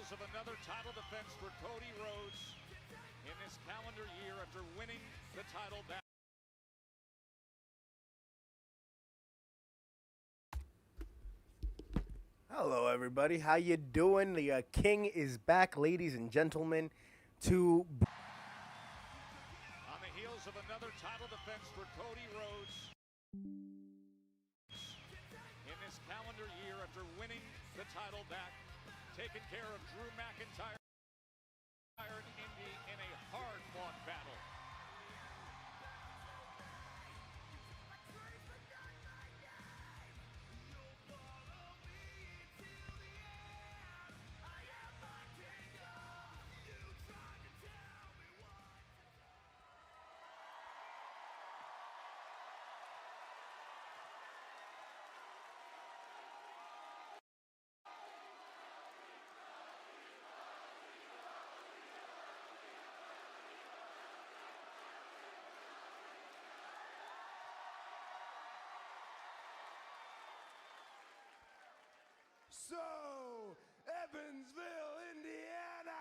heels of another title defense for Cody Rhodes in this calendar year after winning the title back. Hello, everybody. How you doing? The King is back, ladies and gentlemen. On the heels of another title defense for Cody Rhodes in this calendar year after winning the title back, taking care of Drew McIntyre and Indy in a hard-fought battle. So, Evansville, Indiana.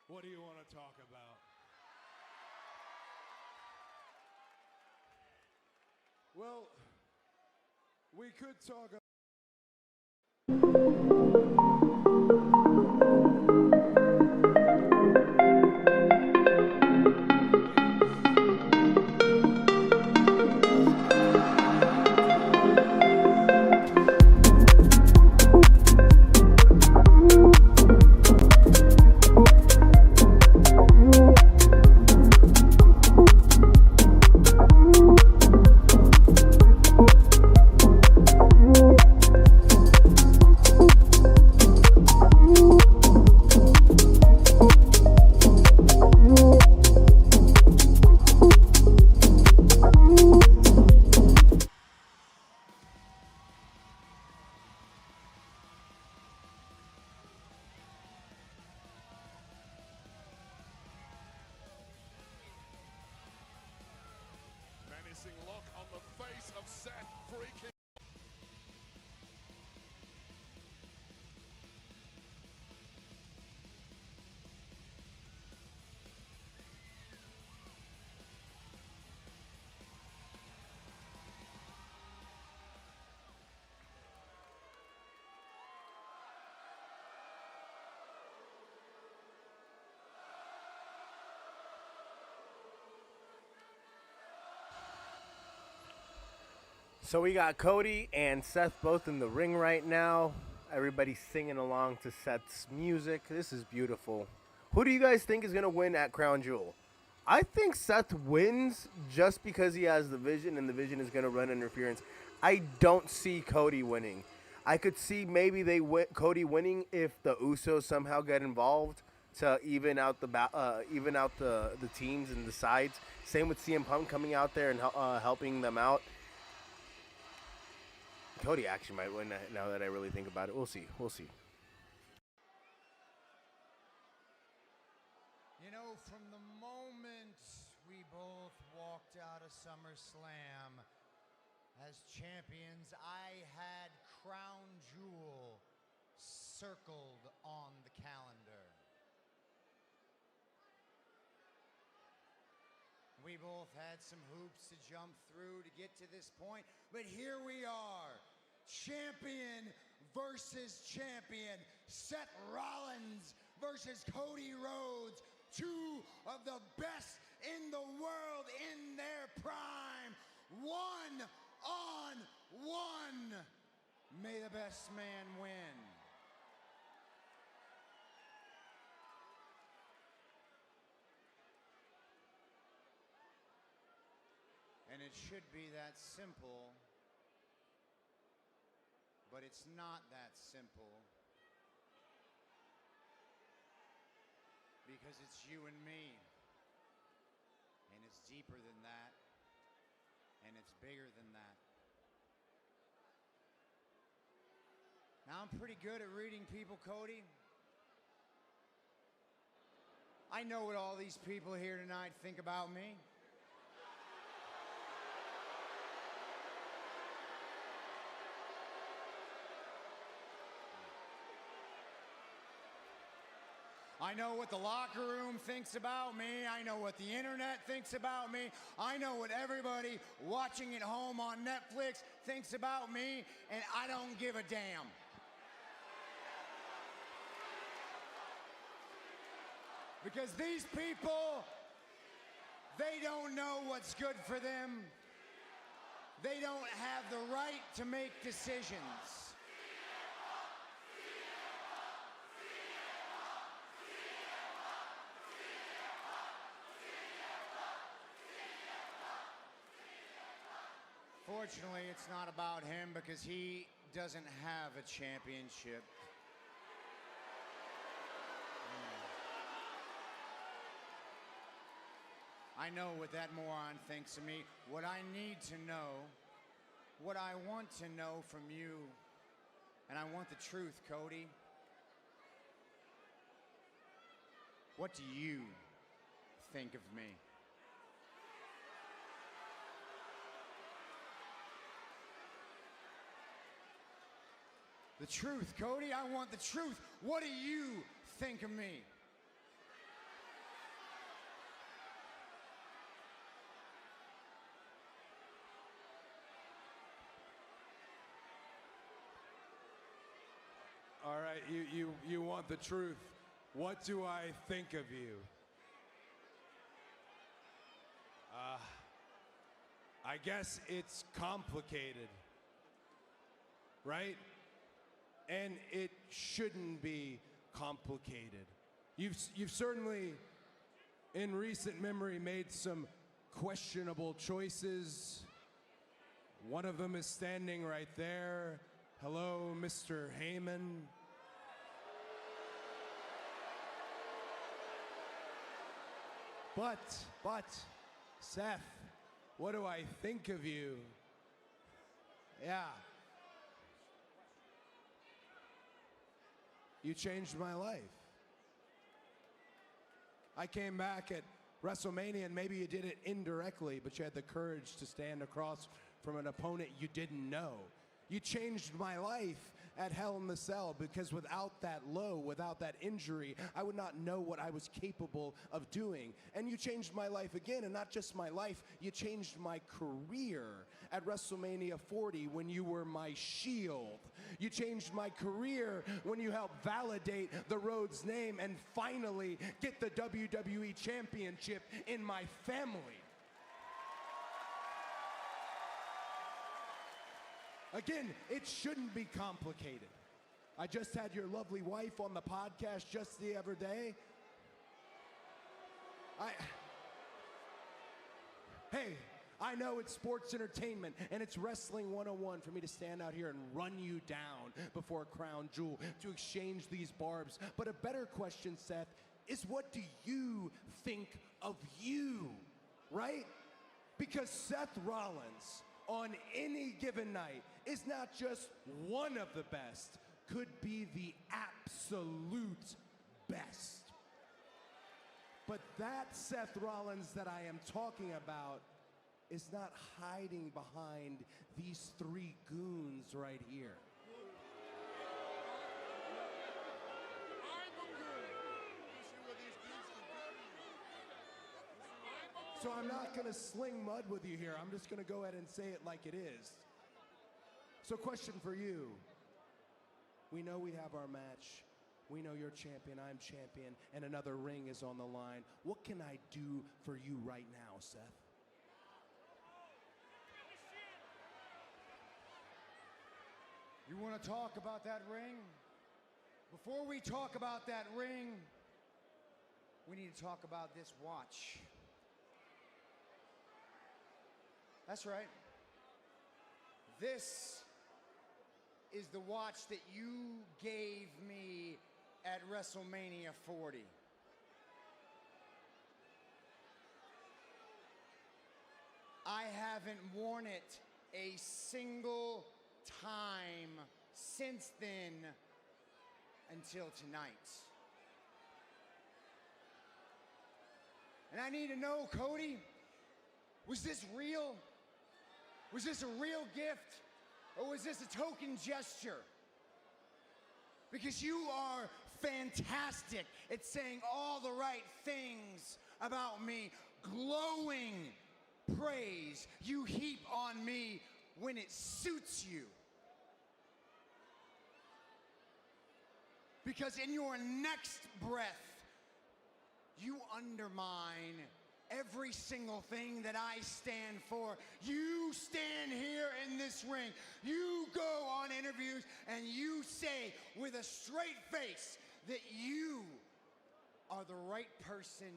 What do you want to talk about? Well, we could talk about look on the face of Sept freaking. So we got Cody and Seth both in the ring right now. Everybody's singing along to Seth's music. This is beautiful. Who do you guys think is going to win at Crown Jewel? I think Seth wins just because he has the vision, and the vision is going to run interference. I don't see Cody winning. I could see maybe Cody winning if the Usos somehow get involved to even out the teams and the sides. Same with CM Punk coming out there and helping them out. Cody actually might win now that I really think about it. We'll see. We'll see. You know, from the moment we both walked out of SummerSlam as champions, I had Crown Jewel circled on the calendar. We both had some hoops to jump through to get to this point, but here we are. Champion versus champion. Seth Rollins versus Cody Rhodes. Two of the best in the world in their prime. 1-on-1. May the best man win. And it should be that simple. But it's not that simple, because it's you and me, and it's deeper than that, and it's bigger than that. Now, I'm pretty good at reading people, Cody. I know what all these people here tonight think about me. I know what the locker room thinks about me. I know what the internet thinks about me. I know what everybody watching at home on Netflix thinks about me, and I don't give a damn. Because these people, they don't know what's good for them. They don't have the right to make decisions. Fortunately, it's not about him because he doesn't have a championship. I know what that moron thinks of me. What I need to know, what I want to know from you, and I want the truth, Cody. What do you think of me? The truth, Cody. I want the truth. What do you think of me? All right, you want the truth. What do I think of you? I guess it's complicated, right? And it shouldn't be complicated. You've certainly, in recent memory, made some questionable choices. One of them is standing right there. Hello, Mr. Heyman. But, Seth, what do I think of you? Yeah. You changed my life. I came back at WrestleMania, and maybe you did it indirectly, but you had the courage to stand across from an opponent you didn't know. You changed my life at Hell in the Cell, because without that low, without that injury, I would not know what I was capable of doing. And you changed my life again, and not just my life, you changed my career at WrestleMania 40 when you were my shield. You changed my career when you helped validate the Rhodes name and finally get the WWE Championship in my family. Again, it shouldn't be complicated. I just had your lovely wife on the podcast just the other day. Hey, I know it's sports entertainment and it's wrestling 101 for me to stand out here and run you down before Crown Jewel to exchange these barbs. But a better question, Seth, is what do you think of you, right? Because Seth Rollins on any given night is not just one of the best, could be the absolute best. But that Seth Rollins that I am talking about is not hiding behind these three goons right here. So I'm not gonna sling mud with you here. I'm just gonna go ahead and say it like it is. So question for you. We know we have our match. We know you're champion, I'm champion, and another ring is on the line. What can I do for you right now, Seth? You want to talk about that ring? Before we talk about that ring, we need to talk about this watch. That's right. This is the watch that you gave me at WrestleMania 40. I haven't worn it a single time since then until tonight. And I need to know, Cody, was this real? Was this a real gift? Or was this a token gesture? Because you are fantastic. It's saying all the right things about me. Glowing praise you heap on me when it suits you. Because in your next breath, you undermine every single thing that I stand for. You stand here in this ring. You go on interviews and you say with a straight face that you are the right person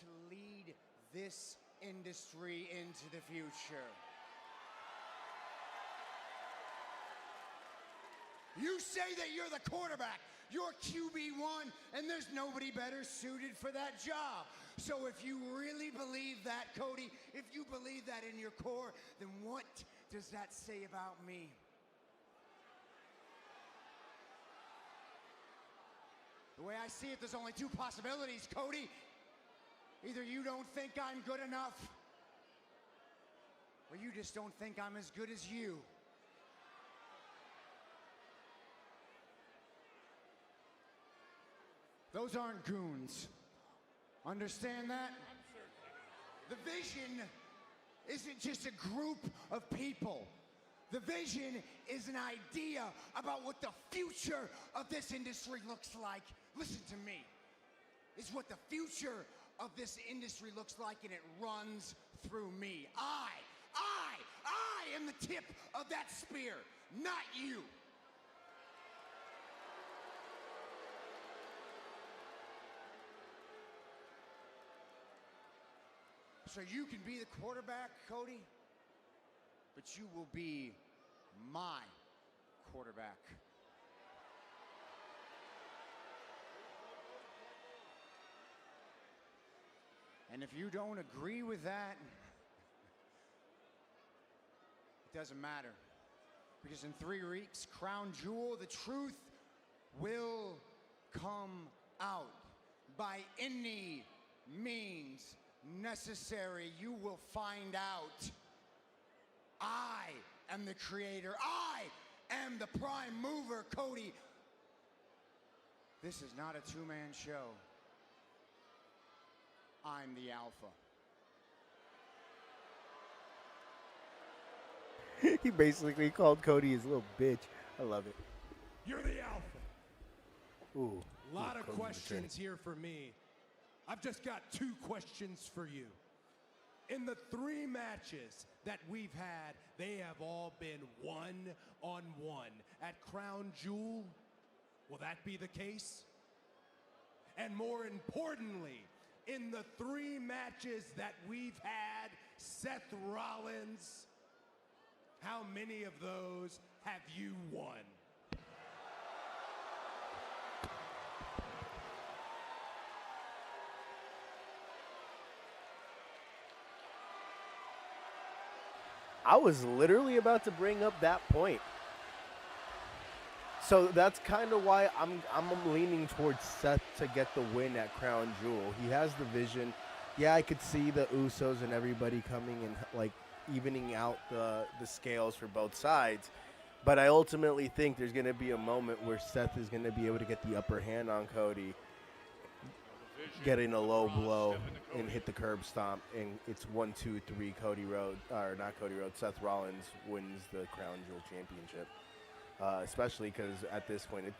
to lead this industry into the future. You say that you're the quarterback. You're QB1, and there's nobody better suited for that job. So if you really believe that, Cody, if you believe that in your core, then what does that say about me? The way I see it, there's only two possibilities, Cody. Either you don't think I'm good enough, or you just don't think I'm as good as you. Those aren't goons. Understand that? The vision isn't just a group of people. The vision is an idea about what the future of this industry looks like. Listen to me. It's what the future of this industry looks like, and it runs through me. I am the tip of that spear, not you. So you can be the quarterback, Cody, but you will be my quarterback. And if you don't agree with that, it doesn't matter. Because in 3 weeks, Crown Jewel, the truth will come out by any means necessary. You will find out. I am the creator. I am the prime mover, Cody. This is not a two-man show. I'm the alpha. He basically called Cody his little bitch. I love it. You're the alpha. Ooh. A lot of Cody's questions here for me. I've just got 2 questions for you. In the 3 matches that we've had, they have all been one-on-one. At Crown Jewel, will that be the case? And more importantly, in the 3 matches that we've had, Seth Rollins, how many of those have you won? I was literally about to bring up that point. So that's kind of why I'm leaning towards Seth to get the win at Crown Jewel. He has the vision. Yeah, I could see the Usos and everybody coming and like evening out the scales for both sides. But I ultimately think there's going to be a moment where Seth is going to be able to get the upper hand on Cody, getting a low blow and hit the curb stomp, and it's 1, 2, 3. Cody Rhodes, or not Cody Rhodes, Seth Rollins wins the Crown Jewel Championship. Especially because at this point,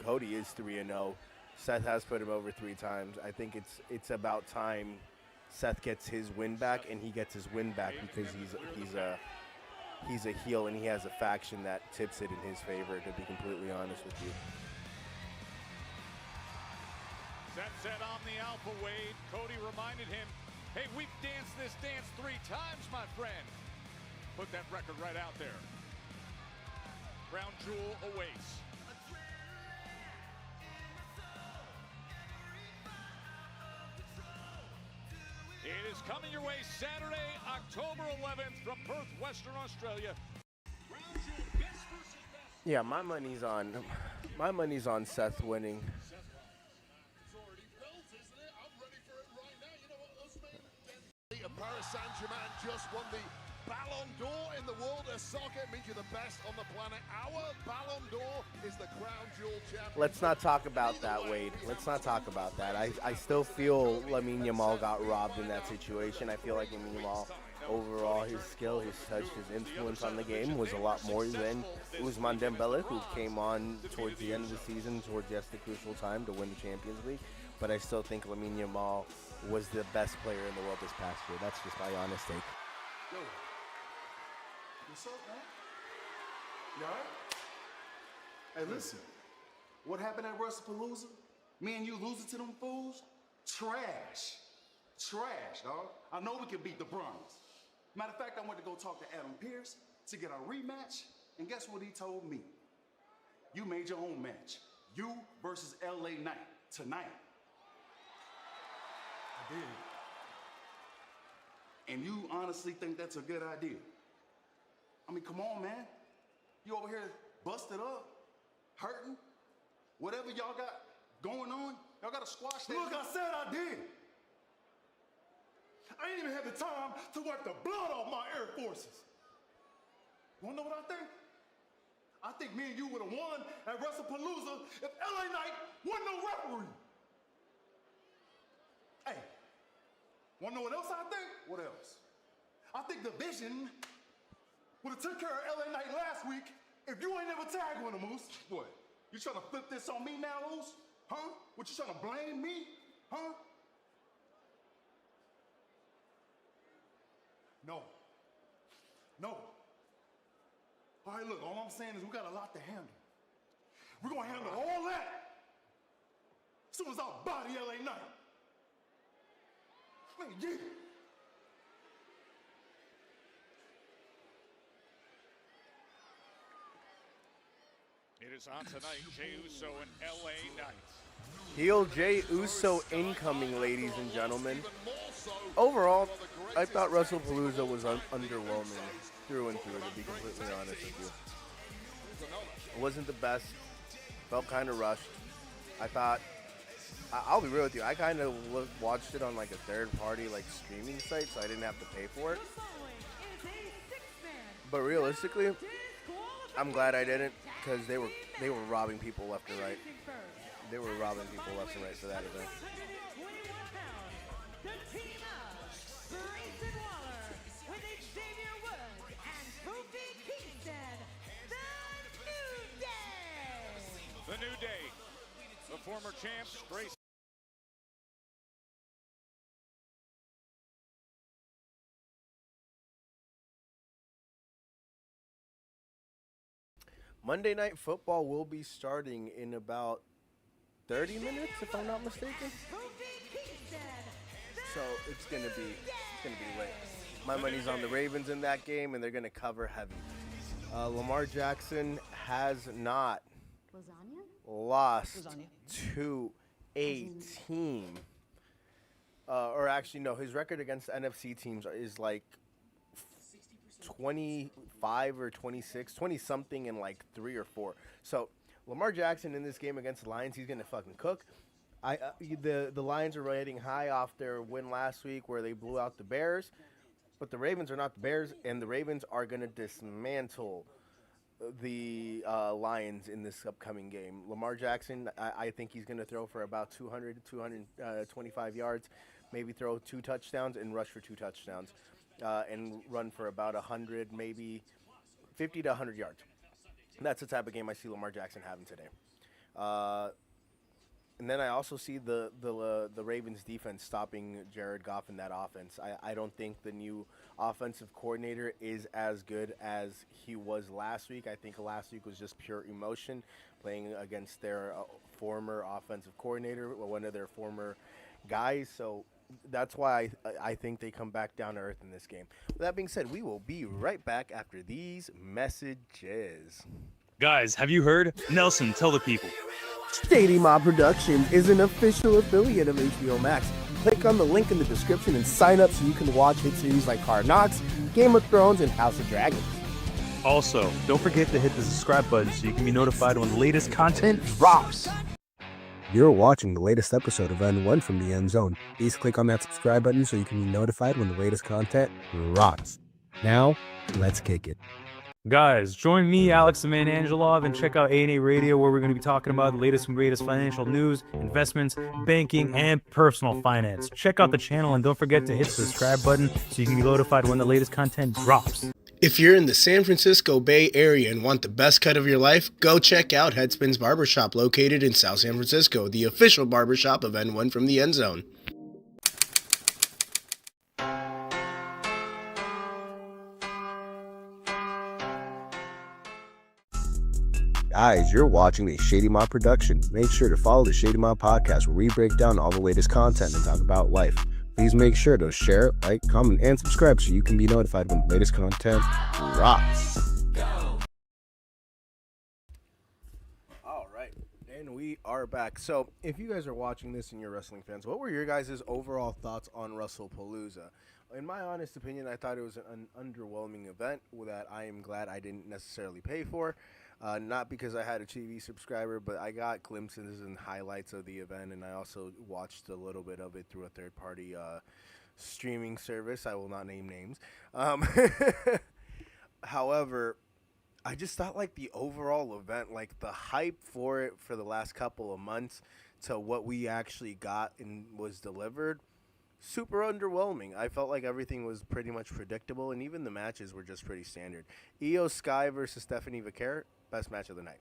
Cody is 3-0. Seth has put him over 3 times. I think it's about time Seth gets his win back, and he gets his win back because he's a heel and he has a faction that tips it in his favor. To be completely honest with you. Seth said I'm the alpha, Wade. Cody reminded him, hey, we've danced this dance 3 times, my friend. Put that record right out there. Crown Jewel awaits. It is coming your way Saturday, October 11th from Perth, Western Australia. Crown Jewel best versus best. Yeah, my money's on Seth winning. Paris Saint-Germain just won the Ballon d'Or in the world of soccer means you're the best on the planet. Our Ballon d'Or is the crown jewel champion. Let's not talk about that, Wade. Let's not talk about that. I still feel Lamine Yamal got robbed in that situation. I feel like Lamine Yamal, overall, his skill, his touch, his influence on the game was a lot more than Ousmane Dembele, who came on towards the end of the season, towards the crucial time to win the Champions League. But I still think Lamine Yamal was the best player in the world this past year. That's just my honest take. Yo, what's up, man? You all right? Hey, listen. What happened at WrestlePalooza? Me and you losing to them fools? Trash. Trash, dog. I know we can beat the Browns. Matter of fact, I went to go talk to Adam Pearce to get our rematch, and guess what he told me? You made your own match. You versus LA Knight tonight. I did. And you honestly think that's a good idea? I mean, come on, man. You over here busted up, hurting, whatever y'all got going on, y'all got to squash that. Look, I said I did. I ain't even had the time to wipe the blood off my Air Forces. You wanna know what I think? I think me and you would have won at WrestlePalooza if LA Knight wasn't no referee. Hey, wanna know what else I think? What else? I think the Vision would have took care of LA Knight last week if you ain't never tagged one of them, Moose. What? You trying to flip this on me now, Moose? Huh? What, you trying to blame me? Huh? No. No. All right, look, all I'm saying is we got a lot to handle. We're gonna handle all that as soon as I body LA Knight. Man, yeah. It is on tonight, Jey Uso and LA Knight. Heel Jey Uso incoming, ladies and gentlemen. Overall, I thought WrestlePalooza was underwhelming through and through, to be completely honest with you. It wasn't the best. Felt kind of rushed. I thought, I'll be real with you, I kind of watched it on like a third-party like streaming site, so I didn't have to pay for it. But realistically, I'm glad I didn't, because they were robbing people left and right. They were robbing people left and right for that event. The New Day, the former champs, Grace. Monday Night Football will be starting in about 30 minutes, if I'm not mistaken. So it's gonna be late. My money's on the Ravens in that game, and they're gonna cover heavy. Lamar Jackson has not lost to a team, or actually no, his record against NFC teams is like 25 or 26, 20 something in like 3 or 4. So Lamar Jackson in this game against the Lions, he's gonna fucking cook. The Lions are riding high off their win last week where they blew out the Bears, but the Ravens are not the Bears, and the Ravens are gonna dismantle the Lions in this upcoming game. Lamar Jackson, I think he's gonna throw for about 225 yards, maybe throw 2 touchdowns and rush for 2 touchdowns. And run for about 100, maybe 50 to 100 yards. That's the type of game I see Lamar Jackson having today. And then I also see the Ravens defense stopping Jared Goff in that offense. I don't think the new offensive coordinator is as good as he was last week. I think last week was just pure emotion, playing against their former offensive coordinator, one of their former guys. So that's why I think they come back down to earth in this game. With that being said, we will be right back after these messages. Guys, have you heard? Nelson, tell the people. Shady Mob Productions is an official affiliate of HBO Max. Click on the link in the description and sign up so you can watch hit series like Hard Knocks, Game of Thrones, and House of Dragons. Also, don't forget to hit the subscribe button so you can be notified when the latest content drops. You're watching the latest episode of N1 from the End Zone. Please click on that subscribe button so you can be notified when the latest content drops. Now, let's kick it. Guys, join me, Alex the Man Angelov, and check out A&A Radio, where we're going to be talking about the latest and greatest financial news, investments, banking, and personal finance. Check out the channel, and don't forget to hit the subscribe button so you can be notified when the latest content drops. If you're in the San Francisco Bay Area and want the best cut of your life, go check out Headspins Barbershop, located in South San Francisco, the official barbershop of N1 from the End Zone. Guys, you're watching a Shady Mob production. Make sure to follow the Shady Mob podcast, where we break down all the latest content and talk about life. Please make sure to share, like, comment, and subscribe so you can be notified when the latest content drops. All right, and we are back. So, if you guys are watching this and you're wrestling fans, what were your guys' overall thoughts on WrestlePalooza? In my honest opinion, I thought it was an underwhelming event that I am glad I didn't necessarily pay for. Not because I had a TV subscriber, but I got glimpses and highlights of the event, and I also watched a little bit of it through a third-party streaming service. I will not name names. However, I just thought, like, the overall event, like, the hype for it for the last couple of months to what we actually got and was delivered, super underwhelming. I felt like everything was pretty much predictable, and even the matches were just pretty standard. Io Sky versus Stephanie Vaquer, best match of the night.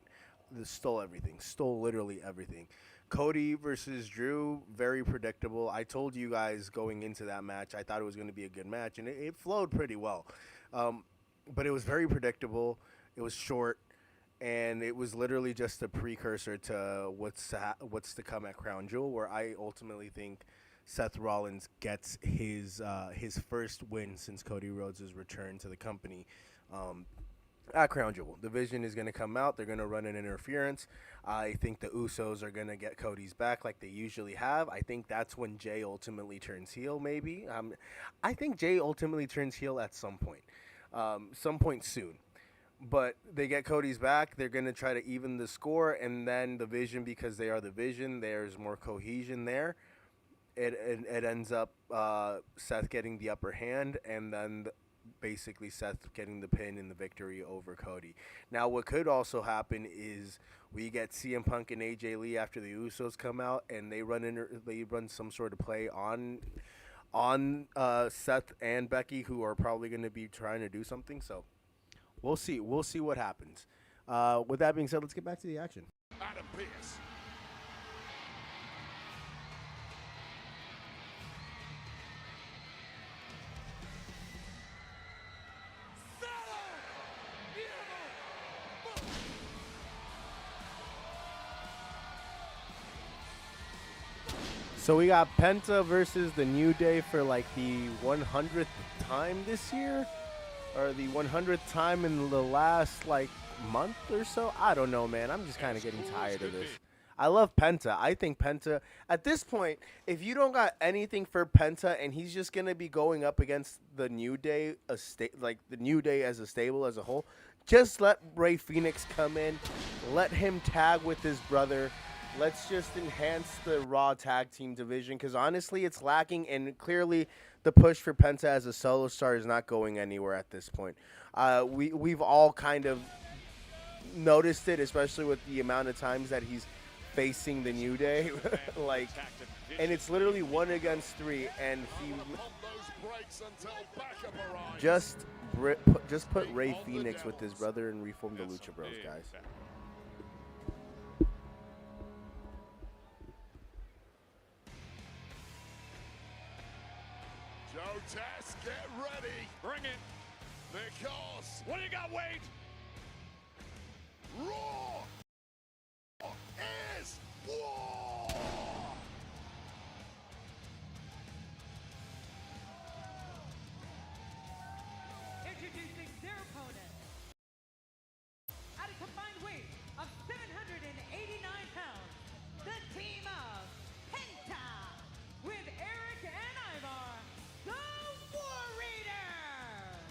This stole everything, stole literally everything. Cody versus Drew, very predictable. I told you guys going into that match, I thought it was going to be a good match, and it flowed pretty well. But it was very predictable. It was short, and it was literally just a precursor to what's to come at Crown Jewel, where I ultimately think Seth Rollins gets his first win since Cody Rhodes' return to the company at Crown Jewel. The Vision is going to come out. They're going to run an interference. I think the Usos are going to get Cody's back like they usually have. I think that's when Jay ultimately turns heel, maybe. I think Jay ultimately turns heel at some point soon. But they get Cody's back. They're going to try to even the score, and then the Vision, because they are the Vision, there's more cohesion there. It ends up Seth getting the upper hand, and then basically Seth getting the pin and the victory over Cody. Now, what could also happen is we get CM Punk and AJ Lee after the Usos come out, and they run some sort of play on Seth and Becky, who are probably going to be trying to do something. So we'll see. We'll see what happens. With that being said, let's get back to the action. Adam Pearce. So we got Penta versus the New Day for like the 100th time this year, or the 100th time in the last like month or so. I don't know, man. I'm just kind of getting tired of this. I love Penta. I think Penta, at this point, if you don't got anything for Penta and he's just going to be going up against the New Day, like the New Day as a stable as a whole, just let Rey Fenix come in. Let him tag with his brother. Let's just enhance the Raw tag team division, because honestly, it's lacking, and clearly the push for Penta as a solo star is not going anywhere at this point. We've all kind of noticed it, especially with the amount of times that he's facing the New Day, like, and it's literally 1 against 3, and he just put Rey Fenix with his brother and reform the Lucha Bros, guys. Tess, get ready. Bring it. Because What do you got, Wade? Raw is war. Introducing their opponent. At a combined weight of 789 pounds, the team of Penta with Eric and Ivar, the War Raiders.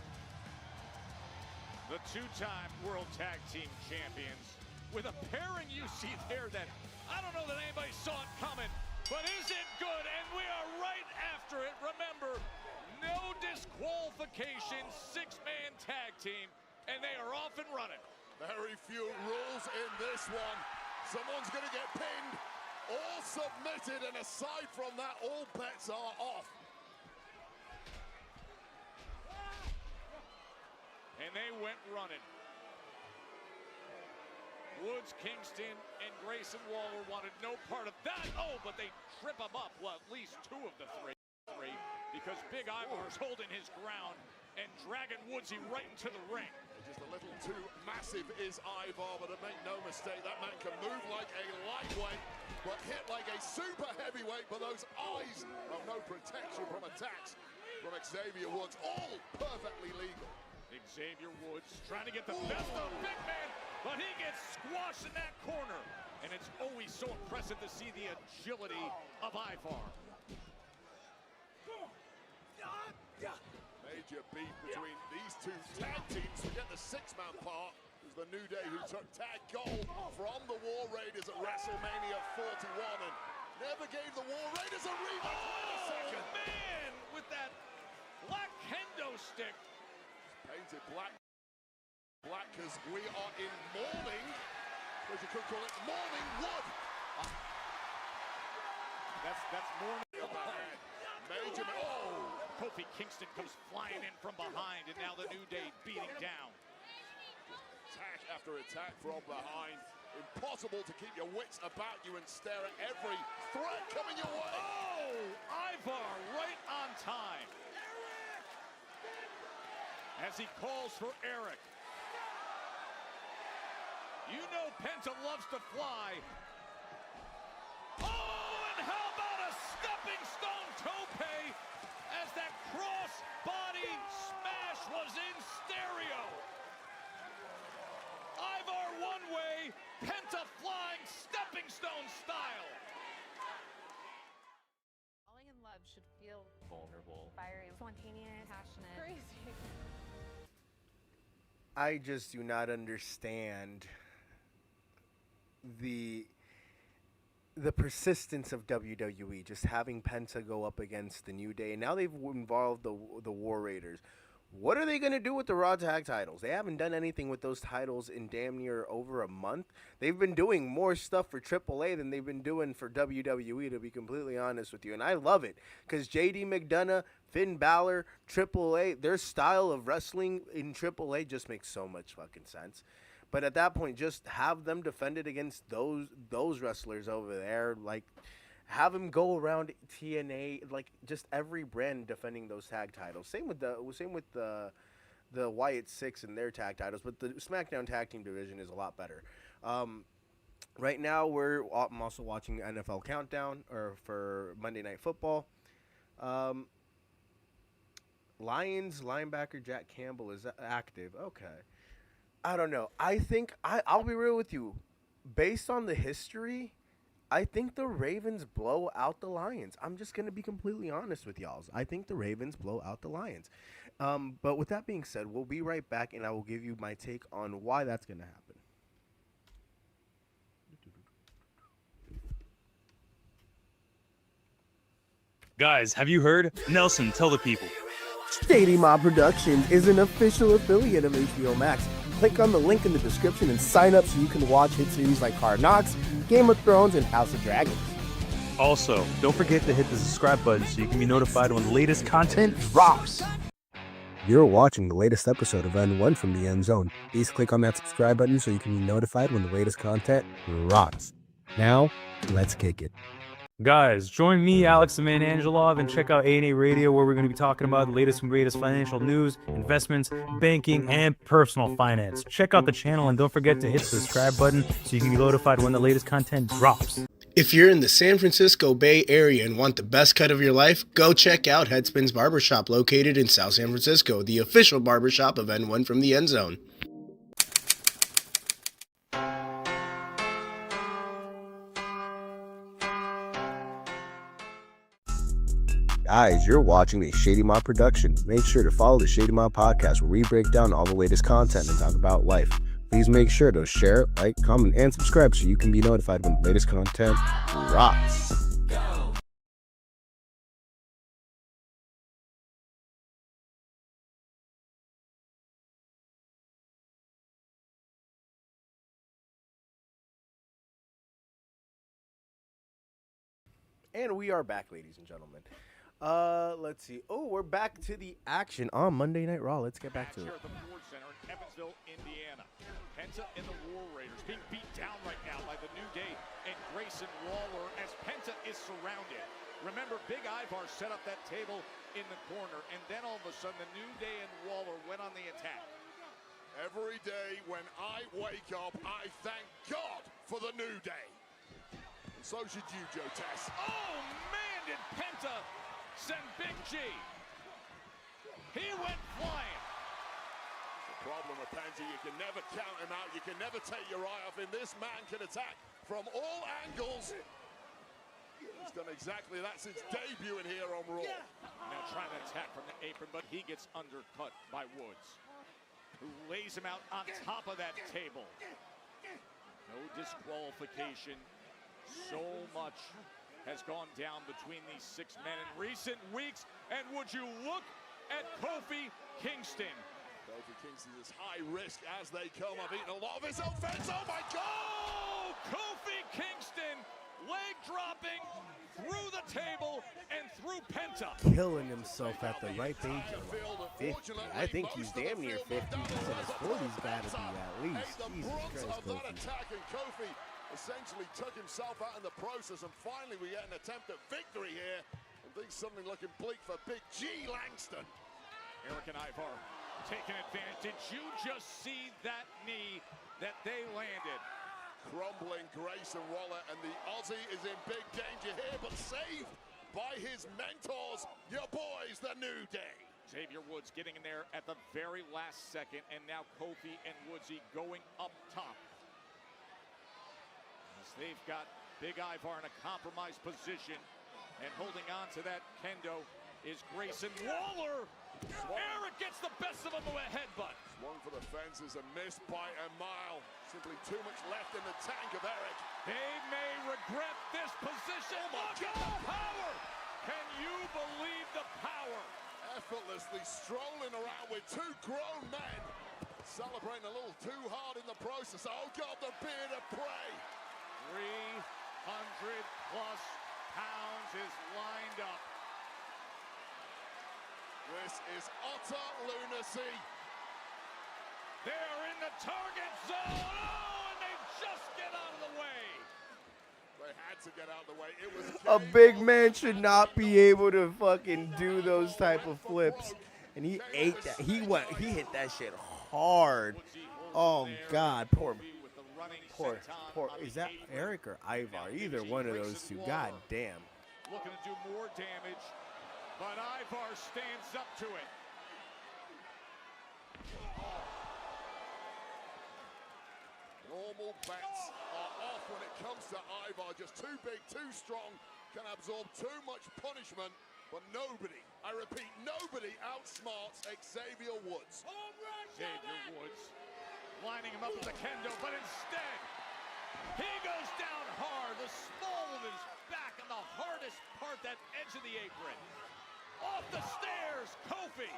The two-time World Tag Team Champions, with a pairing you see there that I don't know that anybody saw it coming, but is it good? And we are right after it. Remember, no disqualification. disqualification six-man tag team, and they are off and running. Very few rules in this one. Someone's going to get pinned, all submitted, and aside from that, all bets are off. And they went running. Woods, Kingston, and Grayson Waller wanted no part of that. Oh, but they trip him up. Well, at least two of the three. Because Big Ivar's holding his ground and dragging Woodsy right into the ring. Just a little too massive is Ivar, but make no mistake, that man can move like a lightweight, but hit like a super heavyweight. But those eyes have no protection from attacks from Xavier Woods, all perfectly legal. Xavier Woods trying to get the best of Big Man, but he gets squashed in that corner. And it's always so impressive to see the agility of Ivar. Major beef between these two tag teams. Forget the six-man part. It was the New Day who took tag gold from the War Raiders at WrestleMania 41 and never gave the War Raiders a rematch. Oh, man, with that black kendo stick. Painted black because we are in mourning, as you could call it, morning wood. That's mourning. Major, Kofi Kingston comes flying in from behind, and now the New Day beating down. Attack after attack from behind. Impossible to keep your wits about you and stare at every threat coming your way. Oh, Ivar right on time. As he calls for Eric. You know Penta loves to fly. Oh, and how about a stepping stone tope as that cross body smash was in stereo. Ivar one way, Penta flying stepping stone style. Falling in love should feel vulnerable, fiery, spontaneous, passionate, crazy. I just do not understand the persistence of WWE just having Penta go up against the New Day, and now they've involved the War Raiders. What are they going to do with the Raw Tag titles? They haven't done anything with those titles in damn near over a month. They've been doing more stuff for AAA than they've been doing for WWE, to be completely honest with you. And I love it because JD McDonough, Finn Balor, AAA, their style of wrestling in AAA just makes so much fucking sense. But at that point, just have them defend it against those wrestlers over there. Like, have them go around TNA, like just every brand defending those tag titles. Same with the Wyatt Six and their tag titles, but the SmackDown tag team division is a lot better. Right now, I'm also watching NFL Countdown for Monday Night Football. Lions linebacker Jack Campbell is active. Okay. I don't know. I think I'll be real with you. Based on the history, I think the Ravens blow out the Lions. I'm just going to be completely honest with y'all. I think the Ravens blow out the Lions. But with that being said, we'll be right back, and I will give you my take on why that's going to happen. Guys, have you heard? Nelson, tell the people. Shady Mob Productions is an official affiliate of HBO Max. Click on the link in the description and sign up so you can watch hit series like Hard Knocks, Game of Thrones, and House of Dragons. Also, don't forget to hit the subscribe button so you can be notified when the latest content drops. You're watching the latest episode of N1 from the End Zone. Please click on that subscribe button so you can be notified when the latest content drops. Now, let's kick it. Guys, join me, Alex the Man Angelov, and check out A&A Radio, where we're going to be talking about the latest and greatest financial news, investments, banking, and personal finance. Check out the channel, and don't forget to hit the subscribe button so you can be notified when the latest content drops. If you're in the San Francisco Bay Area and want the best cut of your life, go check out Headspins Barbershop, located in South San Francisco, the official barbershop of N1 from the End Zone. Guys, you're watching a Shady Mob production. Make sure to follow the Shady Mob podcast, where we break down all the latest content and talk about life. Please make sure to share, like, comment, and subscribe so you can be notified when the latest content drops. And we are back, ladies and gentlemen. Let's see. Oh, we're back to the action on Monday Night Raw. Let's get back to it. Here at the Ford Center in Evansville, Indiana. Penta and the War Raiders being beat down right now by the New Day and Grayson Waller as Penta is surrounded. Remember, Big Ivar set up that table in the corner, and then all of a sudden the New Day and Waller went on the attack. Every day when I wake up, I thank God for the New Day. And so should you, Joe Tess. Oh, man, did Penta send Big G. He went flying. The problem with Penta, you can never count him out. You can never take your eye off him. This man can attack from all angles. He's done exactly that since debuting here on Raw. Now trying to attack from the apron, but he gets undercut by Woods, who lays him out on top of that table. No disqualification. So much has gone down between these 6 men in recent weeks. And would you look at Kofi Kingston? Kofi Kingston is high risk as they come. I've eaten a lot of his offense. Oh my God! Oh, Kofi Kingston leg dropping through the table and through Penta. Killing himself at the ripe age of 50. I think he's damn near 50. He's in his 40s, got to be at least. Jesus Christ, That Kofi. attack, and Kofi essentially took himself out in the process, and finally we get an attempt at victory here, and things suddenly looking bleak for Big G Langston. Eric and Ivar taking advantage. Did you just see that knee that they landed? Crumbling Grayson Waller, and the Aussie is in big danger here, but saved by his mentors, your boys, the New Day. Xavier Woods getting in there at the very last second, and now Kofi and Woodsy going up top. As they've got Big Ivar in a compromised position, and holding on to that kendo is Grayson Waller. Eric gets the best of him with a headbutt. Swung for the fences and missed by a mile. Simply too much left in the tank of Eric. They may regret this position. Look at the power! Can you believe the power? Effortlessly strolling around with 2 grown men. Celebrating a little too hard in the process. Oh God, the beard of prey. 300 plus pounds is lined up. This is utter lunacy. They're in the target zone. Oh, and they just get out of the way. They had to get out of the way. It was A big man should not be able to fucking do those type of flips. And he ate that. He hit that shit hard. Oh God, poor. Is that Eric or Ivar? Either one of those two. God damn. Looking to do more damage, but Ivar stands up to it. Normal bets are off when it comes to Ivar. Just too big, too strong, can absorb too much punishment. But nobody, I repeat, nobody outsmarts Xavier Woods. Xavier Woods lining him up with the kendo, but instead, he goes down hard. The small of his back on the hardest part, that edge of the apron. Off the stairs, Kofi.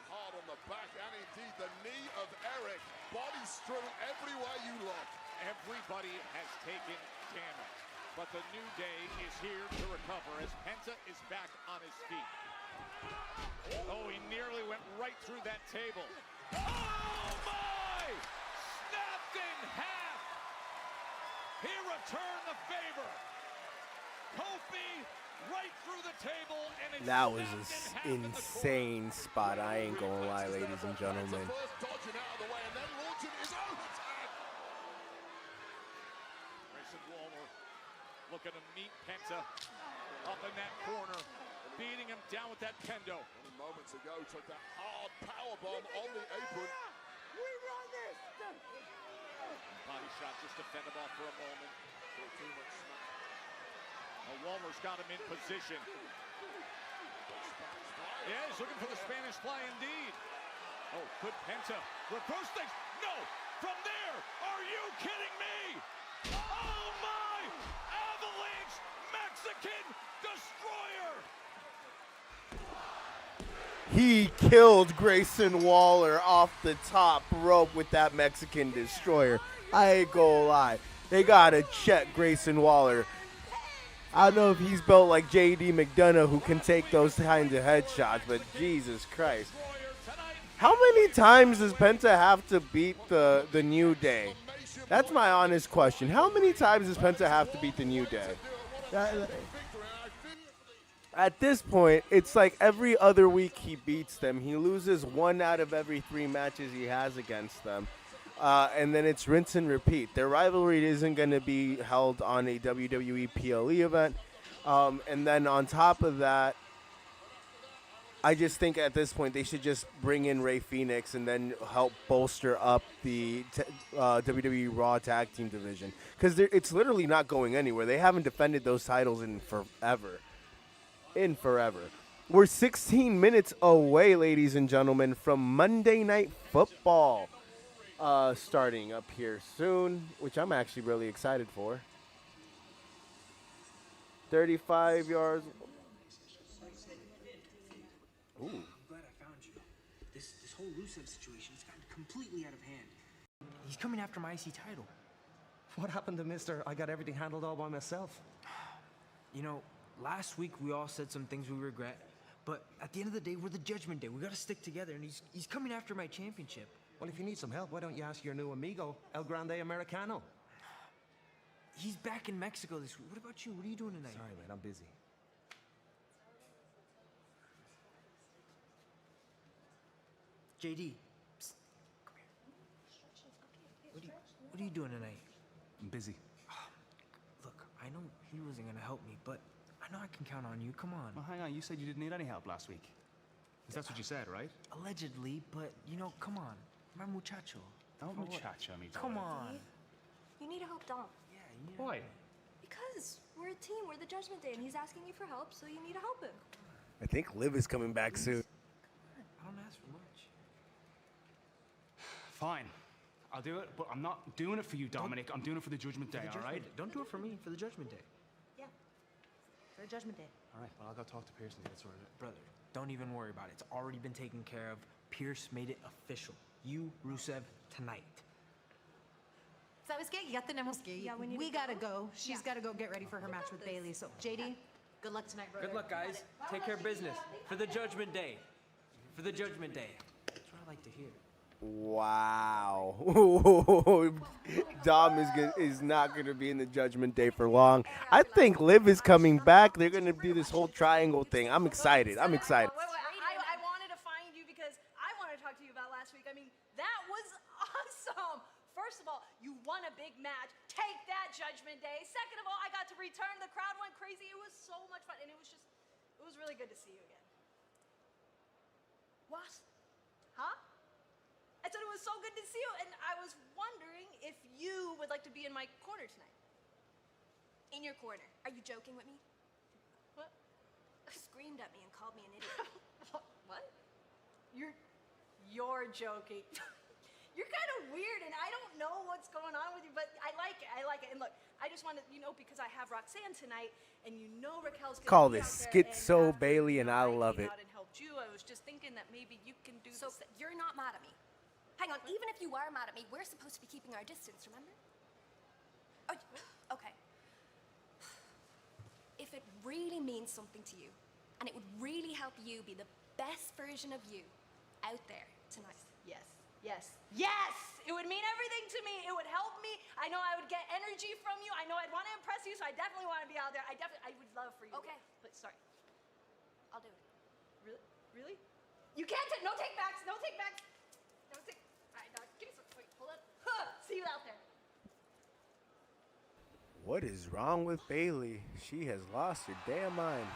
Hard on the back, and indeed the knee of Eric. Body strewn everywhere you look. Everybody has taken damage, but the New Day is here to recover as Penta is back on his feet. Oh, he nearly went right through that table. Oh my! Snapped in half. He returned the favor. Kofi right through the table, and it's That was an insane spot. I ain't gonna lie, ladies and gentlemen. First dodging out of the way and then launching his own attack. Grayson Waller looking to meet Penta up in that corner, beating him down with that kendo. Only moments ago took that hard power bomb on the apron. Body shot just to fend him off for a moment. Too much smack. Waller's got him in position. Yeah, he's looking for the Spanish fly indeed. Oh, could Penta reverse things? No! From there! Are you kidding me? Oh my! Avalanche Mexican Destroyer! He killed Grayson Waller off the top rope with that Mexican Destroyer. I ain't gonna lie. They gotta check Grayson Waller. I don't know if he's built like J.D. McDonough who can take those kinds of headshots, but Jesus Christ. How many times does Penta have to beat the New Day? That's my honest question. How many times does Penta have to beat the New Day? At this point, it's like every other week he beats them. He loses 1 out of every 3 matches he has against them. And then it's rinse and repeat. Their rivalry isn't going to be held on a WWE PLE event. And then on top of that, I just think at this point they should just bring in Rey Fenix and then help bolster up the WWE Raw Tag Team division. Because it's literally not going anywhere. They haven't defended those titles in forever. We're 16 minutes away, ladies and gentlemen, from Monday Night Football starting up here soon, which I'm actually really excited for. 35 yards. Ooh. I'm glad I found you. This whole Rusev situation has gotten completely out of hand. He's coming after my IC title. What happened to Mister? I got everything handled all by myself. You know, last week we all said some things we regret, but at the end of the day, we're the Judgment Day. We gotta stick together, and he's coming after my championship. Well, if you need some help, why don't you ask your new amigo, El Grande Americano? He's back in Mexico this week. What about you? What are you doing tonight? Sorry, man, I'm busy. JD, psst, come here. What are you doing tonight? I'm busy. Look, I know he wasn't gonna help me, but I know I can count on you. Come on. Well, hang on. You said you didn't need any help last week. That's what you said, right? Allegedly, but come on. My muchacho. Don't muchacho me. Come on. You need to help Dom. Yeah, you need Why? Because we're a team. We're the Judgment Day, and he's asking you for help, so you need to help him. I think Liv is coming back soon. I don't ask for much. Fine. I'll do it, but I'm not doing it for you, Dominic. I'm doing it for the Judgment Day, all right? Don't do it for me, for the Judgment Day. Yeah. For the Judgment Day. All right, well, I'll go talk to Pierce and get it sorted out. Brother, don't even worry about it. It's already been taken care of. Pierce made it official. You, Rusev, tonight. ¿Sabes qué? Ya tenemos que ir. Yeah, we gotta go. She's gotta go get ready for her match with Bailey. So, JD, good luck tonight, brother. Good luck, guys. Take care of business. For the Judgment Day. For the Judgment Day. That's what I like to hear. Wow. Dom is not going to be in the Judgment Day for long. I think Liv is coming back. They're going to do this whole triangle thing. I'm excited. Wait, I wanted to find you because I wanted to talk to you about last week. I mean, that was awesome. First of all, you won a big match. Take that, Judgment Day. Second of all, I got to return. The crowd went crazy. It was so much fun. And it was really good to see you again. What? Huh? I said it was so good to see you, and I was wondering if you would like to be in my corner tonight. In your corner. Are you joking with me? What? Screamed at me and called me an idiot. What? You're joking. You're kind of weird, and I don't know what's going on with you, but I like it. And look, I just wanted, because I have Roxanne tonight, and Raquel's gonna Call be this out there, Schizo and Bailey, and I love it. Out and helped you. I was just thinking that maybe you can do So this. you're not mad at me? Hang on, even if you are mad at me, we're supposed to be keeping our distance, remember? Oh, okay. If it really means something to you, and it would really help you be the best version of you out there tonight. Yes. It would mean everything to me. It would help me. I know I would get energy from you. I know I'd want to impress you, so I definitely want to be out there. I would love for you. Okay. But sorry. I'll do it. Really? You can't take, no take backs. No take backs. No take, all right, now, give me some, wait, hold up. See you out there. What is wrong with Bailey? She has lost her damn mind.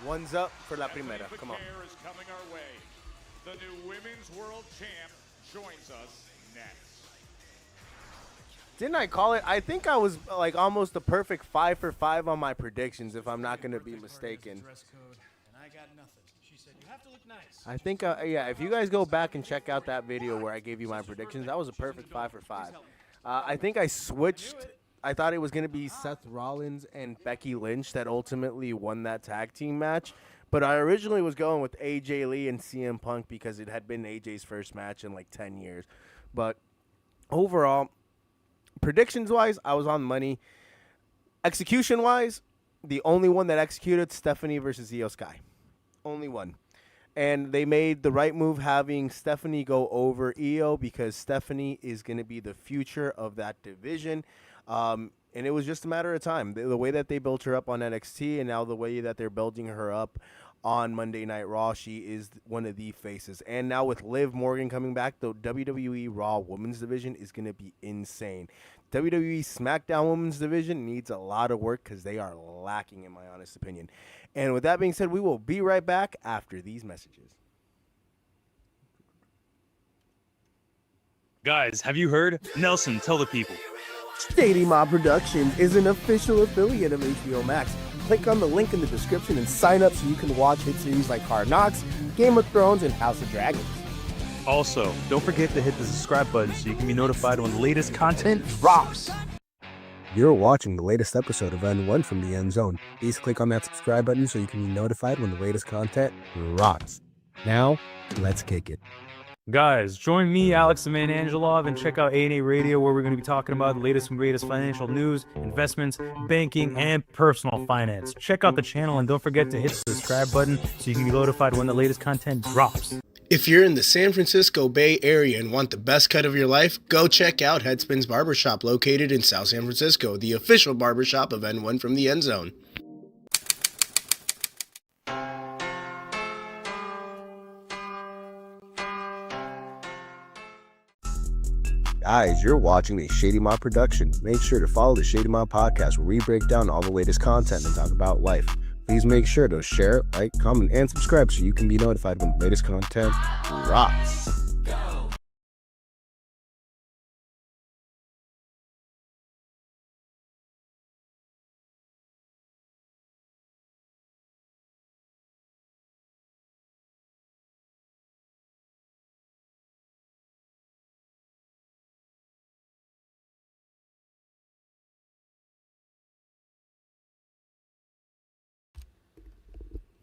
One's up for La Primera. Come on. Is coming our way. The new Women's World Champ joins us next. Didn't I call it? I think I was like almost a perfect 5 for 5 on my predictions, if I'm not going to be mistaken. Dress code, and I got nothing. She said you have to look nice. I think, yeah, if you guys go back and check out that video where I gave you my predictions, that was a perfect 5 for 5. I think I switched. I thought it was going to be Seth Rollins and Becky Lynch that ultimately won that tag team match. But I originally was going with AJ Lee and CM Punk because it had been AJ's first match in like 10 years. But overall, predictions-wise, I was on money. Execution-wise, the only one that executed, Stephanie versus Io Sky. Only one. And they made the right move having Stephanie go over Io because Stephanie is going to be the future of that division. And it was just a matter of time. The way that they built her up on NXT and now the way that they're building her up on Monday Night Raw, she is one of the faces. And now with Liv Morgan coming back, the WWE Raw Women's Division is going to be insane. WWE SmackDown Women's Division needs a lot of work because they are lacking, in my honest opinion. And with that being said, we will be right back after these messages. Guys, have you heard? Nelson, tell the people. Shady Mob Productions is an official affiliate of HBO Max. Click on the link in the description and sign up so you can watch hit series like Hard Knocks, Game of Thrones, and House of Dragons. Also, don't forget to hit the subscribe button so you can be notified when the latest content drops. You're watching the latest episode of N1 from the End Zone. Please click on that subscribe button so you can be notified when the latest content drops. Now, let's kick it. Guys, join me, Alex the Man Angelov, and check out A&A Radio, where we're going to be talking about the latest and greatest financial news, investments, banking, and personal finance. Check out the channel and don't forget to hit the subscribe button so you can be notified when the latest content drops. If you're in the San Francisco Bay Area and want the best cut of your life, go check out Headspins Barbershop, located in South San Francisco, the official barbershop of N1 from the End Zone. Guys, you're watching a Shady Mob production. Make sure to follow the Shady Mob podcast where we break down all the latest content and talk about life. Please make sure to share, like, comment, and subscribe so you can be notified when the latest content drops.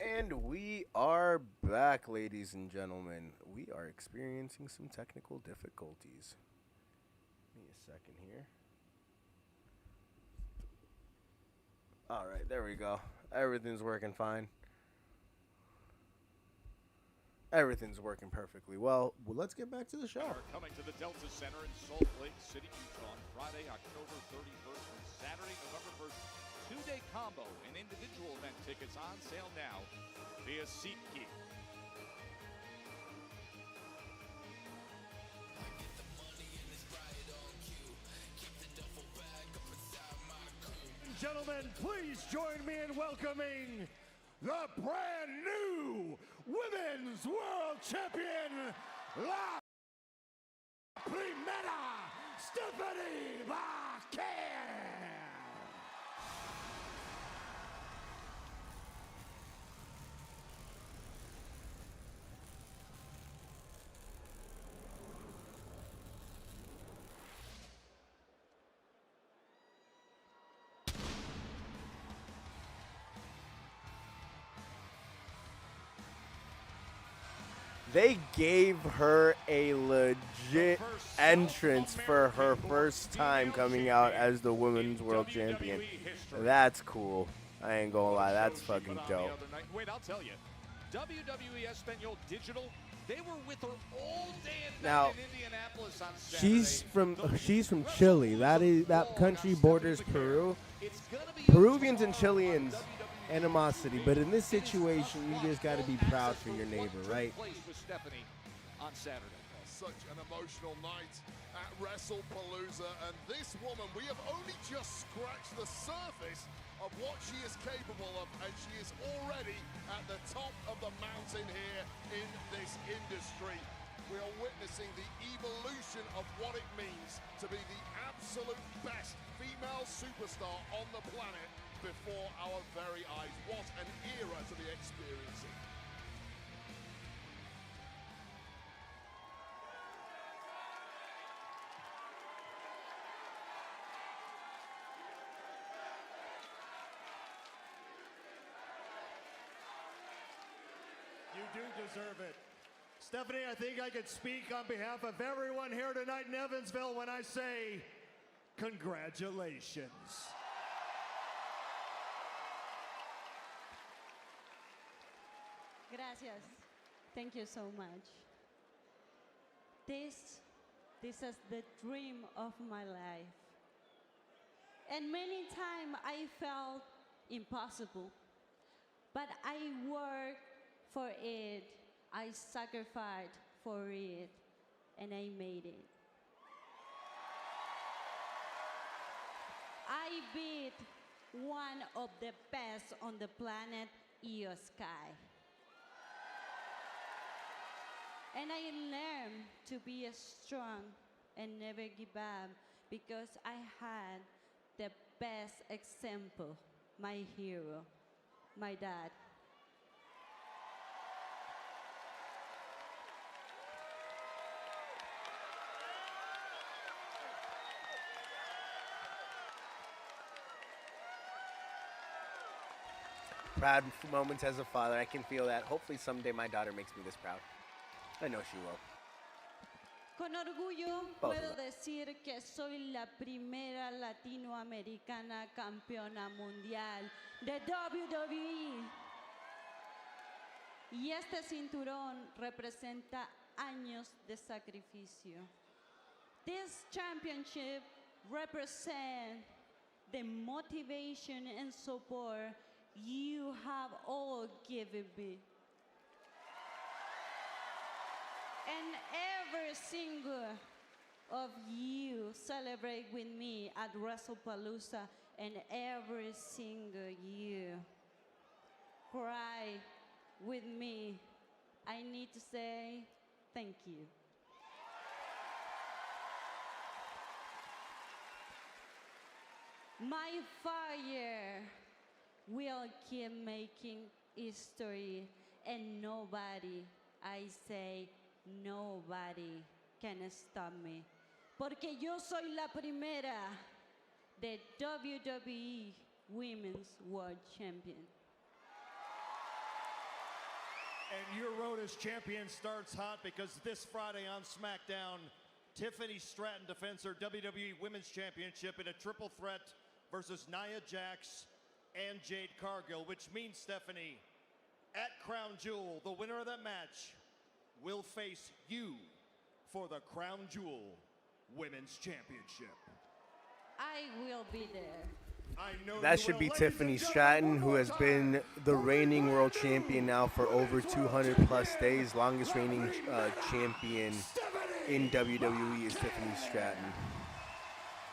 And we are back, ladies and gentlemen. We are experiencing some technical difficulties. Give me a second here. All right, there we go. Everything's working fine. Everything's working perfectly well. Let's get back to the show. Are coming to the Delta Center in Salt Lake City, Utah on Friday, October 31st and Saturday, November 1st. Two-day combo and individual event tickets on sale now via SeatGeek. Gentlemen, please join me in welcoming the brand new Women's World Champion, La Primera, Stephanie McMahon. They gave her a legit entrance for her first time coming out as the Women's World Champion. That's cool. I ain't gonna lie, that's fucking dope. Wait, I'll tell you. WWE Espanol Digital, they were with her all day and Now, night in Indianapolis on Saturday. she's from Chile. That country borders Peru. Peruvians and Chileans animosity, but in this situation, you just got to be proud for your neighbor, right? On Saturday. Such an emotional night at WrestlePalooza, and this woman, we have only just scratched the surface of what she is capable of, and she is already at the top of the mountain here in this industry. We are witnessing the evolution of what it means to be the absolute best female superstar on the planet before our very eyes. What an era to be experiencing. You do deserve it. Stephanie, I think I could speak on behalf of everyone here tonight in Evansville when I say congratulations. Gracias. Thank you so much. This is the dream of my life. And many times I felt impossible. But I worked for it. I sacrificed for it. And I made it. I beat one of the best on the planet, Io Sky. And I learned to be strong and never give up because I had the best example, my hero, my dad. Proud moments as a father. I can feel that. Hopefully someday my daughter makes me this proud. I know she will. Con orgullo Both puedo of them. decir que soy la primera latinoamericana campeona mundial de WWE. Y este cinturón representa años de sacrificio. This championship represents the motivation and support you have all given me. And every single of you celebrate with me at WrestlePalooza, and every single you cry with me. I need to say thank you. My fire will keep making history, and nobody, I say, nobody can stop me. Porque yo soy la primera de WWE Women's World Champion. And your road as champion starts hot because this Friday on SmackDown, Tiffany Stratton defends her WWE Women's Championship in a triple threat versus Nia Jax and Jade Cargill, which means, Stephanie, at Crown Jewel, the winner of that match will face you for the Crown Jewel Women's Championship. I will be there. I know That you should will. be Ladies Tiffany and gentlemen, Stratton, one who more has time. been the reigning world champion now for over 200 plus days. Longest reigning champion in WWE is Tiffany Stratton.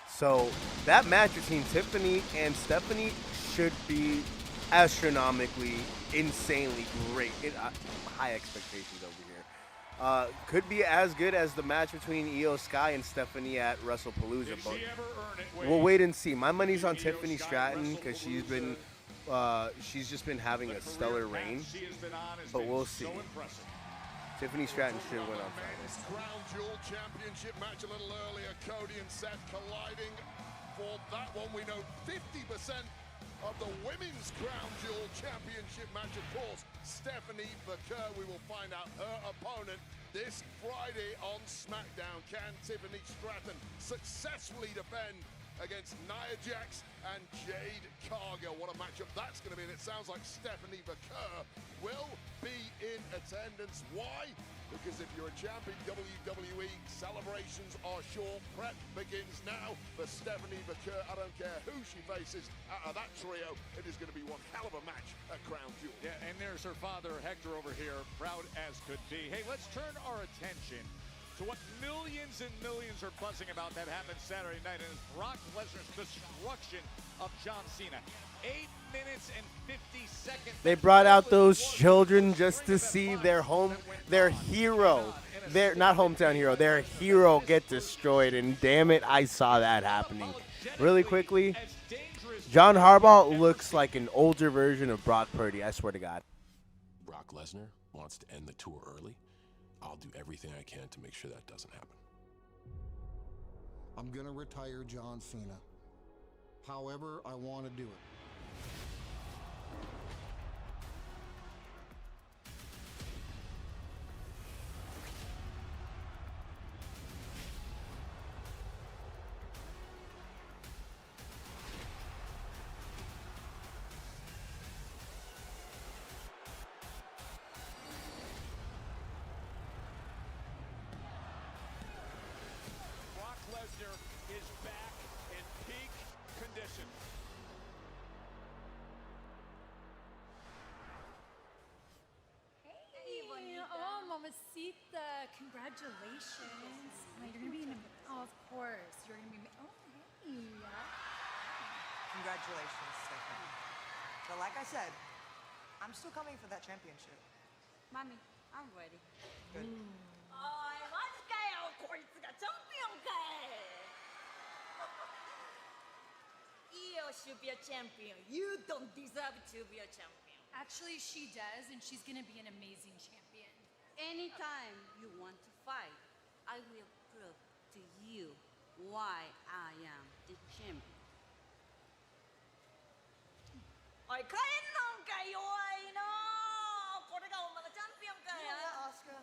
So that match between Tiffany and Stephanie should be astronomically, insanely great. High expectations over here. Could be as good as the match between Io Sky and Stephanie at WrestlePalooza. But we'll wait and see. My money's on Tiffany Stratton because she's just been having a stellar reign. But we'll see. Tiffany Stratton should win on Friday. Men's Crown Jewel Championship match a little earlier. Cody and Seth colliding for that one. We know 50% of the Women's Crown Jewel Championship match, of course, Stephanie Baker. We will find out her opponent this Friday on SmackDown. Can Tiffany Stratton successfully defend against Nia Jax and Jade Cargill? What a matchup that's going to be, and it sounds like Stephanie Baker will be in attendance. Why? Because if you're a champion WWE, celebrations are short. Prep begins now for Stephanie Baker. I don't care who she faces out of that trio. It is going to be one hell of a match at Crown Jewel. Yeah, and there's her father, Hector, over here, proud as could be. Hey, let's turn our attention to what millions and millions are buzzing about that happened Saturday night, and it's Brock Lesnar's destruction of John Cena. 8 minutes and 50 seconds. They brought out those children just to see their hero, their not hometown hero, their hero get destroyed, and damn it, I saw that happening. Really quickly, John Harbaugh looks like an older version of Brock Purdy, I swear to God. Brock Lesnar wants to end the tour early. I'll do everything I can to make sure that doesn't happen. I'm gonna retire John Cena. However I want to do it. congratulations. You're gonna be in oh, of course. You're gonna be, oh, hey. Congratulations, Stephanie. But like I said, I'm still coming for that championship. Mommy, I'm ready. Good. Io should be a champion. You don't deserve to be a champion. Actually, she does, and she's gonna be an amazing champion. Anytime you want to fight, I will prove to you why I am the champion. おい、帰んのんか弱いの。これがお前がチャンピオンか You know what, Oscar?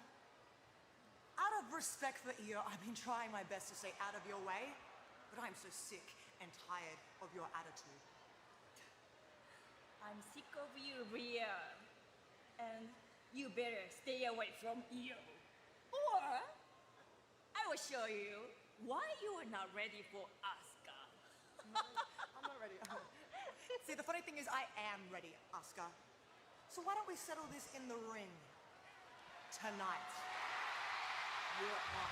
Out of respect for Io, I've been trying my best to stay out of your way, but I'm so sick and tired of your attitude. I'm sick of you, Rhea. And you better stay away from Io. Or I will show you why you are not ready for Asuka. I'm not ready. See, the funny thing is I am ready, Oscar. So why don't we settle this in the ring tonight? You're on.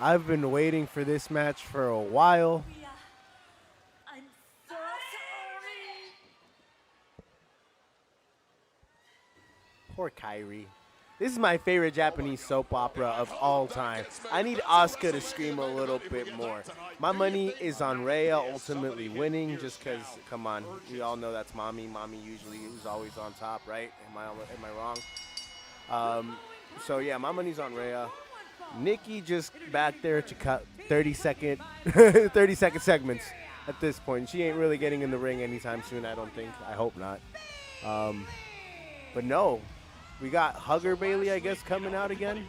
I've been waiting for this match for a while. I'm so sorry. Poor Kairi. This is my favorite Japanese soap opera of all time. I need Asuka to scream a little bit more. My money is on Rhea ultimately winning just because, come on, we all know that's Mommy. Mommy usually is always on top, right? Am I wrong? So, yeah, my money's on Rhea. Nikki just back there to cut 30-second segments at this point. She ain't really getting in the ring anytime soon, I don't think. I hope not. But no. We got Hugger Bailey, I guess, coming out again.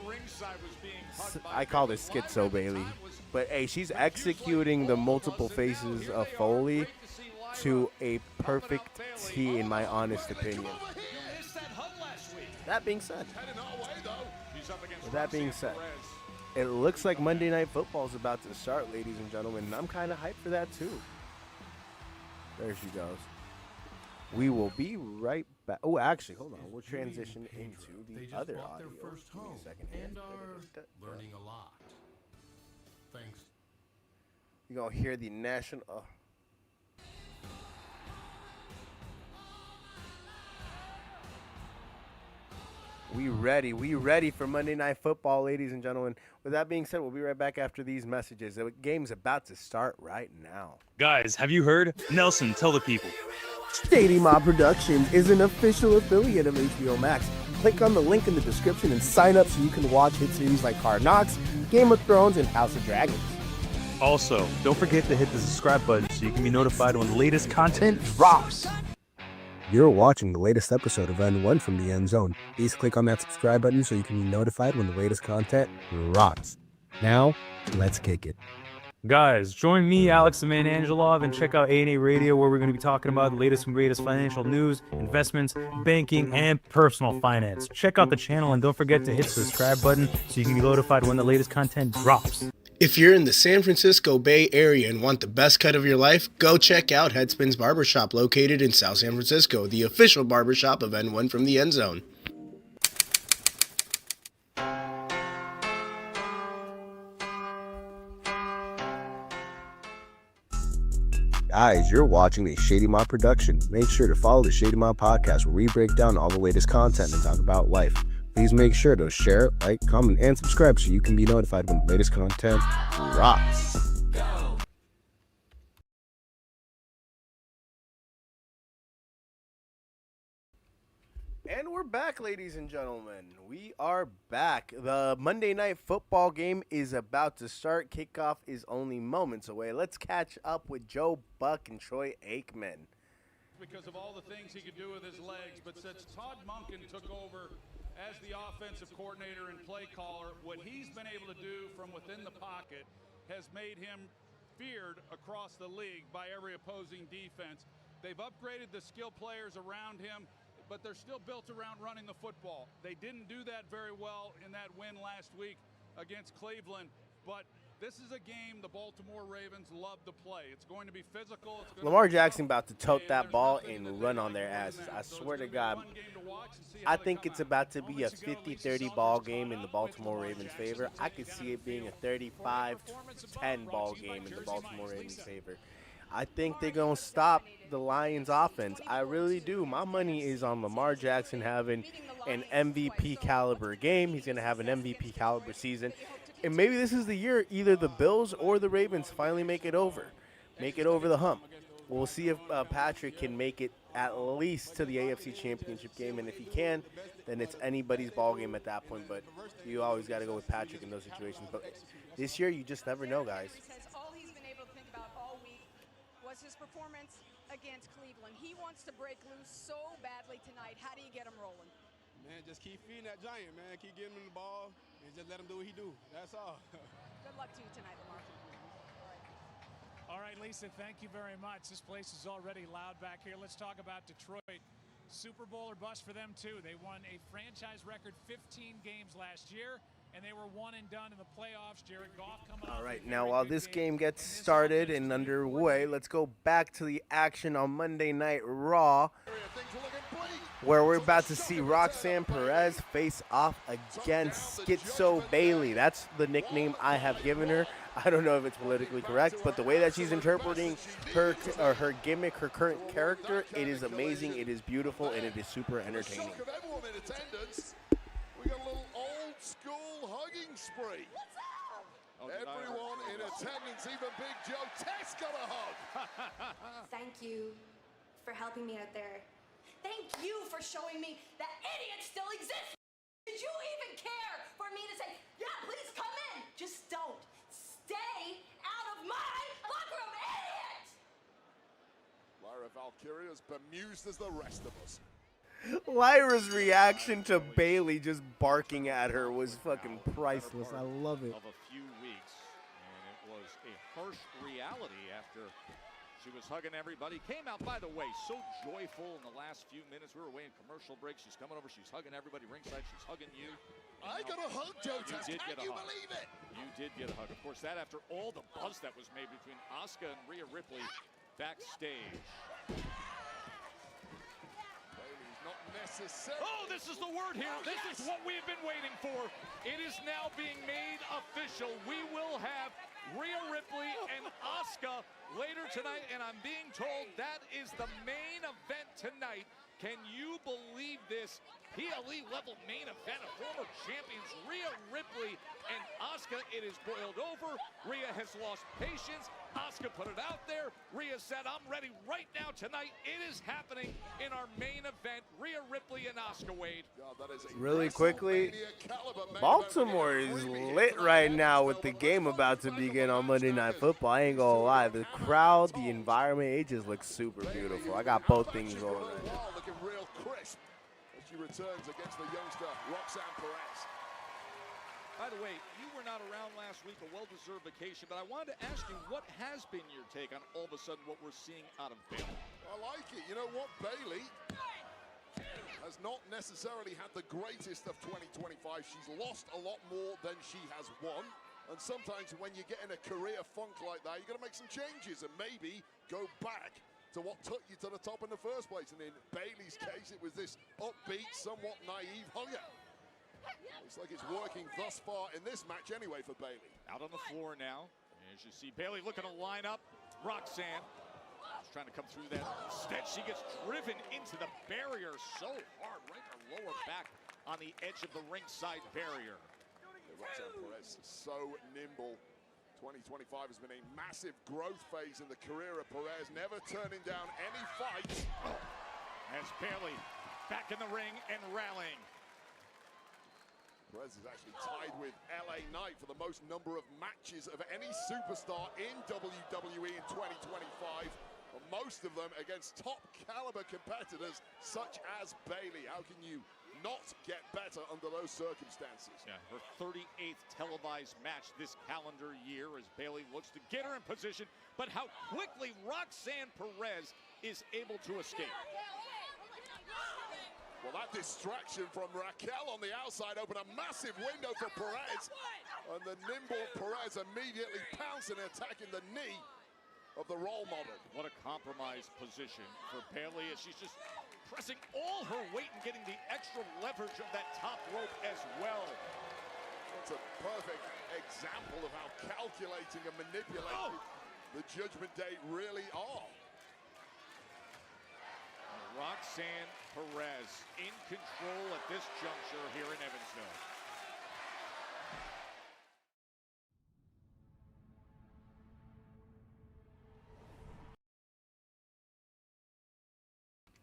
I call this Schizo Bailey. But, hey, she's executing the multiple faces of Foley to a perfect T, in my honest opinion. That being said, it looks like Monday Night Football is about to start, ladies and gentlemen, and I'm kind of hyped for that, too. There she goes. We will be right back. Oh, actually, hold on. We'll transition into the other audio. Give me a second here. And are learning a lot. Thanks. You're going to hear the national... We ready for Monday Night Football, ladies and gentlemen. With that being said, we'll be right back after these messages. The game's about to start right now. Guys, have you heard? Nelson, tell the people. Shady Mob Productions is an official affiliate of HBO Max. Click on the link in the description and sign up so you can watch hit series like Hard Knocks, Game of Thrones, and House of Dragons. Also, don't forget to hit the subscribe button so you can be notified when the latest content drops. You're watching the latest episode of N1 from the End Zone. Please click on that subscribe button so you can be notified when the latest content drops. Now, let's kick it. Guys, join me, Alex the Man Angelov, and check out A&A Radio, where we're going to be talking about the latest and greatest financial news, investments, banking, and personal finance. Check out the channel and don't forget to hit the subscribe button so you can be notified when the latest content drops. If you're in the San Francisco Bay Area and want the best cut of your life, go check out Headspins Barbershop, located in South San Francisco, the official barbershop of N1 from the End Zone. Guys, you're watching a Shady Mob production. Make sure to follow the Shady Mob podcast, where we break down all the latest content and talk about life. Please make sure to share, like, comment, and subscribe so you can be notified when the latest content drops. And we're back, ladies and gentlemen. We are back. The Monday Night Football game is about to start. Kickoff is only moments away. Let's catch up with Joe Buck and Troy Aikman. Because of all the things he could do with his legs, but since Todd Monken took over as the offensive coordinator and play caller, what he's been able to do from within the pocket has made him feared across the league by every opposing defense. They've upgraded the skill players around him, but they're still built around running the football. They didn't do that very well in that win last week against Cleveland, but This is a game the Baltimore Ravens love to play. It's going to be physical. It's going Lamar to be Jackson about to tote that ball and run on their asses. I swear to God. I think it's about to be a 50-30 ball game in the Baltimore Ravens' favor. I could see it being a 35-10 ball game in the Baltimore Ravens' favor. I think they're going to stop the Lions' offense. I really do. My money is on Lamar Jackson having an MVP caliber game. He's going to have an MVP caliber season. And maybe this is the year either the Bills or the Ravens finally make it over the hump. We'll see if Patrick can make it at least to the AFC Championship game. And if he can, then it's anybody's ball game at that point. But you always got to go with Patrick in those situations. But this year, you just never know, guys. All he's been able to think about all week was his performance against Cleveland. He wants to break loose so badly tonight. How do you get him rolling? Man, just keep feeding that giant, man. Keep giving him the ball and just let him do what he do. That's all. Good luck to you tonight, Lamar. All right, Lisa, thank you very much. This place is already loud back here. Let's talk about Detroit. Super Bowl or bust for them, too. They won a franchise record 15 games last year, and they were one and done in the playoffs. Jared Goff coming off. All right, now while this game gets started and underway, let's go back to the action on Monday Night Raw, where we're about to see Roxanne Perez face off against Schizo Bailey. That's the nickname I have given her. I don't know if it's politically correct, but the way that she's interpreting her gimmick, her current character, it is amazing, it is beautiful, and it is super entertaining. We got a little old school hugging spree. Everyone in attendance, even Big Joe Tess got a hug. Thank you for helping me out there. Thank you for showing me that idiots still exist. Did you even care for me to say, yeah, please come in? Just don't. Stay out of my locker room, idiot! Lyra Valkyria is bemused as the rest of us. Lyra's reaction to Bailey just barking at her was fucking priceless. I love it. Of a few weeks, and it was a harsh reality after she was hugging everybody. Came out, by the way, so joyful in the last few minutes. We were away in commercial break. She's coming over. She's hugging everybody ringside. She's hugging you. I got a hug, Joe Tess. Can you believe it? You did get a hug. Of course, that after all the buzz that was made between Asuka and Rhea Ripley backstage. Oh, this is the word here. This is what we've been waiting for. It is now being made official. We will have Rhea Ripley and Asuka later tonight, and I'm being told that is the main event tonight. Can you believe this? PLE level main event of former champions Rhea Ripley and Asuka. It is boiled over. Rhea has lost patience. Asuka put it out there. Rhea said, I'm ready right now tonight. It is happening in our main event. Rhea Ripley and Asuka, Wade. Really quickly, Baltimore is lit right now with the game about to begin on Monday Night Football. I ain't gonna lie. The crowd, the environment, it just looks super beautiful. I got both things rolling right now. Looking real crisp as she returns against the youngster Roxanne Perez. By the way, you were not around last week, a well-deserved vacation, but I wanted to ask you, what has been your take on all of a sudden what we're seeing out of Bailey? I like it. You know what? Bailey has not necessarily had the greatest of 2025. She's lost a lot more than she has won. And sometimes when you get in a career funk like that, you've got to make some changes and maybe go back to what took you to the top in the first place. And in Bailey's case, it was this upbeat, somewhat naive hugger. Looks like it's working thus far in this match anyway for Bailey. Out on the floor now. As you see Bailey looking to line up. Roxanne is trying to come through that. Instead, she gets driven into the barrier so hard, right in her lower back on the edge of the ringside barrier. Roxanne Perez is so nimble. 2025 has been a massive growth phase in the career of Perez, never turning down any fights. As Bailey back in the ring and rallying. Perez is actually tied with LA Knight for the most number of matches of any superstar in WWE in 2025. And most of them against top caliber competitors such as Bailey. How can you not get better under those circumstances? Yeah, her 38th televised match this calendar year as Bailey looks to get her in position. But how quickly Roxanne Perez is able to escape. Well, that distraction from Raquel on the outside opened a massive window for Perez. And the nimble Perez immediately pouncing and attacking the knee of the role model. What a compromised position for Bayley as she's just pressing all her weight and getting the extra leverage of that top rope as well. It's a perfect example of how calculating and manipulating the Judgment Day really are. Roxanne Perez in control at this juncture here in Evansville.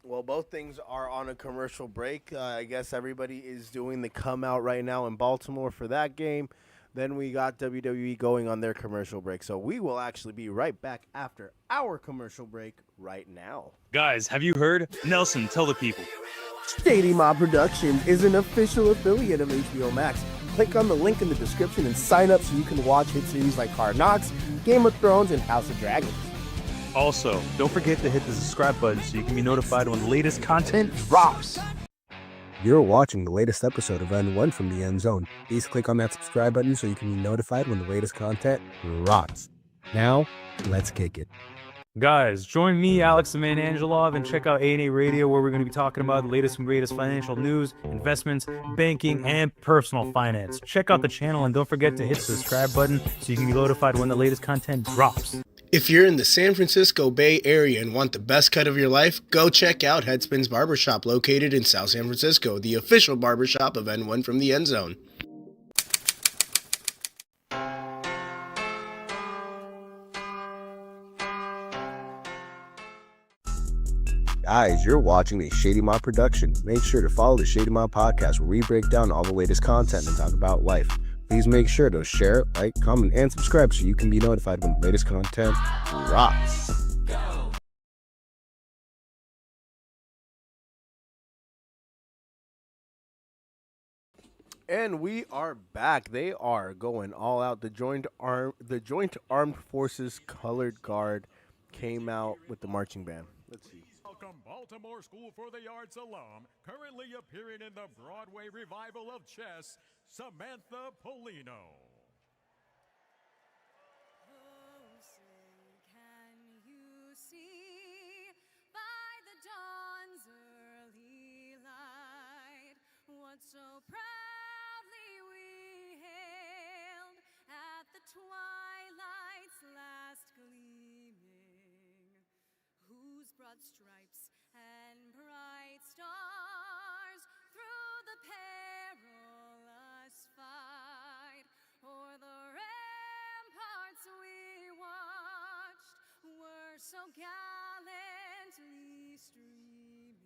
Well, both things are on a commercial break. I guess everybody is doing the come out right now in Baltimore for that game. Then we got WWE going on their commercial break. So we will actually be right back after our commercial break right now. Guys, have you heard? Nelson, tell the people. Shady Mob Production is an official affiliate of HBO Max. Click on the link in the description and sign up so you can watch hit series like Hard Knocks, Game of Thrones, and House of Dragons. Also, don't forget to hit the subscribe button so you can be notified when the latest content drops. You're watching the latest episode of N1 from the End Zone. Please click on that subscribe button so you can be notified when the latest content drops. Now, let's kick it. Guys, join me, Alex the Man Angelov, and check out A&A Radio, where we're going to be talking about the latest and greatest financial news, investments, banking, and personal finance. Check out the channel and don't forget to hit the subscribe button so you can be notified when the latest content drops. If you're in the San Francisco Bay Area and want the best cut of your life, go check out Headspins Barbershop, located in South San Francisco, the official barbershop of N1 from the End Zone. Guys, you're watching a Shady Mob production. Make sure to follow the Shady Mob podcast, where we break down all the latest content and talk about life. Please make sure to share, like, comment, and subscribe so you can be notified when the latest content drops. And we are back. They are going all out. The Joint Armed Forces Colored Guard came out with the marching band. Let's see. Welcome Baltimore School for the Arts alum, currently appearing in the Broadway revival of Chess, Samantha Polino. Oh, say, can you see by the dawn's early light what so proudly we hailed at the twilight's last gleaming, whose broad stripes and bright stars through the perilous fight o'er the ramparts we watched were so gallantly streaming,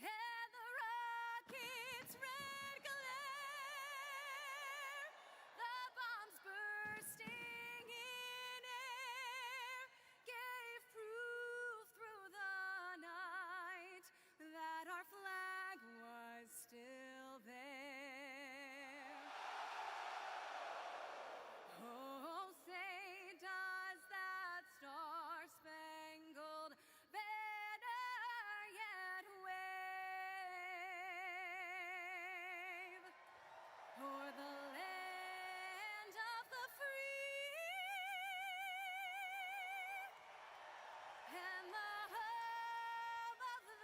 and the rocket's red glare, the bombs bursting in air, gave proof through the night that our flag was still there. Oh, say, does that star-spangled banner yet wave o'er the land of the free and the home of the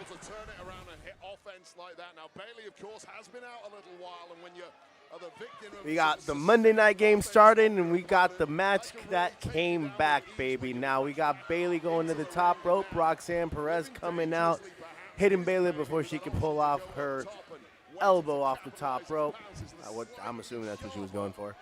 To turn it around and hit offense like that. Now, Bayley, of course, has been out a little while, and when you are the victim of... We got the Monday night game started, and we got the match that came back, baby. Now we got Bayley going to the top rope. Roxanne Perez coming out, hitting Bayley before she could pull off her elbow off the top rope. I'm assuming that's what she was going for.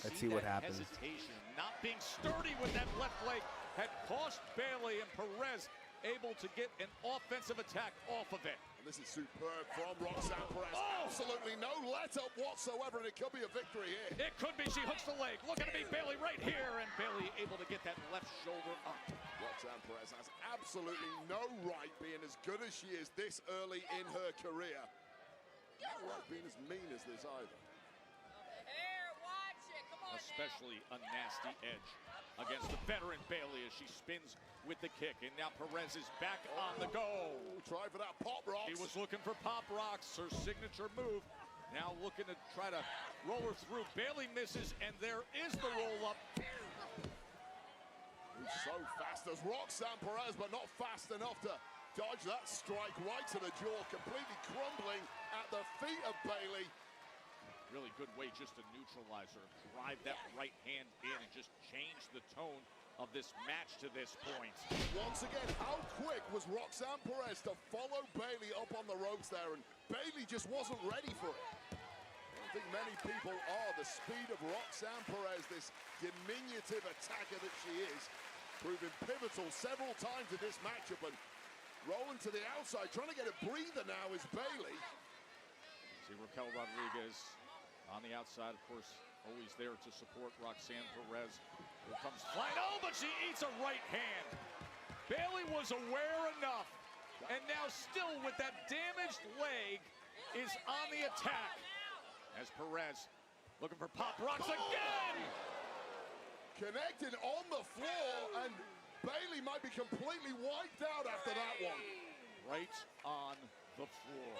Let's see what happens. Hesitation, not being sturdy with that left leg, had cost Bayley, and Perez able to get an offensive attack off of it. And this is superb from Roxanne Perez. Absolutely no let-up whatsoever, and it could be a victory here. It could be. She hooks the leg. Looking to be Bayley right here, and Bayley able to get that left shoulder up. Roxanne Perez has absolutely no right being as good as she is this early in her career. Not right being as mean as this either. A especially a nasty edge against the veteran Bailey as she spins with the kick. And now Perez is back on the go. Try for that pop rocks. He was looking for pop rocks, her signature move. Now looking to try to roll her through. Bailey misses, and there is the roll-up. So fast as Roxanne Perez, but not fast enough to dodge that strike right to the jaw, completely crumbling at the feet of Bailey. Really good way just to neutralize her. Drive that right hand in and just change the tone of this match to this point. Once again, how quick was Roxanne Perez to follow Bailey up on the ropes there, and Bailey just wasn't ready for it. I don't think many people are. The speed of Roxanne Perez, this diminutive attacker that she is, proving pivotal several times in this matchup, and rolling to the outside, trying to get a breather now is Bailey. See Raquel Rodriguez on the outside, of course, always there to support Roxanne Perez. Here comes flying, oh, but she eats a right hand. Bailey was aware enough, and now still with that damaged leg is on the attack. As Perez looking for pop rocks again. Connected on the floor, and Bailey might be completely wiped out after that one. Right on the floor.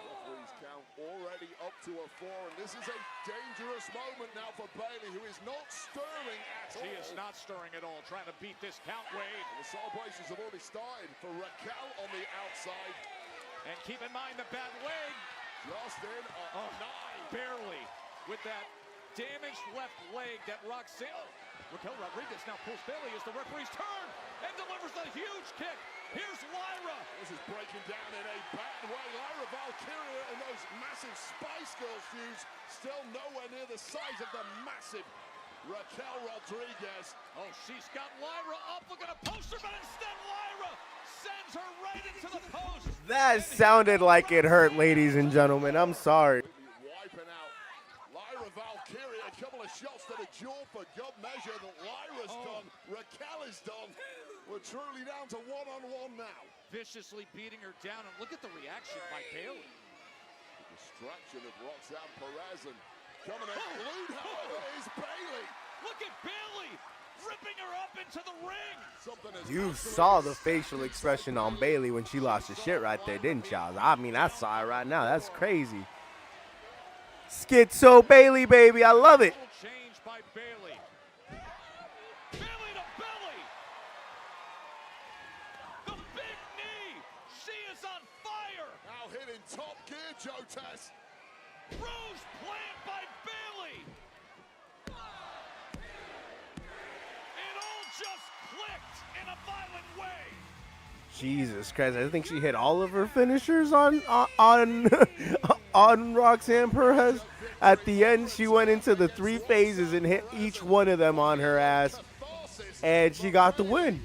Referee's count already up to a 4, and this is a dangerous moment now for Bailey, who is not stirring at all. She is not stirring at all, trying to beat this count, Wade. The celebrations have already started for Raquel on the outside. And keep in mind the bad leg. Just in a 9. Barely. With that damaged left leg that Roxanne... Raquel Rodriguez now pulls Bailey as the referee's turn and delivers a huge kick. Here's Lyra. This is breaking down in a bad way. Lyra Valkyria in those massive Spice Girls shoes, still nowhere near the size of the massive Raquel Rodriguez. Oh, she's got Lyra up, looking to post her, but instead Lyra sends her right into the post. That sounded like it hurt, ladies and gentlemen. I'm sorry. Wiping out Lyra Valkyria. A couple of shots to the jaw for good measure that Lyra's done. Raquel is done. We're truly down to one-on-one now. Viciously beating her down, and look at the reaction by Bailey. The distraction of Roxanne Perez, and coming unglued, however, is Bailey. Look at Bailey ripping her up into the ring. You saw the facial expression on Bailey when she lost her shit right there, didn't y'all? I mean, I saw it right now. That's crazy. Schizo Bailey, baby. I love it. Change by Bailey. Bailey to belly. The big knee. She is on fire. Now hitting top gear, Joe Tess. Rose plant by Bailey. It all just clicked in a violent way. Jesus Christ! I think she hit all of her finishers on on Roxanne Perez. At the end, she went into the 3 phases and hit each one of them on her ass, and she got the win.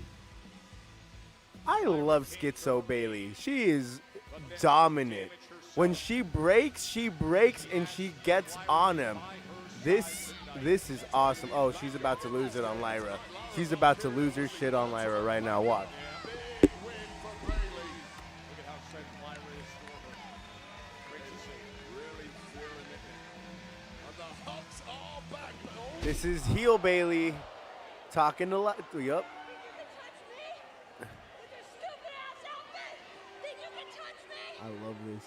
I love Schizo Bailey. She is dominant. When she breaks, and she gets on him. This is awesome. Oh, she's about to lose it on Lyra. She's about to lose her shit on Lyra right now. Watch. This is heel Bailey talking to yup. I love this.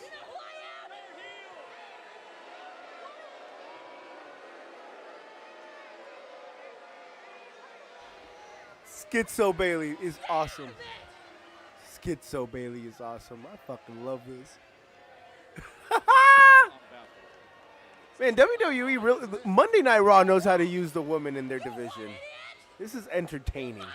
Schizo Bailey is awesome. Schizo Bailey is awesome. I fucking love this. Man, WWE really, Monday Night Raw knows how to use the woman in their division. This is entertaining.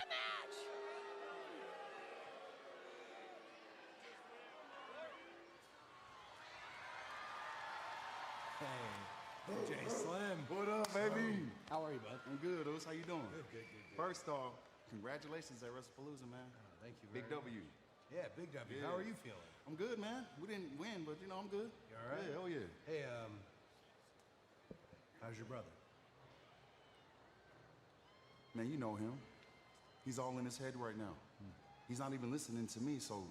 Hey, Jay Slim. What up, baby? How are you, bud? I'm good, Oos. How you doing? Good. First off, congratulations at WrestlePalooza, man. Thank you very much. Big W. Yeah, big W. Yeah. How are you feeling? I'm good, man. We didn't win, but, I'm good. You all right? Yeah, hell yeah. Hey, how's your brother? Man, you know him. He's all in his head right now. He's not even listening to me, so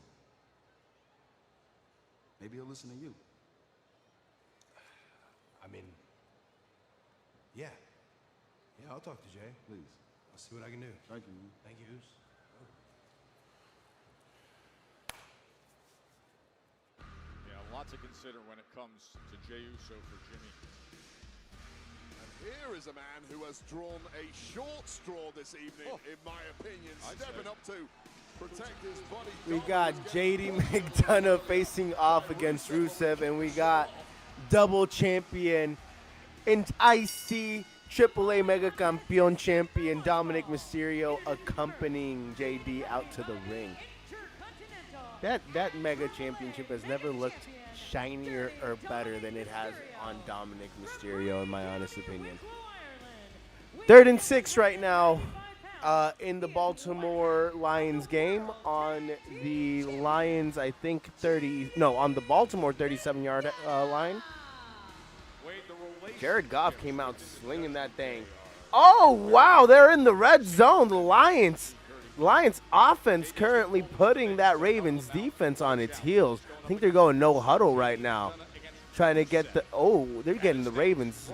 maybe he'll listen to you. I mean, yeah. Yeah, I'll talk to Jay, please. I'll see what I can do. Thank you. Thank you. Yeah, a lot to consider when it comes to Jey Uso for Jimmy. And here is a man who has drawn a short straw this evening, in my opinion, stepping up to protect his body. We got JD McDonough facing off against Rusev, and we got double champion and IC AAA Mega Campeon champion Dominic Mysterio accompanying JD out to the ring. That Mega Championship has never looked shinier or better than it has on Dominic Mysterio, in my honest opinion. 3rd and 6 right now in the Baltimore Lions game. On the Lions, I think on the Baltimore 37-yard line. Jared Goff came out swinging that thing. Oh, wow, they're in the red zone. The Lions offense currently putting that Ravens defense on its heels. I think they're going no huddle right now. Trying to get they're getting the Ravens.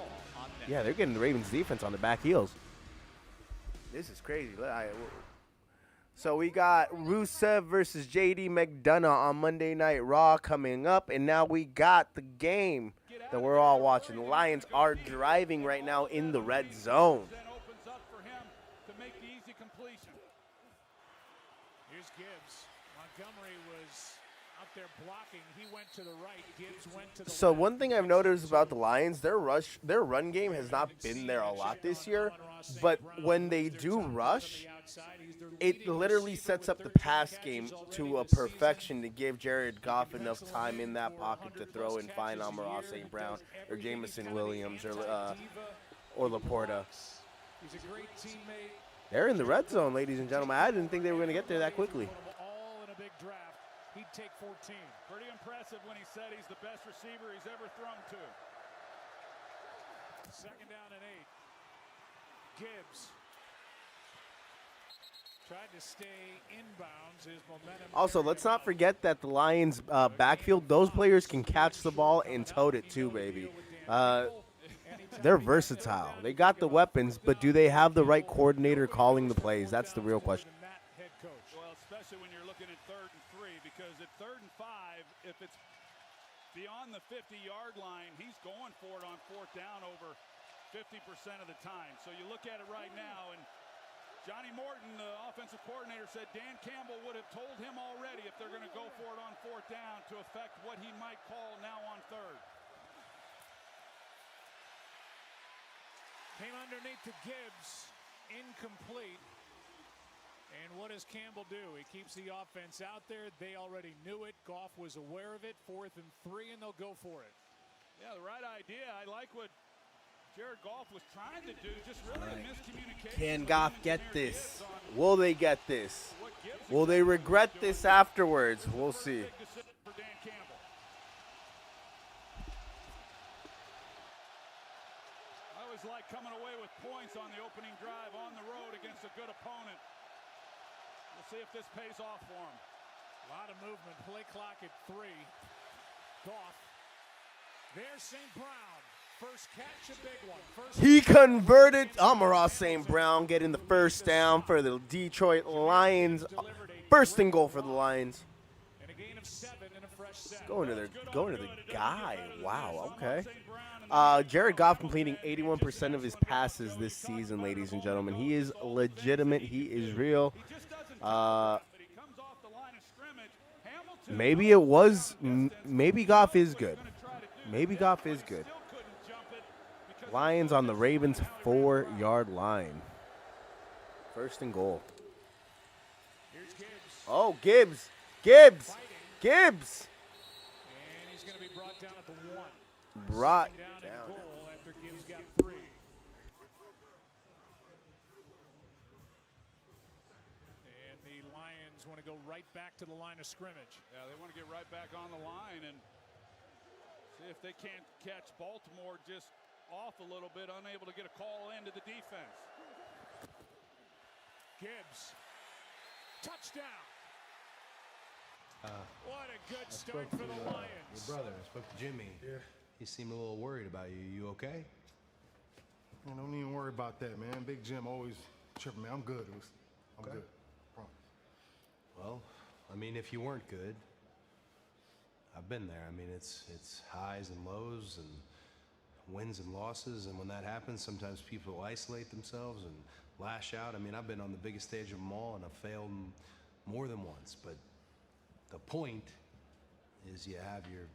Yeah, they're getting the Ravens defense on the back heels. This is crazy. So we got Rusev versus JD McDonough on Monday Night Raw coming up, and now we got the game that we're all watching. The Lions are driving right now in the red zone. Here's Gibbs. Montgomery was out there blocking. He went to the right. Gibbs went to the So one thing I've noticed about the Lions, their run game has not been there a lot this year. But when they do rush, it literally sets up the pass game to a perfection to give Jared Goff enough time in that pocket to throw and find Amon-Ra St. Brown or Jameson Williams or Laporta. He's a great teammate. They're in the red zone, ladies and gentlemen. I didn't think they were going to get there that quickly. All in a big draft. He'd take 14. Pretty impressive when he said he's the best receiver he's ever thrown to. 2nd down and 8. Gibbs tried to stay inbounds. His momentum. Also, let's not forget that the Lions backfield, those players can catch the ball and tote it too, baby. They're versatile. They got the weapons, but do they have the right coordinator calling the plays? That's the real question. Well, especially when you're looking at 3rd and 3, because at 3rd and 5, if it's beyond the 50-yard line, he's going for it on 4th down over 50% of the time. So you look at it right now, and Johnny Morton, the offensive coordinator, said Dan Campbell would have told him already if they're going to go for it on 4th down to affect what he might call now on 3rd. Came underneath to Gibbs, incomplete. And what does Campbell do? He keeps the offense out there. They already knew it. Goff was aware of it. 4th and 3, and they'll go for it. Yeah, the right idea. I like what Jared Goff was trying to do, just really a miscommunication. Can Goff get this? Will they get this? Will they regret this afterwards? We'll see. I always like coming away with points on the opening drive on the road against a good opponent. We'll see if this pays off for him. A lot of movement. Play clock at 3. Goff. There's St. Brown. First catch, a big one. He converted. Amon-Ra St. Brown getting the first down for the Detroit Lions. First and goal for the Lions. And a gain of 7 and a fresh set. Going to the guy. Wow, okay. Jared Goff completing 81% of his passes this season, ladies and gentlemen. He is legitimate. He is real. Maybe Goff is good. Maybe Goff is good. Lions on the Ravens' 4-yard line. First and goal. Oh, Gibbs. Gibbs. Gibbs. And he's going to be brought down at the 1. Brought down. Goal after Gibbs got 3. And the Lions want to go right back to the line of scrimmage. Yeah, they want to get right back on the line and see if they can't catch Baltimore just off a little bit, unable to get a call into the defense. Gibbs. Touchdown. What a good start for the Lions. Your brother, I spoke to Jimmy. Yeah. He seemed a little worried about you. You okay? Man, don't even worry about that, man. Big Jim always tripping, man. I'm good, Oos. I'm Okay. good. Promise. Well, I mean, if you weren't good, I've been there. I mean, it's highs and lows and wins and losses, and when that happens, sometimes people isolate themselves and lash out. I mean, I've been on the biggest stage of them all, and I've failed more than once. But the point is, you have your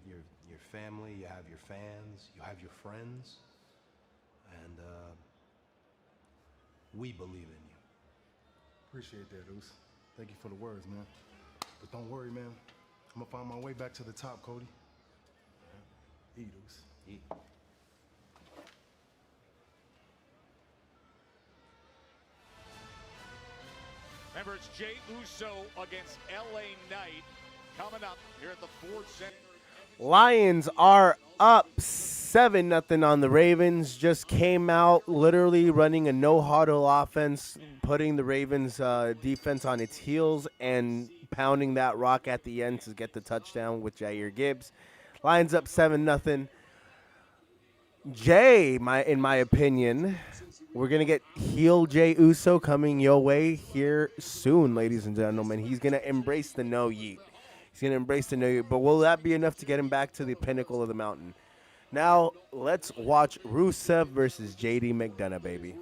family, you have your fans, you have your friends, and we believe in you. Appreciate that, Oos. Thank you for the words, man. But don't worry, man. I'm gonna find my way back to the top, Cody. Eat, Oos. Eat. Remember, it's Jey Uso against LA Knight coming up here at the Ford Center. Lions are up 7-0 on the Ravens. Just came out literally running a no-huddle offense, putting the Ravens defense on its heels and pounding that rock at the end to get the touchdown with Jair Gibbs. Lions up 7-0. Jay, in my opinion, we're going to get heel Jey Uso coming your way here soon, ladies and gentlemen. He's going to embrace the no yeet. He's going to embrace the no yeet. But will that be enough to get him back to the pinnacle of the mountain? Now, let's watch Rusev versus JD McDonough, baby.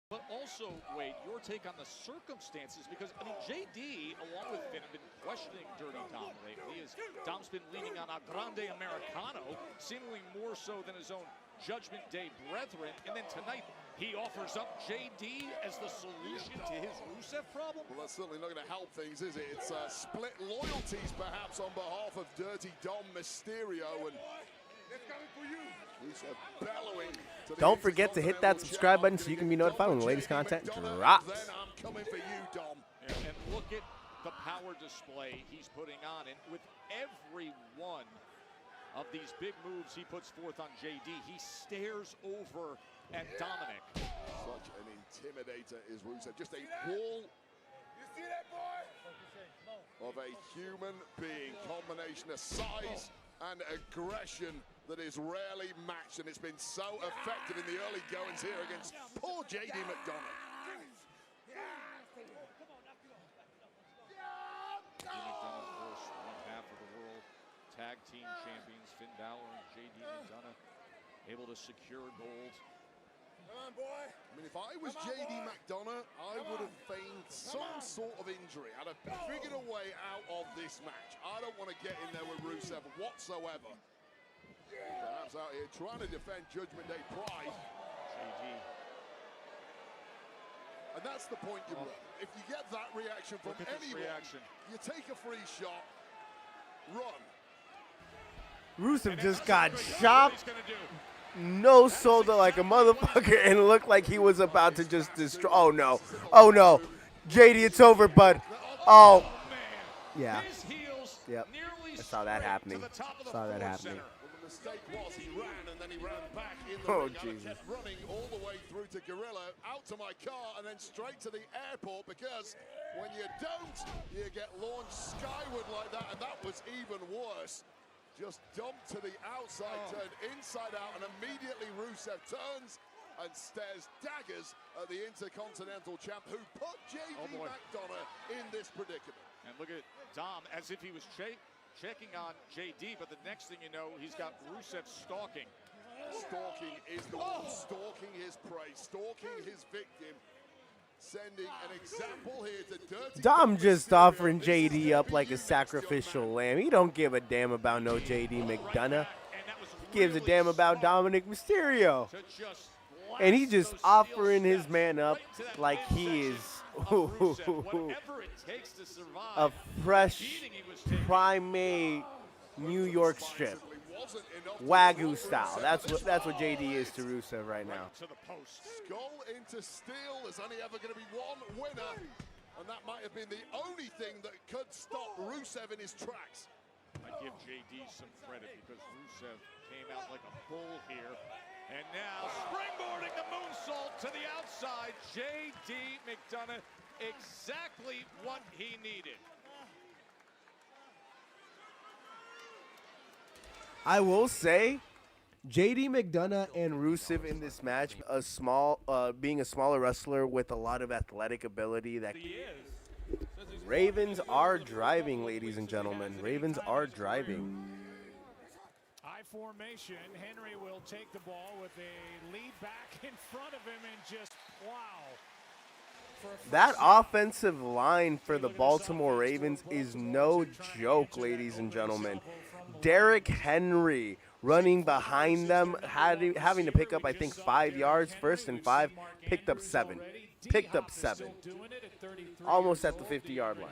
But also, Wade, your take on the circumstances, because, I mean, JD, along with Finn, have been questioning Dirty Dom lately, as Dom's been leaning on a Grande Americano, seemingly more so than his own Judgment Day brethren. And then tonight, he offers up JD as the solution to his Rusev problem. Well, that's certainly not going to help things, is it? It's split loyalties, perhaps, on behalf of Dirty Dom Mysterio, and Rusev bellowing. Don't forget to hit that subscribe button so you can be notified when the latest content drops. Then I'm coming for you, Dom. And look at the power display he's putting on. And with every one of these big moves he puts forth on JD, he stares over at Dominic. Such an intimidator is Rusev. Just a wall of a human being. Combination of size and aggression that is rarely matched, and it's been so effective in the early goings here against poor JD McDonough. McDonough, of course, one half of the world tag team champions, Finn Balor and JD McDonough, able to secure gold. Come on, boy. I mean, if I was JD McDonough, I would have feigned some sort of injury. I'd have figured a way out of this match. I don't want to get in there with Rusev whatsoever. Perhaps out here trying to defend Judgment Day pride. JD. And that's the point you want. If you get that reaction from anyone, you take a free shot, run. Rusev just got chopped, no sold like a motherfucker, and looked like he was about to just destroy. Oh no, oh no, JD, it's over, bud. Oh, yeah, yep. I saw that happening. Saw that happening. The mistake was he ran and then he ran back in the ring and kept running all the way through to Gorilla, out to my car, and then straight to the airport, because when you don't, you get launched skyward like that, and that was even worse. Just dumped to the outside, turned inside out, and immediately Rusev turns and stares daggers at the Intercontinental champ, who put JD McDonough in this predicament. And look at Dom as if he was checking on JD, but the next thing you know, he's got Rusev stalking. Stalking is the one, stalking his prey, stalking his victim, sending an example here to Dirty Dom just offering JD up like a sacrificial lamb. He don't give a damn about no JD McDonough. He gives a damn about Dominic Mysterio. And he just offering his man up like he is a fresh, prime-made New York strip. Wagyu style. That's what JD is to Rusev right now. Skull into steel. There's only ever going to be one winner, and that might have been the only thing that could stop Rusev in his tracks. I give JD some credit because Rusev came out like a bull here. And now springboarding the moonsault to the outside. JD McDonough, exactly what he needed. I will say, JD McDonough and Rusev in this match, being a smaller wrestler with a lot of athletic ability. That Ravens are driving, ladies and gentlemen. Ravens are driving. I formation. Henry will take the ball with a lead back in front of him and just plow. That offensive line for the Baltimore Ravens is no joke, ladies and gentlemen. Derrick Henry running behind them, having to pick up, I think, 5 yards, first and 5, picked up 7. Almost at the 50-yard line.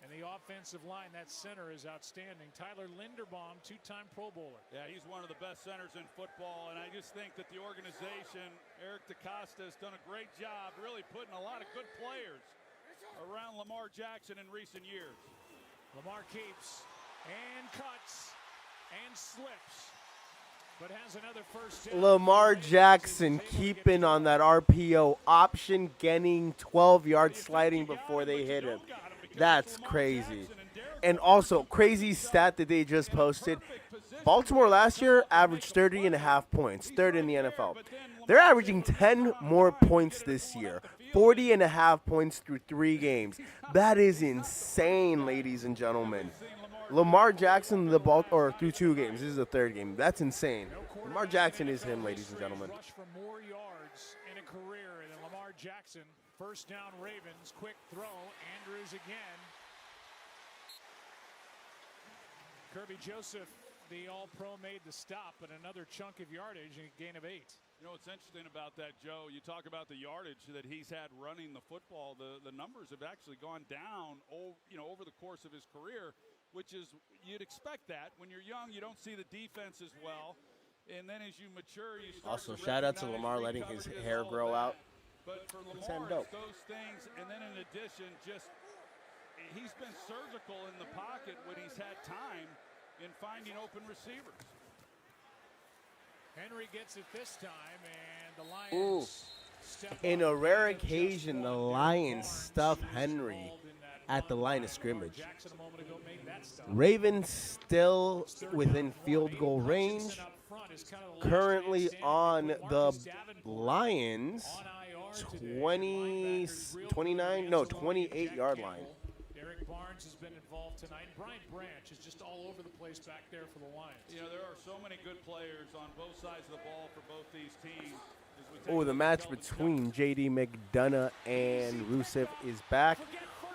And the offensive line, that center is outstanding. Tyler Linderbaum, 2-time Pro Bowler. Yeah, he's one of the best centers in football, and I just think that the organization, Eric DeCosta, has done a great job really putting a lot of good players around Lamar Jackson in recent years. Lamar keeps and cuts and slips, but has another first down. Lamar Jackson keeping on that RPO option, getting 12-yard sliding before they hit him. That's crazy. And also, crazy stat that they just posted. Baltimore last year averaged 30.5 points, third in the NFL. They're averaging 10 more points this year, 40.5 points through 3 games. That is insane, ladies and gentlemen. Lamar Jackson, through 2 games. This is the 3rd game. That's insane. Lamar Jackson is him, ladies and gentlemen. Rush for more yards in a career than Lamar Jackson. First down, Ravens. Quick throw. Andrews again. Kirby Joseph, the All-Pro, made the stop, but another chunk of yardage and a gain of 8. You know what's interesting about that, Joe? You talk about the yardage that he's had running the football. The numbers have actually gone down, over the course of his career, which is, you'd expect that. When you're young, you don't see the defense as well. And then as you mature, you start Also, shout out to Lamar letting his hair grow out. But for Lamar, it's those things. And then in addition, he's been surgical in the pocket when he's had time in finding open receivers. Henry gets it this time, and the Lions. In a rare occasion, the Lions stuff Henry at the line of scrimmage. Ravens still within field goal range. Currently on the Lions 28-yard line. Derek Barnes has been involved tonight. Brian Branch is just all over the place back there for the Lions. You know, there are so many good players on both sides of the ball for both these teams. Oh, the match between J.D. McDonough and Rusev is back.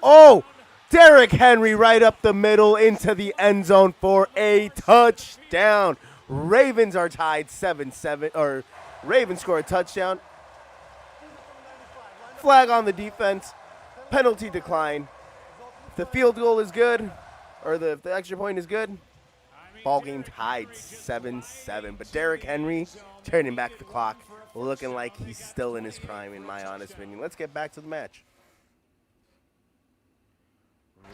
Oh, Derrick Henry right up the middle into the end zone for a touchdown. Ravens are tied 7-7, or Ravens score a touchdown. Flag on the defense. Penalty decline. If the field goal is good, or if the extra point is good, ball game tied 7-7. But Derrick Henry turning back the clock, looking like he's still in his prime, in my honest opinion. Let's get back to the match.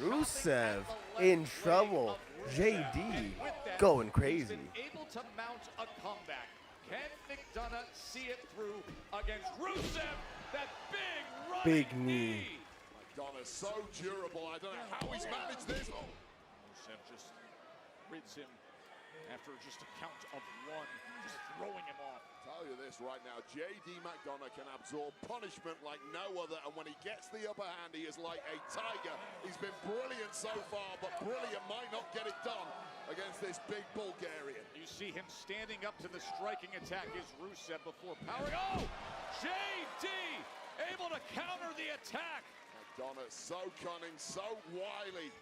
Rusev in trouble. JD going crazy. Able to mount a comeback. Can McDonough see it through against Rusev? That big knee. McDonough's so durable. I don't know how he's managed this. Rusev just rids him after just a count of 1, just throwing him off. Tell you this right now, J.D. McDonough can absorb punishment like no other, and when he gets the upper hand, he is like a tiger. He's been brilliant so far, but brilliant might not get it done against this big Bulgarian. You see him standing up to the striking attack is Rusev before powering. Oh! J.D. able to counter the attack. McDonough so cunning, so wily.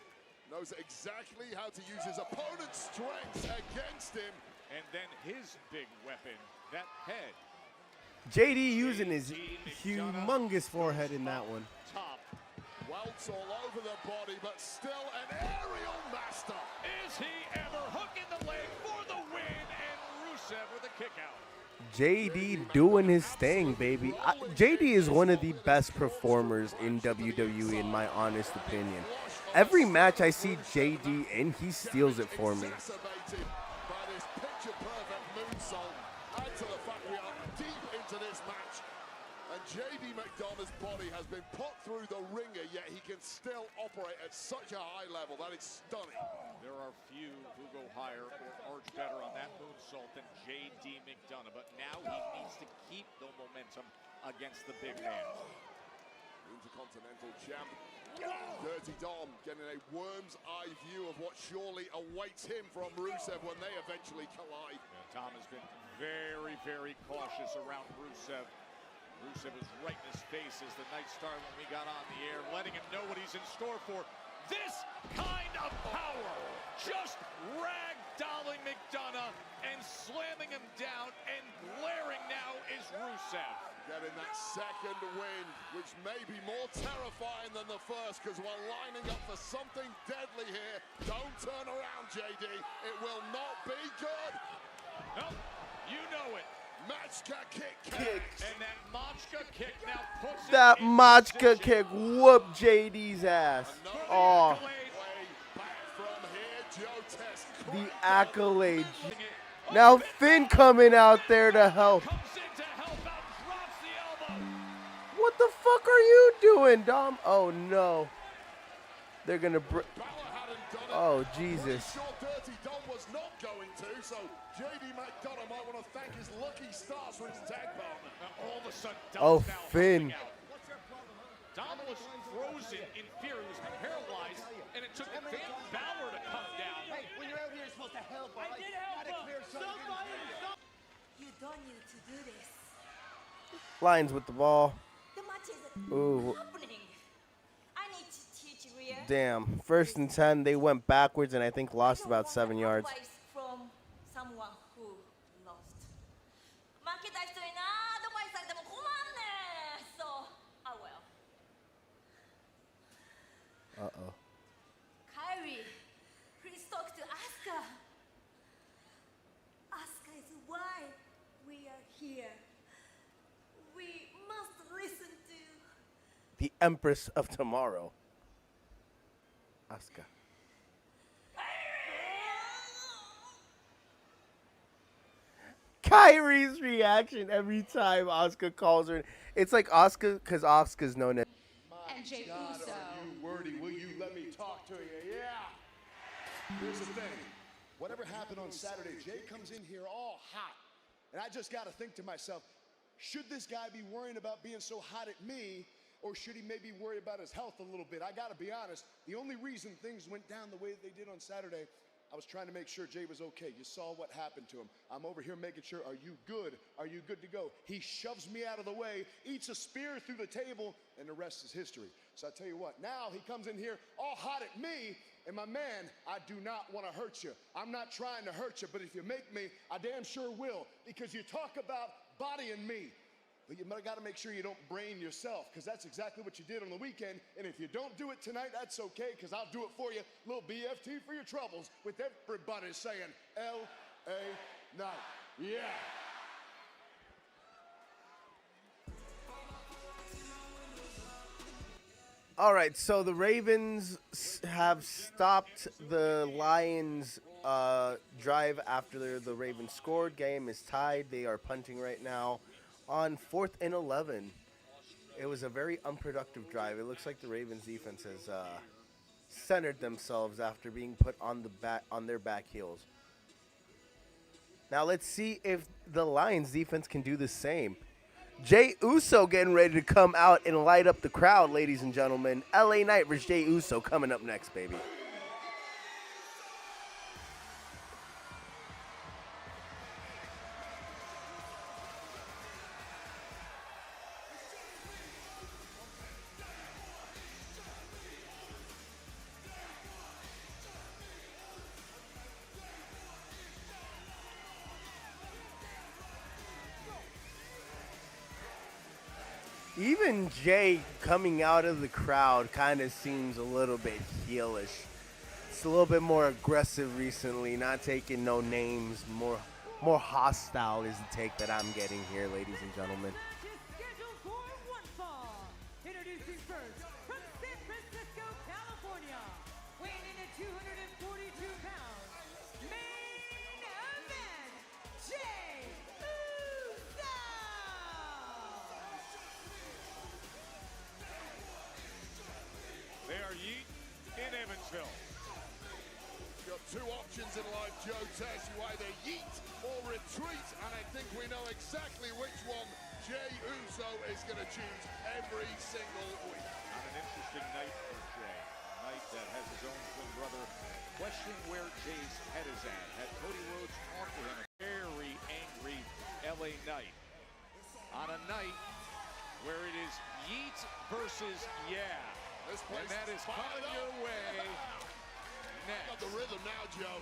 Knows exactly how to use his opponent's strengths against him. And then his big weapon, that head. JD using his humongous forehead in that one. Top. Welts all over the body, but still an aerial master. Is he ever hooking the leg for the win? And Rusev with a kick out. JD doing his thing, baby. JD is one of the best performers in WWE, in my honest opinion. Every match I see JD in, he steals it for me. And JD McDonough's body has been put through the ringer, yet he can still operate at such a high level. That is stunning. There are few who go higher or arch better on that moonsault than JD McDonough, but now he needs to keep the momentum against the big man. Intercontinental champ, Dirty Dom, getting a worm's eye view of what surely awaits him from Rusev when they eventually collide. Yeah, Tom has been very, very cautious around Rusev. Rusev was right in his face as the night started when we got on the air, letting him know what he's in store for. This kind of power, just ragdolling McDonough and slamming him down, and glaring now is Rusev. Getting that second win, which may be more terrifying than the first, because we're lining up for something deadly here. Don't turn around, JD. It will not be good. Nope, you know it. Machka kick. And that Machka kick now puts That it in Machka position. kick whooped JD's ass. Oh, the accolade. Now Finn coming out there to help. What the fuck are you doing, Dom? Oh no. They're gonna oh Jesus. Sure Dirty Dom was not going to, so JD McDonough might want to thank his lucky stars for his tag partner. All of a sudden, Oh, Dom's now Finn. helping out. Dom was frozen in fear. He was paralyzed, and it took Finn Balor to come down. Hey, when you're out here, you're supposed to help. I did help him. Somebody stop. You don't need to do this. Lions with the ball. The match is Ooh. happening. I need to teach Rhea. Damn. 1st and 10. They went backwards and I think lost about 7 yards. Advice from someone who lost. 負けた人になアドバイスされても困んねん。So, I will. Uh-oh. Kyrie, please talk to Asuka. Asuka is why we are here. We must listen to. The Empress of Tomorrow. Asuka. Kyrie's reaction every time Asuka calls her. It's like Asuka, because Asuka's known as. And Jey Uso. Are you wordy? Will you let me talk to you? Yeah. Here's the thing. Whatever happened on Saturday, Jay comes in here all hot. And I just got to think to myself, should this guy be worrying about being so hot at me, or should he maybe worry about his health a little bit? I got to be honest. The only reason things went down the way they did on Saturday, I was trying to make sure Jay was okay. You saw what happened to him. I'm over here making sure, are you good? Are you good to go? He shoves me out of the way, eats a spear through the table, and the rest is history. So I tell you what, now he comes in here all hot at me, and my man, I do not want to hurt you. I'm not trying to hurt you, but if you make me, I damn sure will, because you talk about bodying me. But you got to make sure you don't brain yourself, because that's exactly what you did on the weekend. And if you don't do it tonight, that's okay, because I'll do it for you. Little BFT for your troubles, with everybody saying L.A. Knight. Yeah. All right, so the Ravens have stopped the Lions' drive after the Ravens scored. Game is tied. They are punting right now on 4th and 11. It was a very unproductive drive. It looks like the Ravens defense has centered themselves after being put on their back heels. Now let's see if the Lions defense can do the same. Jey Uso getting ready to come out and light up the crowd, ladies and gentlemen. LA Knight versus Jey Uso coming up next, baby. Even Jay coming out of the crowd kind of seems a little bit heelish. It's a little bit more aggressive recently, not taking no names, more hostile is the take that I'm getting here, ladies and gentlemen. Scheduled for one fall. Introducing first from San Francisco, California, weighing in at 242 pounds, main event, Jey Uso. options in life, Joe, tells you either yeet or retreat, and I think we know exactly which one Jey Uso is going to choose every single week. On an interesting night for Jey, a night that has his own twin brother questioning where Jey's head is at. Had Cody Rhodes talk to him, a very angry LA Knight. On a night where it is yeet versus yeah. And that is coming your way next. Got the rhythm now, Joe.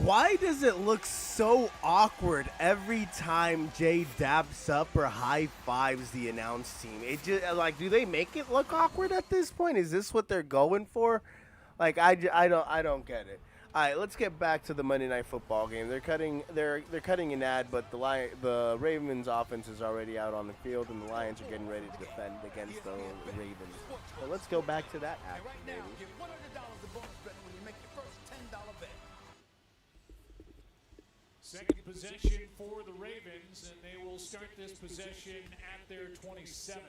Why does it look so awkward every time Jey daps up or high fives the announce team? It just like, do they make it look awkward at this point? Is this what they're going for? Like, I don't get it. All right, let's get back to the Monday Night Football game. They're cutting an ad, but the Ravens offense is already out on the field, and the Lions are getting ready to defend against the Ravens. So let's go back to that action, baby. Second possession for the Ravens, and they will start this possession at their 27.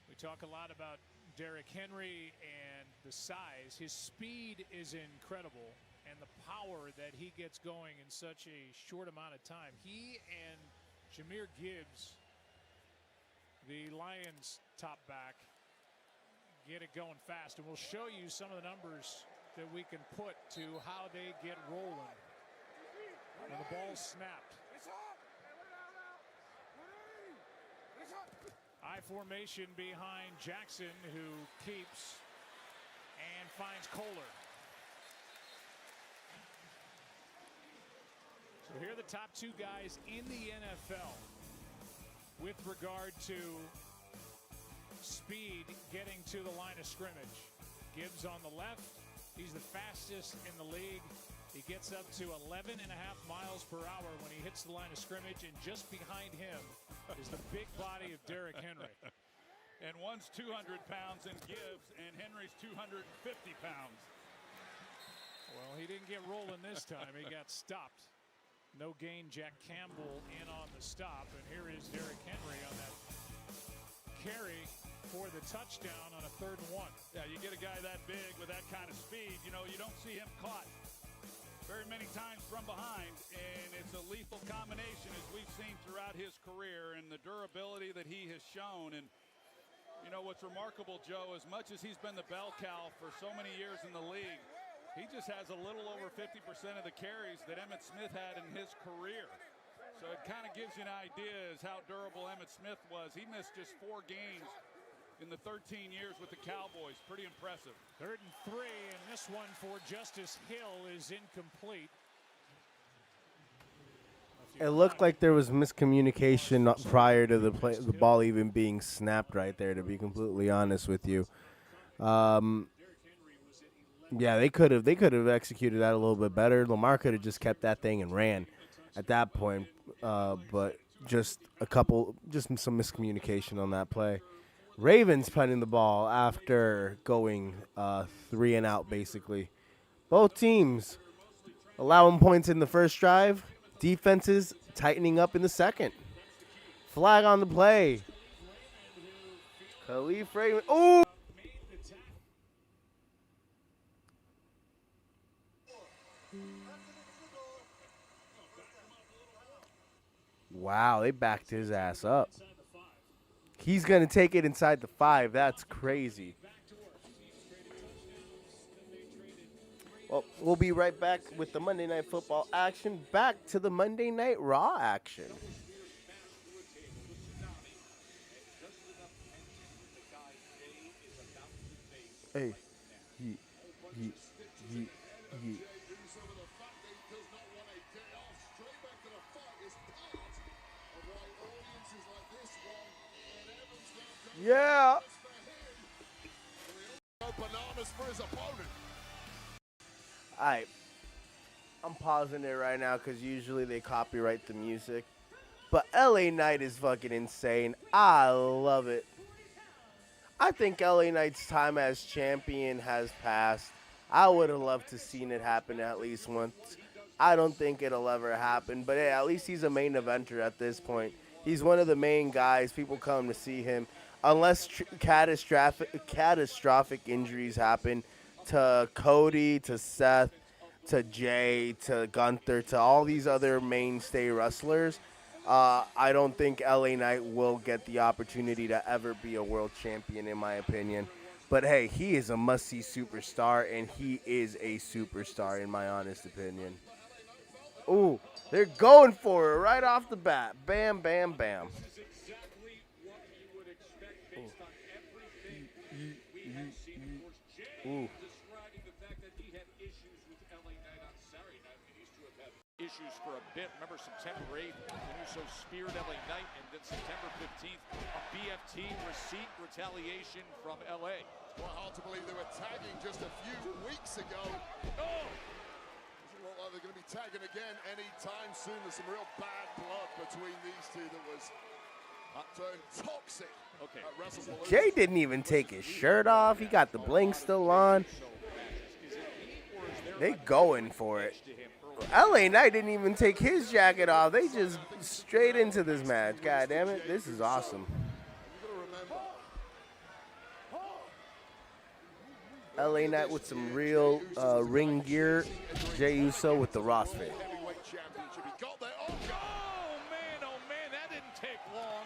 We talk a lot about Derrick Henry and the size. His speed is incredible, and the power that he gets going in such a short amount of time. He and Jahmyr Gibbs, the Lions top back, get it going fast, and we'll show you some of the numbers that we can put to how they get rolling when the ball's snapped. I formation behind Jackson, who keeps and finds Kohler. So here are the top two guys in the NFL with regard to speed getting to the line of scrimmage. Gibbs on the left. He's the fastest in the league. He gets up to 11.5 miles per hour when he hits the line of scrimmage, and just behind him is the big body of Derrick Henry. And one's 200 pounds in Gibbs, and Henry's 250 pounds. Well, he didn't get rolling this time. He got stopped. No gain. Jack Campbell in on the stop, and here is Derrick Henry on that carry for the touchdown on a 3rd and 1. Yeah, you get a guy that big with that kind of speed, you know, you don't see him caught very many times from behind, and it's a lethal combination as we've seen throughout his career, and the durability that he has shown. And you know what's remarkable, Joe, as much as he's been the bell cow for so many years in the league, he just has a little over 50% of the carries that Emmitt Smith had in his career. So it kind of gives you an idea as how durable Emmitt Smith was. He missed just 4 games in the 13 years with the Cowboys. Pretty impressive. 3rd and 3, and this one for Justice Hill is incomplete. It looked like there was miscommunication prior to the ball even being snapped right there, to be completely honest with you. Yeah, they could have executed that a little bit better. Lamar could have just kept that thing and ran at that point, but just some miscommunication on that play. Ravens punting the ball after going 3 and out, basically. Both teams allowing points in the first drive. Defenses tightening up in the second. Flag on the play. Khalif Raymond. Oh! Wow, they backed his ass up. He's going to take it inside the 5. That's crazy. Well, we'll be right back with the Monday Night Football action. Back to the Monday Night Raw action. Hey. Yeah. Bananas for his opponent. All right. I'm pausing it right now because usually they copyright the music. But LA Knight is fucking insane. I love it. I think LA Knight's time as champion has passed. I would have loved to seen it happen at least once. I don't think it'll ever happen. But hey, at least he's a main eventer at this point. He's one of the main guys. People come to see him. unless catastrophic injuries happen to Cody, to Seth, to Jay, to Gunther, to all these other mainstay wrestlers, I don't think LA Knight will get the opportunity to ever be a world champion, in my opinion. But hey, he is a must-see superstar, and he is a superstar, in my honest opinion. Ooh, they're going for it right off the bat. Bam, bam, bam. Ooh. Issues for a bit. Remember September 8th, Uso speared LA Knight, and then September 15th, a BFT receipt retaliation from LA. Well, hard to believe they were tagging just a few weeks ago. Oh! Doesn't look like they're going to be tagging again anytime soon. There's some real bad blood between these two that was turned toxic. Okay. Jay didn't even take his shirt off. He got the bling still on. They going for it. LA Knight didn't even take his jacket off. They just straight into this match. God damn it. This is awesome. LA Knight with some real ring gear. Jey Uso with the Ross fit. Oh man, that didn't take long.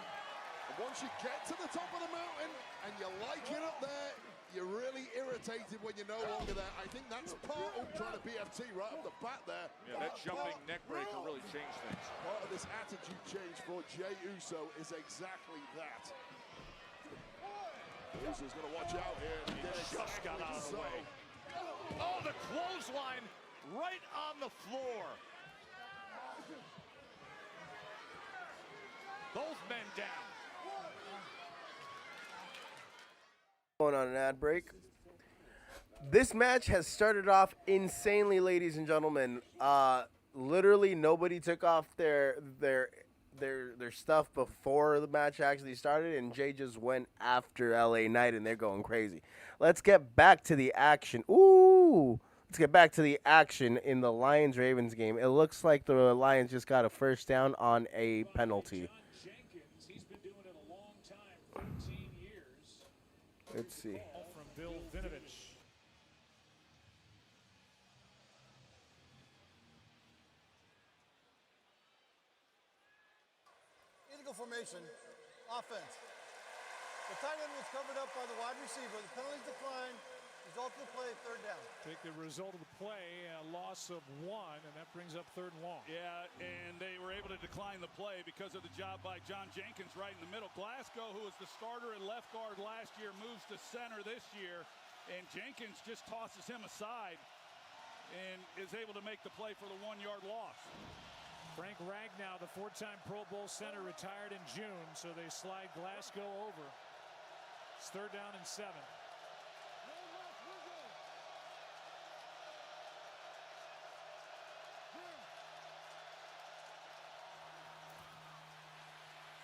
Once you get to the top of the mountain and you like it up there, you're really irritated when you're no longer there. I think that's part of trying to BFT right off the bat there. Yeah, that jumping neck breaker really changed things. Part of this attitude change for Jey Uso is exactly that. Uso's going to watch out here. He just got out of the way. Oh, the clothesline right on the floor. Both men down. Going on an ad break. This match has started off insanely, ladies and gentlemen. Literally nobody took off their stuff before the match actually started, and Jay just went after LA Knight, and they're going crazy. Let's get back to the action. Ooh! Let's get back to the action in the Lions-Ravens game. It looks like the Lions just got a first down on a penalty. Let's see. From Bill Vinovich. Illegal formation, offense. The tight end was covered up by the wide receiver. The penalties declined. Result of the play, third down. Take the result of the play, a loss of 1, and that brings up 3rd and long. Yeah, and they were able to decline the play because of the job by John Jenkins right in the middle. Glasgow, who was the starter at left guard last year, moves to center this year, and Jenkins just tosses him aside and is able to make the play for the 1-yard loss. Frank Ragnow, the 4-time Pro Bowl center, retired in June, so they slide Glasgow over. It's 3rd down and 7.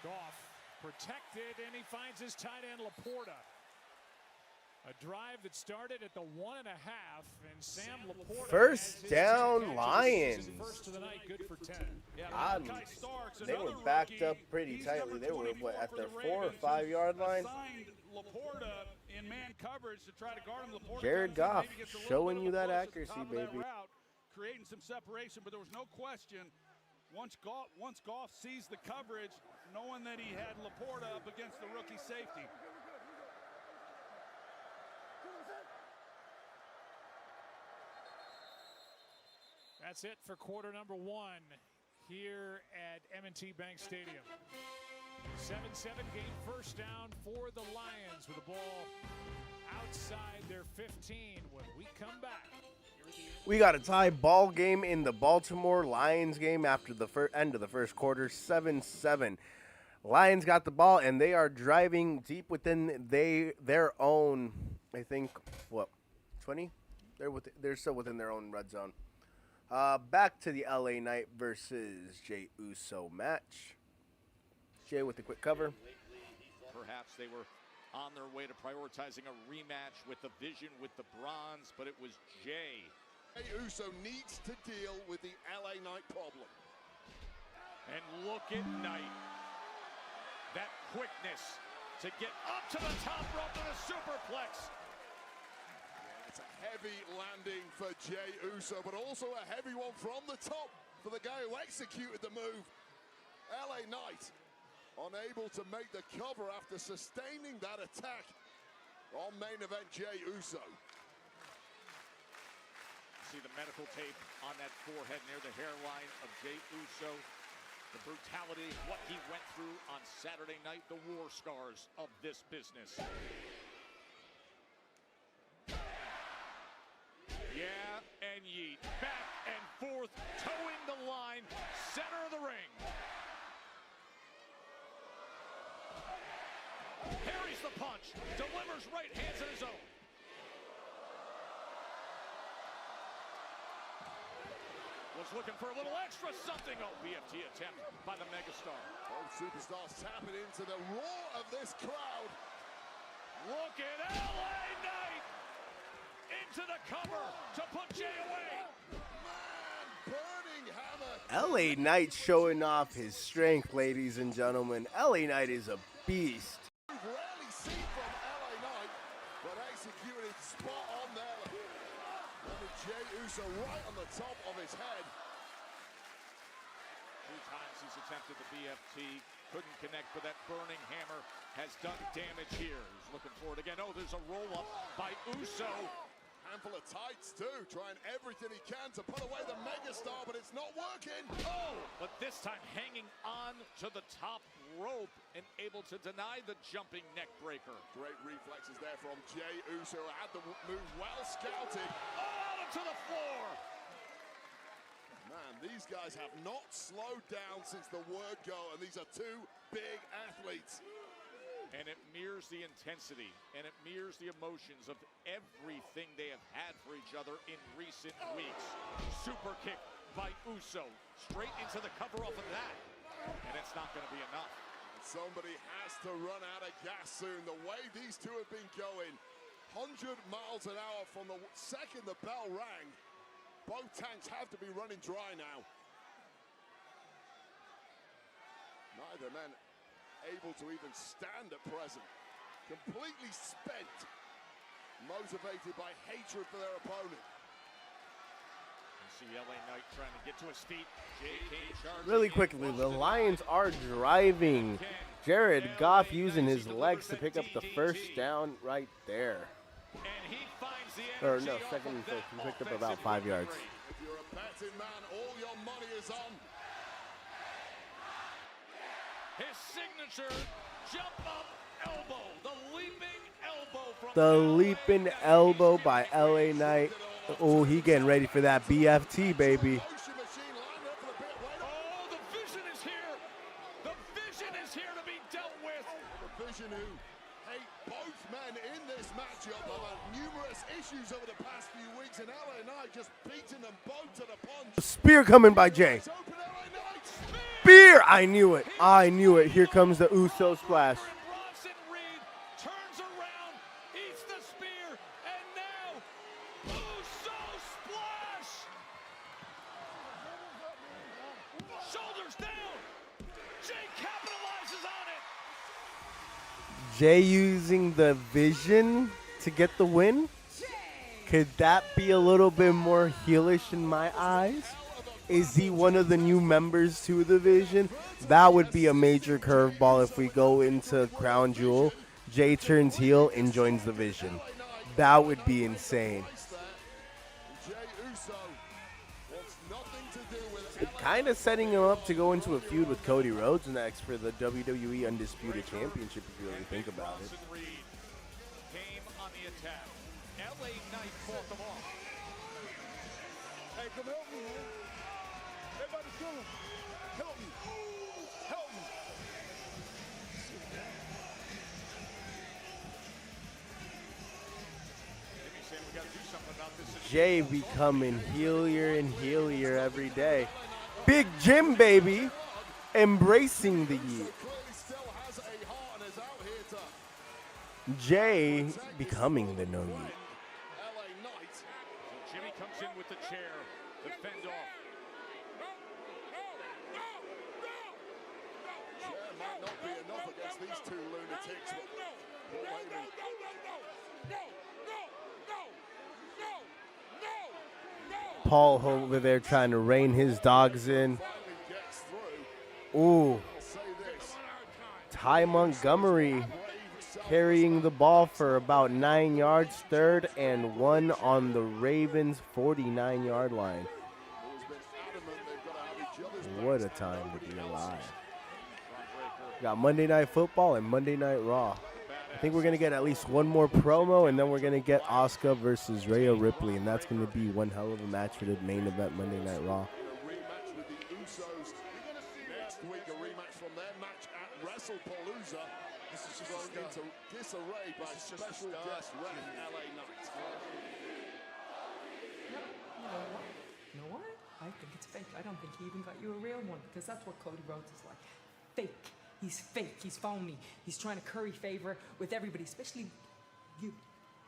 Goff protected, and he finds his tight end Laporta. A drive that started at the 1.5, and Sam Laporta. First down, Lions. First of the night, good for 10. They were backed up pretty tightly. They were at their 4 or 5 yard line. Laporta in man coverage to try to guard him. Laporta Jared Goff showing you that accuracy, baby. Creating some separation, but there was no question. Once Goff sees the coverage, knowing that he had Laporta up against the rookie safety. That's it for quarter number 1 here at M&T Bank Stadium. 7-7 game first down for the Lions with the ball outside their 15 when we come back. We got a tie ball game in the Baltimore Lions game after the end of the first quarter, 7-7. Lions got the ball, and they are driving deep within their own, I think, 20? They're still within their own red zone. Back to the LA Knight versus Jey Uso match. Jay with the quick cover. Perhaps they were on their way to prioritizing a rematch with the Vision with the Bronze, but it was Jey. Jey Uso needs to deal with the LA Knight problem. And look at Knight. That quickness to to get up to the top rope to the superplex. It's a heavy landing for Jey Uso, but also a heavy one from the top for the guy who executed the move. LA Knight unable to make the cover after sustaining that attack on main event Jey Uso. See the medical tape on that forehead near the hairline of Jey Uso. The brutality, what he went through on Saturday night, the war scars of this business. Yeah, and yeet. Back and forth, towing the line, center of the ring. Parries the punch, delivers right hands in his own. Was looking for a little extra something. Oh, BFT attempt by the megastar. Both superstars tapping into the roar of this crowd. Look at LA Knight into the cover to put Jey away. Man, burning hammer. LA Knight showing off his strength, ladies and gentlemen. LA Knight is a beast. We've rarely seen from LA Knight, but executed spot on there. And Jey Uso right on the top of his head. 2 times he's attempted the BFT, couldn't connect, but that burning hammer has done damage here. He's looking for it again. Oh, there's a roll-up by Uso. Handful of tights too, trying everything he can to put away the megastar, but it's not working. Oh, but this time hanging on to the top rope and able to deny the jumping neck breaker. Great reflexes there from Jey Uso, had the move well scouted. Oh, out to the floor. Man, these guys have not slowed down since the word go, and these are 2 big athletes. And it mirrors the intensity, and it mirrors the emotions of everything they have had for each other in recent weeks. Super kick by Uso, straight into the cover off of that. And it's not going to be enough. Somebody has to run out of gas soon. The way these two have been going, 100 miles an hour from the second the bell rang. Both tanks have to be running dry now. Neither men able to even stand at present. Completely spent. Motivated by hatred for their opponent. You see LA Knight trying to get to his feet. JK charging. Really quickly, the Lions are driving. Jared Goff using his legs to pick up the first down right there. And he finds the Or energy no, off second of and that 6th. He picked up about offensive 5 yards. If you're a betting man, all your money is on. His signature jump up elbow. The leaping elbow from The leaping elbow by LA Knight. Oh, he getting ready for that BFT, baby. Oh, the vision is here. The vision is here to be dealt with. The Vision who hate both men in this matchup. They've had numerous issues over the past few weeks, and LA Knight just beating them both to the punch. Spear coming by Jay. Spear! I knew it. I knew it. Here comes the Uso splash. Bronson Reed turns around, eats the spear, and now Uso splash. Shoulders down. Jay capitalizes on it. Jay using the vision to get the win? Could that be a little bit more heelish in my eyes? Is he one of the new members to the Vision? That would be a major curveball if we go into Crown Jewel. Jay turns heel and joins the Vision. That would be insane. Kind of setting him up to go into a feud with Cody Rhodes next for the WWE Undisputed Championship, if you really think about it. Bronson Reed came on the attack. LA Knight fought them off. Hey, come help me, man. Everybody kill him. Help me. Help me. Jimmy's saying we got to do something about this. Jay becoming heelier and heelier every day. Big Jim, baby, embracing the yeet. Jay becoming the no yeet. Jimmy comes in with the chair to fend off. Chair might not be enough against these two lunatics, but Paul over there trying to rein his dogs in. Ooh. Ty Montgomery carrying the ball for about 9 yards, 3rd and 1 on the Ravens' 49-yard line. What a time to be alive. Got Monday Night Football and Monday Night Raw. I think we're going to get at least one more promo, and then we're going to get Asuka versus Rhea Ripley, and that's going to be one hell of a match for the main event Monday Night Raw. Rematch with the Usos next week, a rematch from their match at WrestlePalooza. This is just thrown into disarray by special guest ref LA Knight. You know what? I think it's fake. I don't think he even got you a real one, because that's what Cody Rhodes is like. Fake. He's fake. He's phony. He's trying to curry favor with everybody, especially you,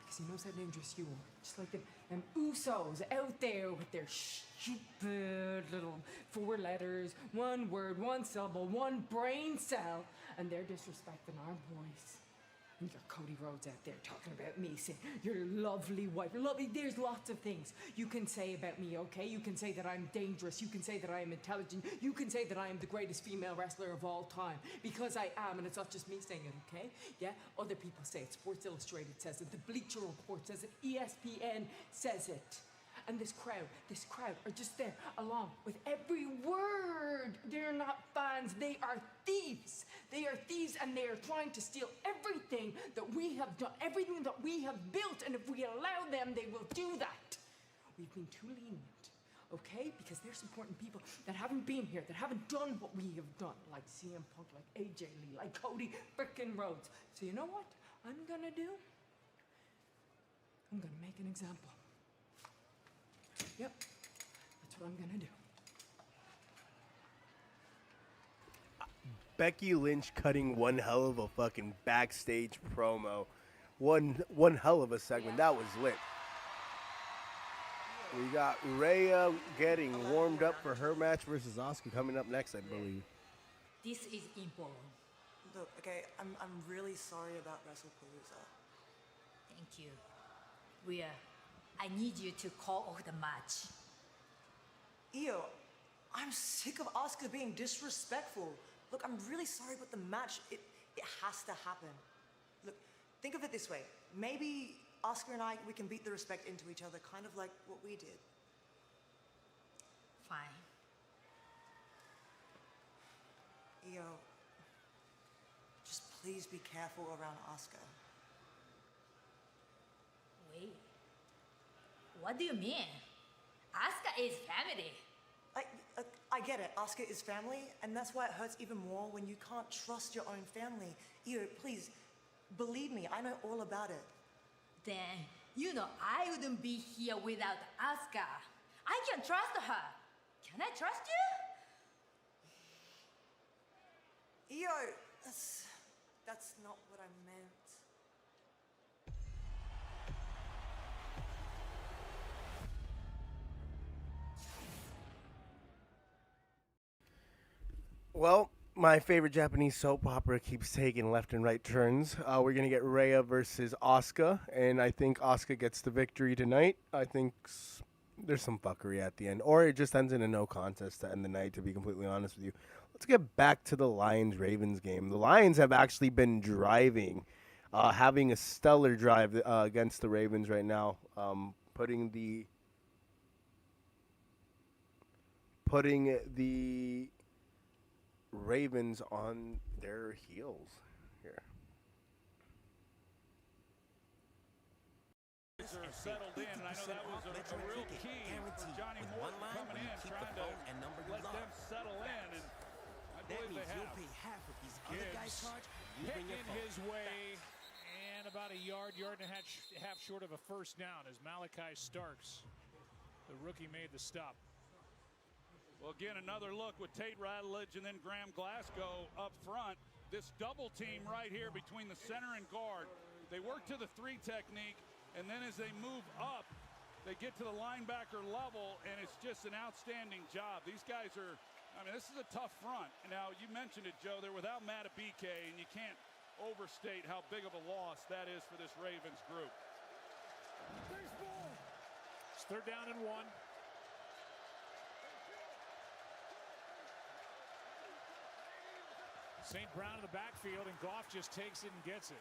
because he knows how dangerous you are. Just like them Usos out there with their stupid little 4 letters, 1 word, 1 syllable, 1 brain cell, and they're disrespecting our boys. And you're Cody Rhodes out there talking about me, saying your lovely wife. Lovely, there's lots of things you can say about me, okay? You can say that I'm dangerous. You can say that I am intelligent. You can say that I am the greatest female wrestler of all time. Because I am, and it's not just me saying it, okay? Yeah, other people say it. Sports Illustrated says it. The Bleacher Report says it. ESPN says it. And this crowd are just there along with every word. They're not fans, they are thieves. They are thieves, and they are trying to steal everything that we have done, everything that we have built, and if we allow them, they will do that. We've been too lenient, okay? Because there's important people that haven't been here, that haven't done what we have done, like CM Punk, like AJ Lee, like Cody frickin' Rhodes. So you know what I'm gonna do? I'm gonna make an example. Yep, that's what I'm gonna do. Becky Lynch cutting one hell of a fucking backstage promo. One hell of a segment. That was lit. We got Rhea getting warmed up for her match versus Asuka coming up next, I believe. This is important. Look, okay, I'm really sorry about WrestlePalooza. Thank you. Rhea, I need you to call off the match. Io, I'm sick of Asuka being disrespectful. Look, I'm really sorry about the match. It has to happen. Look, think of it this way. Maybe Asuka and I, we can beat the respect into each other, kind of like what we did. Fine. Io, just please be careful around Asuka. Wait. What do you mean? Asuka is family. I get it. Asuka is family, and that's why it hurts even more when you can't trust your own family. Io, please, believe me, I know all about it. Then, you know I wouldn't be here without Asuka. I can trust her. Can I trust you? Io, that's not what I meant. Well, my favorite Japanese soap opera keeps taking left and right turns. We're going to get Rhea versus Asuka, and I think Asuka gets the victory tonight. I think there's some fuckery at the end, or it just ends in a no contest to end the night, to be completely honest with you. Let's get back to the Lions-Ravens game. The Lions have actually been driving, having a stellar drive against the Ravens right now, putting the Ravens on their heels here. Are settled in, and I know that was a real key for Johnny Moore coming in, trying to let them settle in, and I believe they have. Gibbs picking his way, and about a yard and a half short of a first down as Malachi Starks, the rookie, made the stop. Well, again, another look with Tate Ratledge and then Graham Glasgow up front. This double team right here between the center and guard. They work to the 3 technique, and then as they move up, they get to the linebacker level, and it's just an outstanding job. These guys are, I mean, this is a tough front. And now, you mentioned it, Joe, they're without Matabike, and you can't overstate how big of a loss that is for this Ravens group. It's 3rd down and 1. St. Brown in the backfield, and Goff just takes it and gets it.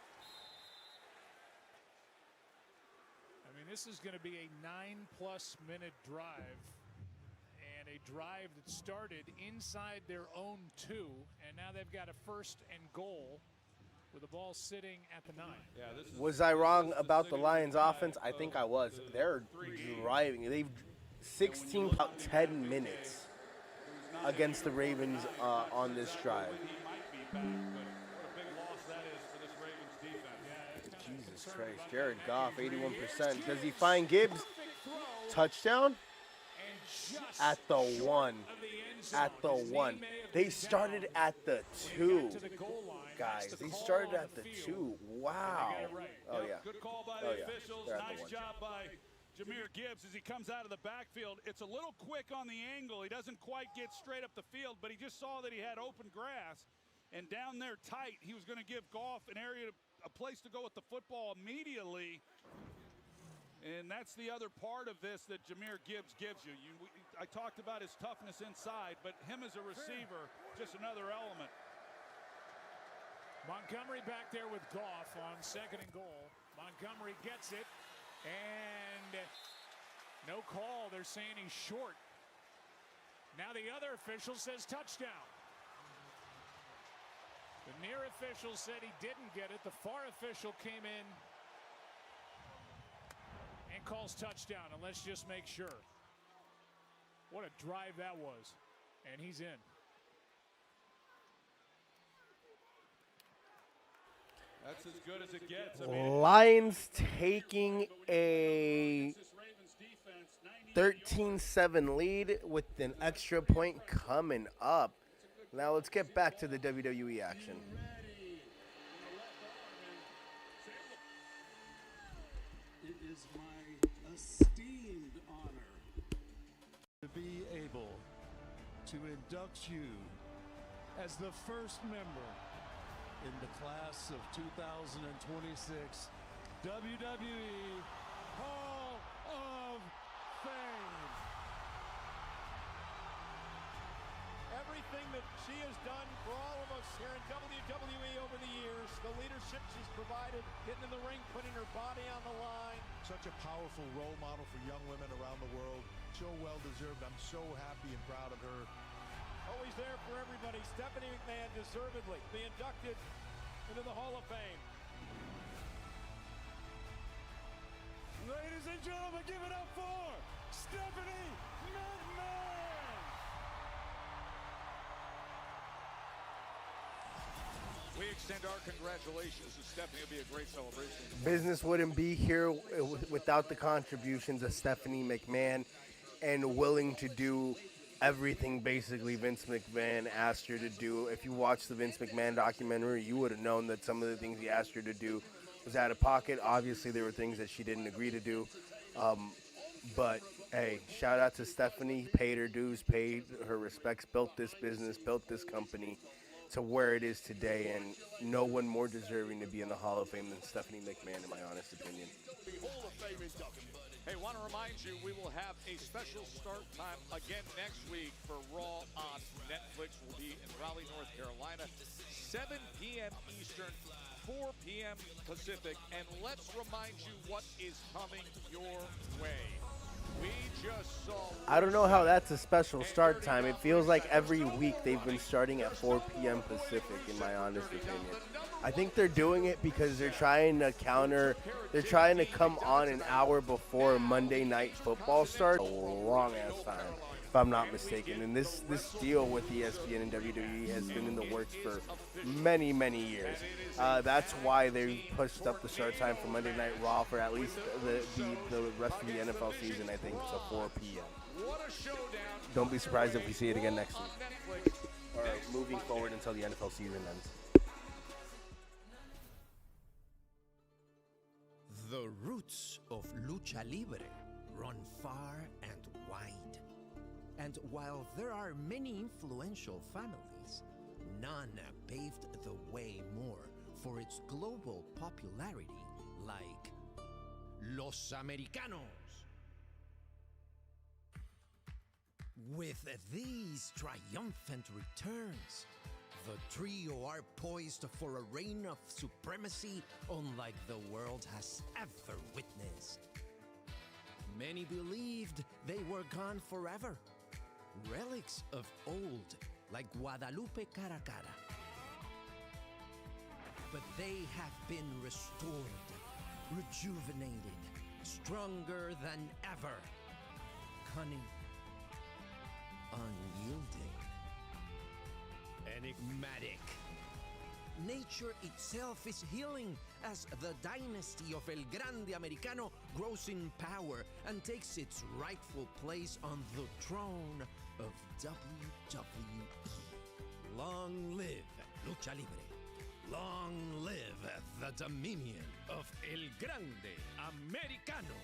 I mean, this is going to be a 9+ minute drive, and a drive that started inside their own 2, and now they've got a 1st and goal with the ball sitting at the 9. Yeah, Was I wrong about the Lions offense? I think I was. They're driving. They've 16 about 10 minutes against the Ravens on this drive. Jesus Christ. Jared Goff, 81%. Does he find Gibbs? Touchdown? At the 1. At the 1. They started at the 2. Guys, they started at the 2. Wow. Oh, yeah. Good call by the officials. Nice job by Jahmyr Gibbs as he comes out of the backfield. It's a little quick on the angle. He doesn't quite get straight up the field, but he just saw that he had open grass. And down there tight, he was going to give Goff a place to go with the football immediately. And that's the other part of this that Jahmyr Gibbs gives you. I talked about his toughness inside, but him as a receiver, just another element. Montgomery back there with Goff on 2nd and goal. Montgomery gets it, and no call. They're saying he's short. Now the other official says touchdown. The near official said he didn't get it. The far official came in and calls touchdown, and let's just make sure. What a drive that was, and he's in. That's as good as it gets. Lions taking a 13-7 lead with an extra point coming up. Now let's get back to the WWE action. It is my esteemed honor to be able to induct you as the first member in the class of 2026 WWE Hall of Fame. Everything that she has done for all of us here in WWE over the years, the leadership she's provided, getting in the ring, putting her body on the line. Such a powerful role model for young women around the world. So well deserved. I'm so happy and proud of her. Always there for everybody. Stephanie McMahon deservedly be inducted into the Hall of Fame. Ladies and gentlemen, give it up for Stephanie McMahon! We extend our congratulations to Stephanie. It'll be a great celebration. Business wouldn't be here without the contributions of Stephanie McMahon and willing to do everything basically Vince McMahon asked her to do. If you watched the Vince McMahon documentary, you would have known that some of the things he asked her to do was out of pocket. Obviously, there were things that she didn't agree to do. But, hey, shout out to Stephanie. Paid her dues, paid her respects, built this business, built this company to where it is today. And no one more deserving to be in the Hall of Fame than Stephanie McMahon, in my honest opinion. Hall of Fame induction. Hey, want to remind you, we will have a special start time again next week for Raw on Netflix. We'll be in Raleigh, North Carolina, 7 p.m. Eastern, 4 p.m. Pacific. And let's remind you what is coming your way. We just saw... I don't know how that's a special start time. It feels like every week they've been starting at 4 p.m. Pacific, in my honest opinion. I think they're doing it because they're trying to they're trying to come on an hour before Monday Night Football starts. A long-ass time, if I'm not mistaken. And this deal with ESPN and WWE has been in the works for many, many years. That's why they pushed up the start time for Monday Night Raw for at least the rest of the NFL season, I think, to 4 p.m. Don't be surprised if we see it again next week. Or moving forward until the NFL season ends. The roots of lucha libre run far and wide. And while there are many influential families, none paved the way more for its global popularity like Los Americanos. With these triumphant returns, The trio are poised for a reign of supremacy unlike the world has ever witnessed. Many believed they were gone forever. Relics of old, like Guadalupe Cara Cara. But they have been restored, rejuvenated, stronger than ever. Cunning, unyielding, enigmatic. Nature itself is healing as the dynasty of El Grande Americano grows in power and takes its rightful place on the throne of WWE. Long live Lucha Libre. Long live the dominion of El Grande Americano.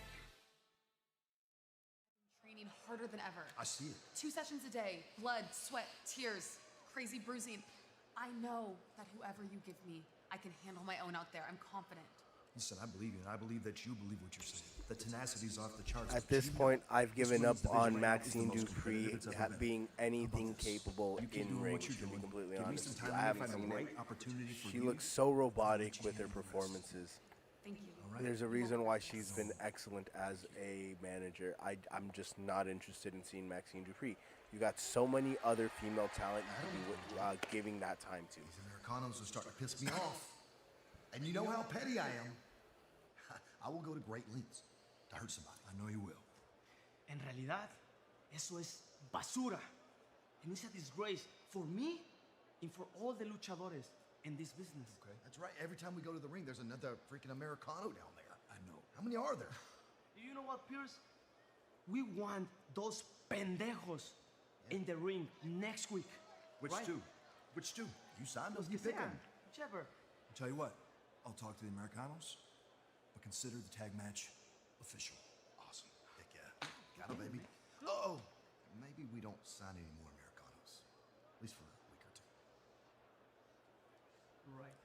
Training harder than ever. I see it. 2 sessions a day, blood, sweat, tears, crazy bruising. I know that whoever you give me, I can handle my own out there. I'm confident. Listen, I believe you, and I believe that you believe what you're saying. The tenacity's off the charts. At this point, I've given up on Maxine Dupree being anything capable in ring, to be completely honest with you. I haven't seen it. She looks so robotic with her performances. Thank you. There's a reason why she's been excellent as a manager. I'm just not interested in seeing Maxine Dupree. You got so many other female talent you could be giving that time to. These Americanos are starting to piss me off. And you know how petty I am. I will go to great lengths to hurt somebody. I know you will. En realidad, eso es basura. And it's a disgrace for me and for all the luchadores in this business. Okay, that's right. Every time we go to the ring, there's another freaking Americano down there. I know. How many are there? You know what, Pierce? We want those pendejos in the ring next week. Which right? two? Which two? You signed them. Los You que pick them. sean, whichever. I'll tell you what. I'll talk to the Americanos, but consider the tag match official. Awesome. Heck yeah. Got it, baby. Uh-oh. Maybe we don't sign any more Americanos. At least for a week or two. Right.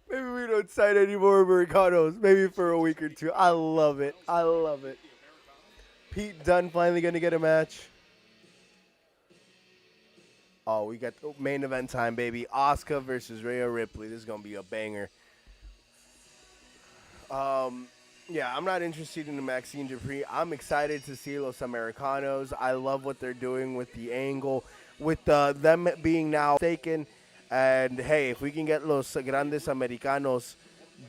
Maybe we don't sign any more Americanos. Maybe for a week or two. I love it. I love it. Pete Dunne finally going to get a match. Oh, we got main event time, baby. Asuka versus Rhea Ripley. This is going to be a banger. Yeah, I'm not interested in the Maxine Dupree. I'm excited to see Los Americanos. I love what they're doing with the angle, with them being now taken. And, hey, if we can get Los Grandes Americanos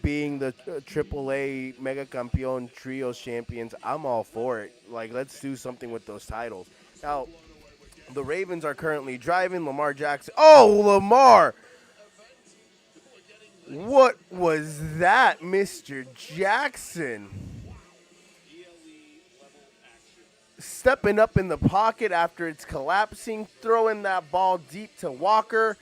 being the AAA Mega Campeon Trios champions, I'm all for it. Like, let's do something with those titles. Now, the Ravens are currently driving. Lamar Jackson. Oh, Lamar! What was that, Mr. Jackson? Stepping up in the pocket after it's collapsing, throwing that ball deep to Walker.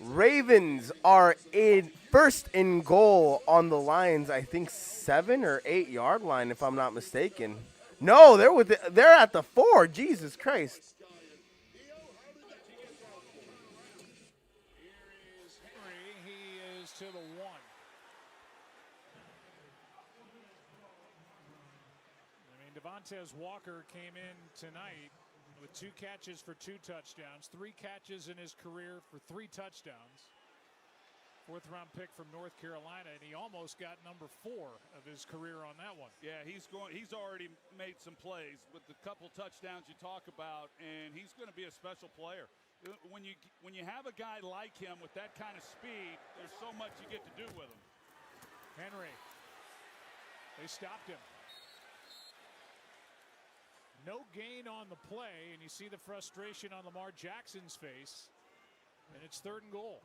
Ravens are in first in goal on the Lions, I think 7 or 8 yard line, if I'm not mistaken. No, they're at the 4. Jesus Christ. To the 1. Devontae Walker came in tonight with 2 catches for 2 touchdowns, 3 catches in his career for 3 touchdowns. 4th round pick from North Carolina, and he almost got number 4 of his career on that one. Yeah, he's already made some plays with the couple touchdowns you talk about, and he's going to be a special player. When you have a guy like him with that kind of speed, there's so much you get to do with him. Henry, they stopped him. No gain on the play, and you see the frustration on Lamar Jackson's face, and it's 3rd and goal.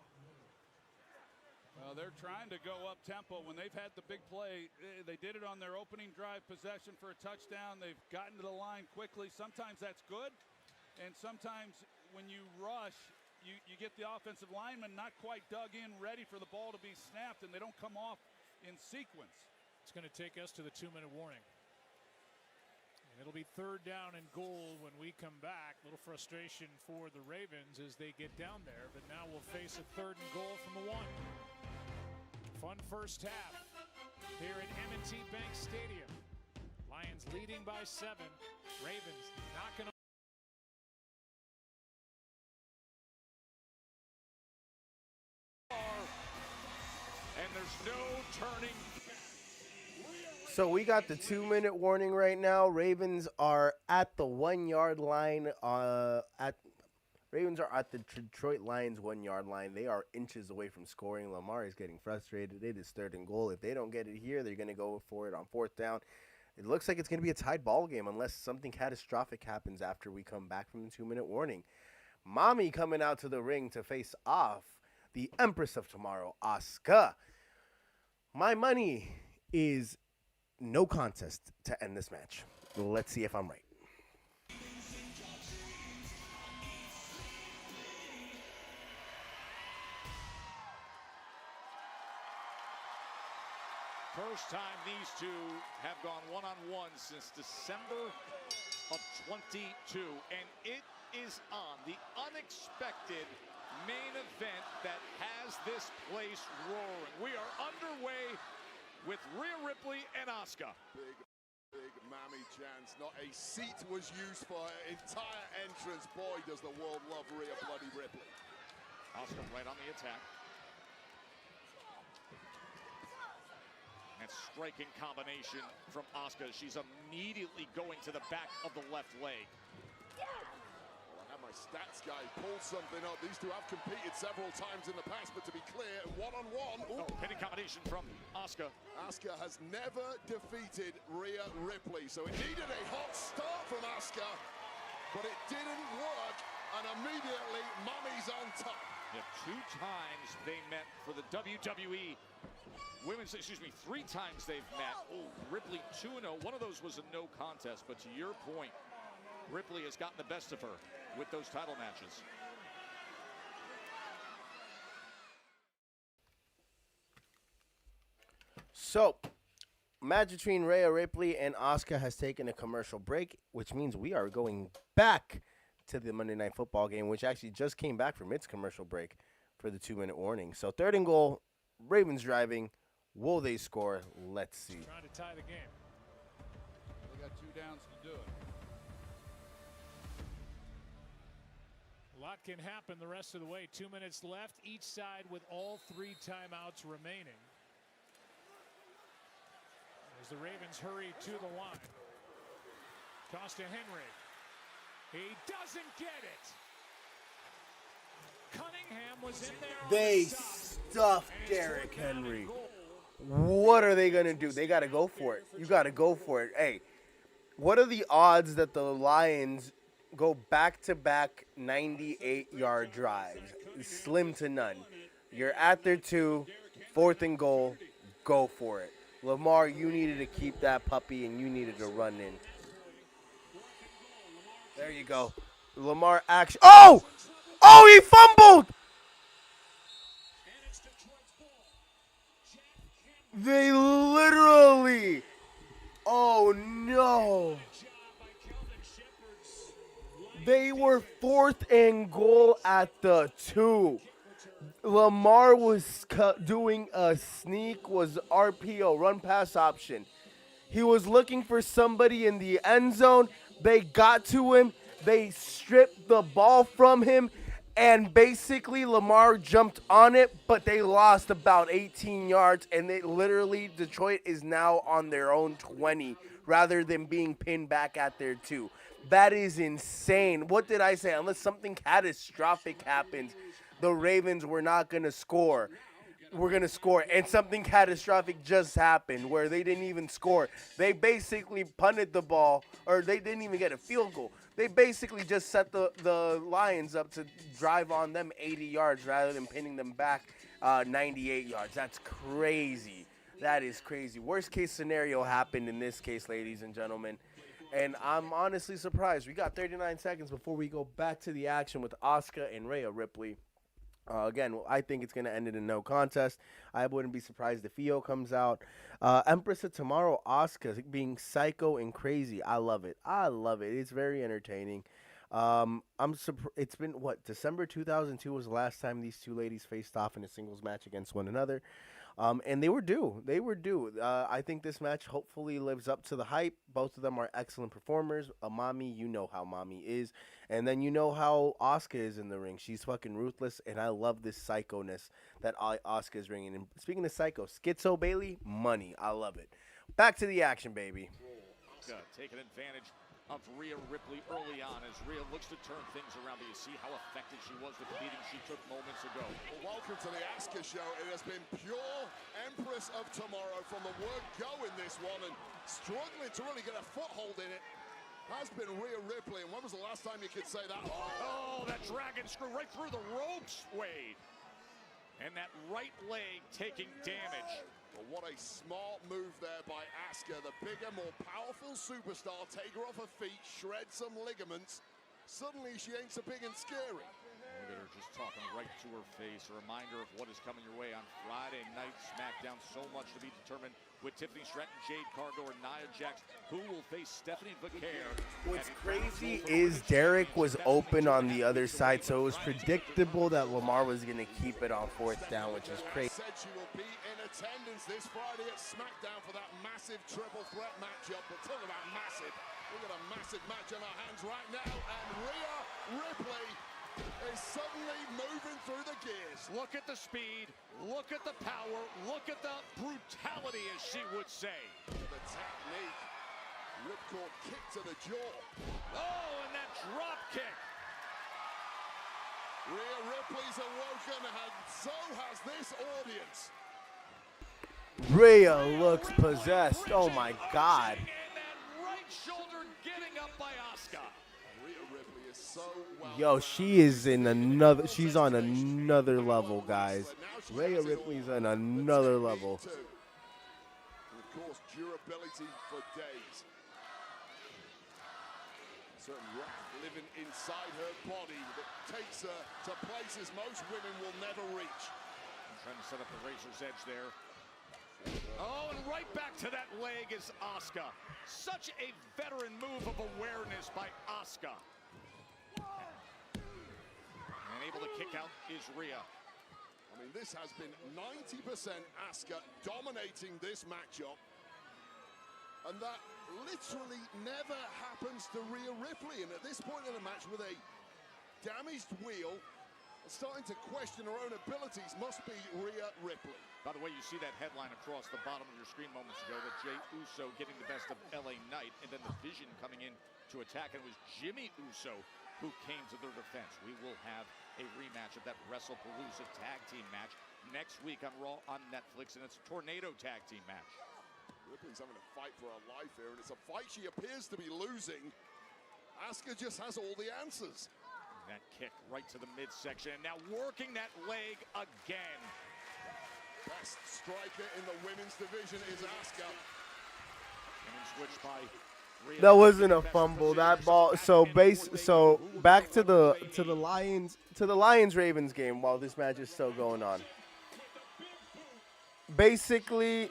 Well, they're trying to go up tempo. When they've had the big play, they did it on their opening drive possession for a touchdown. They've gotten to the line quickly. Sometimes that's good, and sometimes when you rush, you get the offensive lineman not quite dug in, ready for the ball to be snapped, and they don't come off in sequence. It's going to take us to the 2-minute warning. And it'll be 3rd down and goal when we come back. A little frustration for the Ravens as they get down there, but now we'll face a 3rd and goal from the 1. Fun first half here at M&T Bank Stadium. Lions leading by 7. Ravens knocking on there's no turning. So we got the 2-minute warning right now. Ravens are at the 1-yard line. Ravens are at the Detroit Lions 1-yard line. They are inches away from scoring. Lamar is getting frustrated. It is 3rd and goal. If they don't get it here, they're going to go for it on 4th down. It looks like it's going to be a tied ball game unless something catastrophic happens after we come back from the 2-minute warning. Mommy coming out to the ring to face off the Empress of Tomorrow, Asuka. My money is no contest to end this match. Let's see if I'm right. First time these two have gone one-on-one since December of 22. And it is on the unexpected main event that has this place roaring. We are underway with Rhea Ripley and Asuka. Big Mammy chance. Not a seat was used for her entire entrance. Boy, does the world love Rhea bloody Ripley. Asuka right on the attack. And striking combination from Asuka. She's immediately going to the back of the left leg. Well, I had my stats guy pull something up. These two have competed several times in the past, but to be clear, one-on-one. Pinning combination from Asuka. Asuka has never defeated Rhea Ripley, so it needed a hot start from Asuka, but it didn't work, and immediately Mummy's on top. Yeah, 2 times they met for the WWE Women's, 3 times they've met. Oh, Ripley 2-0. One of those was a no contest, but to your point, Ripley has gotten the best of her with those title matches. So, match between Rhea Ripley and Asuka has taken a commercial break, which means we are going back to the Monday Night Football game, which actually just came back from its commercial break for the 2-minute warning. So 3rd and goal, Ravens driving. Will they score? Let's see. Trying to tie the game. They got 2 downs to do it. A lot can happen the rest of the way. 2 minutes left, each side with all 3 timeouts remaining. As the Ravens hurry to the line. Toss to Henry. He doesn't get it. Cunningham was in there. They stuffed Derrick Henry. What are they going to do? They got to go for it. You got to go for it. Hey, what are the odds that the Lions go back-to-back 98-yard drives? Slim to none. You're at their 2, 4th and goal. Go for it. Lamar, you needed to keep that puppy, and you needed to run in. There you go. Lamar action. Oh! Oh, he fumbled! They literally. Oh, no. They were 4th and goal at the 2. Lamar was doing a sneak, was RPO, run pass option. He was looking for somebody in the end zone. They got to him. They stripped the ball from him. And basically, Lamar jumped on it, but they lost about 18 yards. And they literally, Detroit is now on their own 20 rather than being pinned back at their 2. That is insane. What did I say? Unless something catastrophic happens, the Ravens were not going to score. We're going to score. And something catastrophic just happened where they didn't even score. They basically punted the ball, or they didn't even get a field goal. They basically just set the Lions up to drive on them 80 yards rather than pinning them back 98 yards. That's crazy. That is crazy. Worst case scenario happened in this case, ladies and gentlemen. And I'm honestly surprised. We got 39 seconds before we go back to the action with Asuka and Rhea Ripley. Again, I think it's going to end in a no contest. I wouldn't be surprised if Io comes out. Empress of Tomorrow, Asuka being psycho and crazy. I love it. I love it. It's very entertaining. It's been, December 2002 was the last time these two ladies faced off in a singles match against one another. And they were due. They were due. I think this match hopefully lives up to the hype. Both of them are excellent performers. Mommy, you know how Mommy is. And then you know how Asuka is in the ring. She's fucking ruthless, and I love this psycho-ness that Asuka is bringing. And speaking of psycho, Schizo Bailey, money. I love it. Back to the action, baby. Taking advantage of Rhea Ripley early on as Rhea looks to turn things around. But you see how effective she was with the beating she took moments ago. Well, welcome to the Asuka show. It has been pure Empress of Tomorrow from the word go in this one, and struggling to really get a foothold in it has been Rhea Ripley. And when was the last time you could say that? Oh, that dragon screw right through the ropes, Wade. And that right leg taking damage. Well, what a smart move there by Asuka. The bigger, more powerful superstar. Take her off her feet, shred some ligaments. Suddenly she ain't so big and scary. Look at her just talking right to her face. A reminder of what is coming your way on Friday night SmackDown. So much to be determined with Tiffany Stratton, Jade Cargill, or Nia Jax. Who will face Stephanie Vaquer? What's crazy is Derek was open on the other side, so it was predictable that Lamar was going to keep it on fourth down, which is crazy. Said she will be in attendance this Friday at SmackDown for that massive triple threat matchup. But talk about massive. We've got a massive match on our hands right now, and Rhea Ripley is suddenly moving through the gears. Look at the speed, look at the power, look at the brutality, as she would say. The technique. Ripcord kick to the jaw. Oh, and that drop kick. Rhea Ripley's awoken, and so has this audience. Rhea looks possessed. Oh my God. And that right shoulder getting up by Asuka. Rhea Ripley is so well. Yo, she is in another. She's on another level, guys. Rhea Ripley's on another level. And of course, durability for days. Certain rock living inside her body that takes her to places most women will never reach. I'm trying to set up the razor's edge there. Oh, and right back to that leg is Asuka. Such a veteran move of awareness by Asuka. And able to kick out is Rhea. I mean, this has been 90% Asuka dominating this matchup. And that literally never happens to Rhea Ripley. And at this point in the match with a damaged wheel, starting to question her own abilities must be Rhea Ripley. By the way, you see that headline across the bottom of your screen moments ago, that Jey Uso getting the best of LA Knight, and then the Vision coming in to attack, and it was Jimmy Uso who came to their defense. We will have a rematch of that WrestlePalooza tag team match next week on Raw on Netflix, and it's a Tornado tag team match. Ripley's having to fight for her life here, and it's a fight she appears to be losing. Asuka just has all the answers. That kick right to the midsection, and now working that leg again. Best striker in the women's division is Asuka. And then switched by Rhea. That wasn't a fumble. That ball. So back to the Lions Ravens game while this match is still going on. Basically,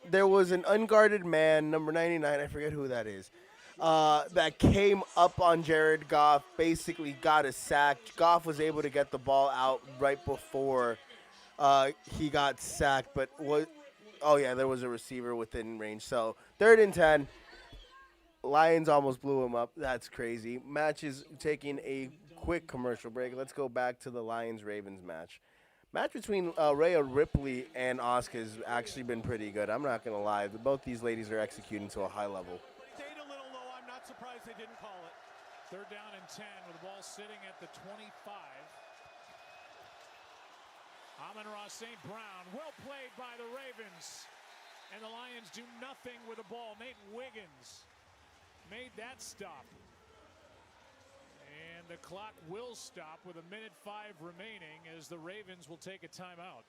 there was an unguarded man, number 99. I forget who that is. That came up on Jared Goff, basically got a sack. Goff was able to get the ball out right before he got sacked, but there was a receiver within range. So 3rd and 10. Lions almost blew him up. That's crazy. Match is taking a quick commercial break. Let's go back to the Lions-Ravens match. Match between Rhea Ripley and Asuka has actually been pretty good. I'm not going to lie. Both these ladies are executing to a high level. Stayed a little low. I'm not surprised they didn't call it. 3rd down and 10 with the ball sitting at the 25. Amon-Ra St. Brown, well played by the Ravens. And the Lions do nothing with the ball. Nate Wiggins made that stop. And the clock will stop with 1:05 remaining as the Ravens will take a timeout.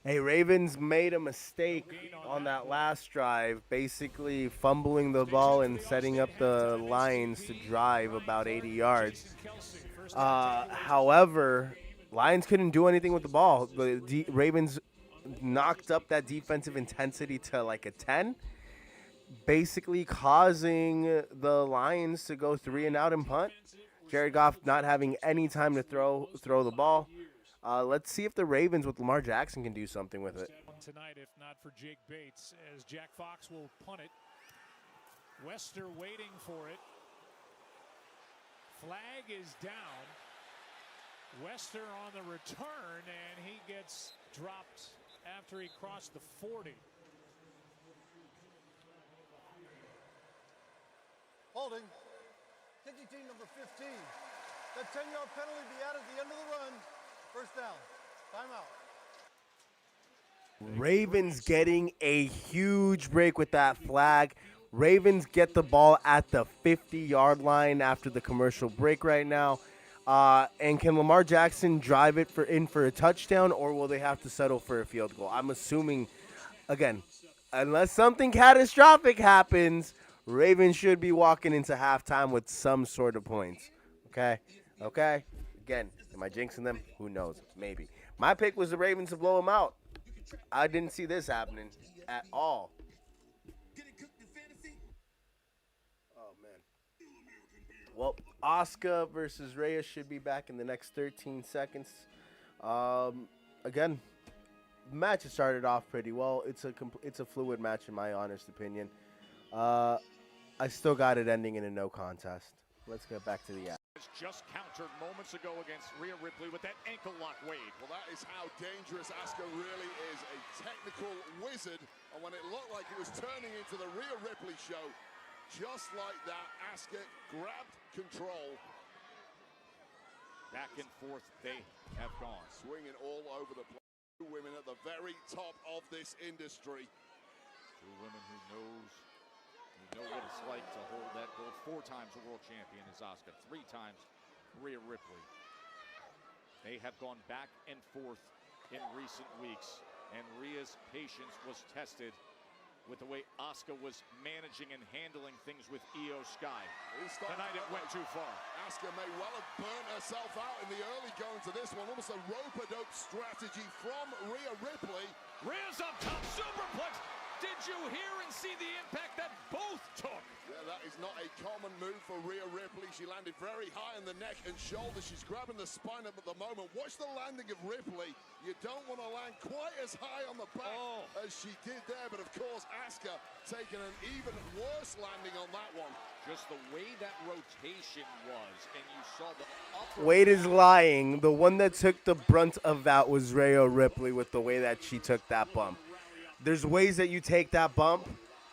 Hey, Ravens made a mistake on that last drive, basically fumbling the ball and setting up the Lions to drive about 80 yards. However, Lions couldn't do anything with the ball. The Ravens knocked up that defensive intensity to like a 10, basically causing the Lions to go 3 and out and punt. Jared Goff not having any time to throw the ball. Let's see if the Ravens with Lamar Jackson can do something with it. Tonight, if not for Jake Bates, as Jack Fox will punt it. Wester waiting for it. Flag is down. Wester on the return, and he gets dropped after he crossed the 40. Holding. Kicking team number 15. That 10-yard penalty be added at the end of the run. First down. Timeout. Ravens getting a huge break with that flag. Ravens get the ball at the 50-yard line after the commercial break right now. And can Lamar Jackson drive it in for a touchdown, or will they have to settle for a field goal? I'm assuming, again, unless something catastrophic happens, Ravens should be walking into halftime with some sort of points. Okay? Okay? Again, am I jinxing them? Who knows? Maybe. My pick was the Ravens to blow them out. I didn't see this happening at all. Oh, man. Well, Asuka versus Rhea should be back in the next 13 seconds. Again, the match has started off pretty well. It's a fluid match in my honest opinion. I still got it ending in a no contest. Let's get back to the act. Just countered moments ago against Rhea Ripley with that ankle lock, Wade. Well, that is how dangerous Asuka really is. A technical wizard. And when it looked like it was turning into the Rhea Ripley show, just like that, Asuka grabbed control. Back and forth they have gone. Swinging all over the place. Two women at the very top of this industry. Two women who know what it's like to hold that gold. 4 times a world champion is Asuka. 3 times Rhea Ripley. They have gone back and forth in recent weeks, and Rhea's patience was tested with the way Asuka was managing and handling things with Io Sky. Tonight it went too far. Asuka may well have burnt herself out in the early going to this one. Almost a rope-a-dope strategy from Rhea Ripley. Rhea's up top, superplex. Did you hear and see the impact that both took? Yeah, that is not a common move for Rhea Ripley. She landed very high in the neck and shoulder. She's grabbing the spine up at the moment. Watch the landing of Ripley. You don't want to land quite as high on the back as she did there. But, of course, Asuka taking an even worse landing on that one. Just the way that rotation was, and you saw the upper... Wade is lying. The one that took the brunt of that was Rhea Ripley with the way that she took that bump. There's ways that you take that bump.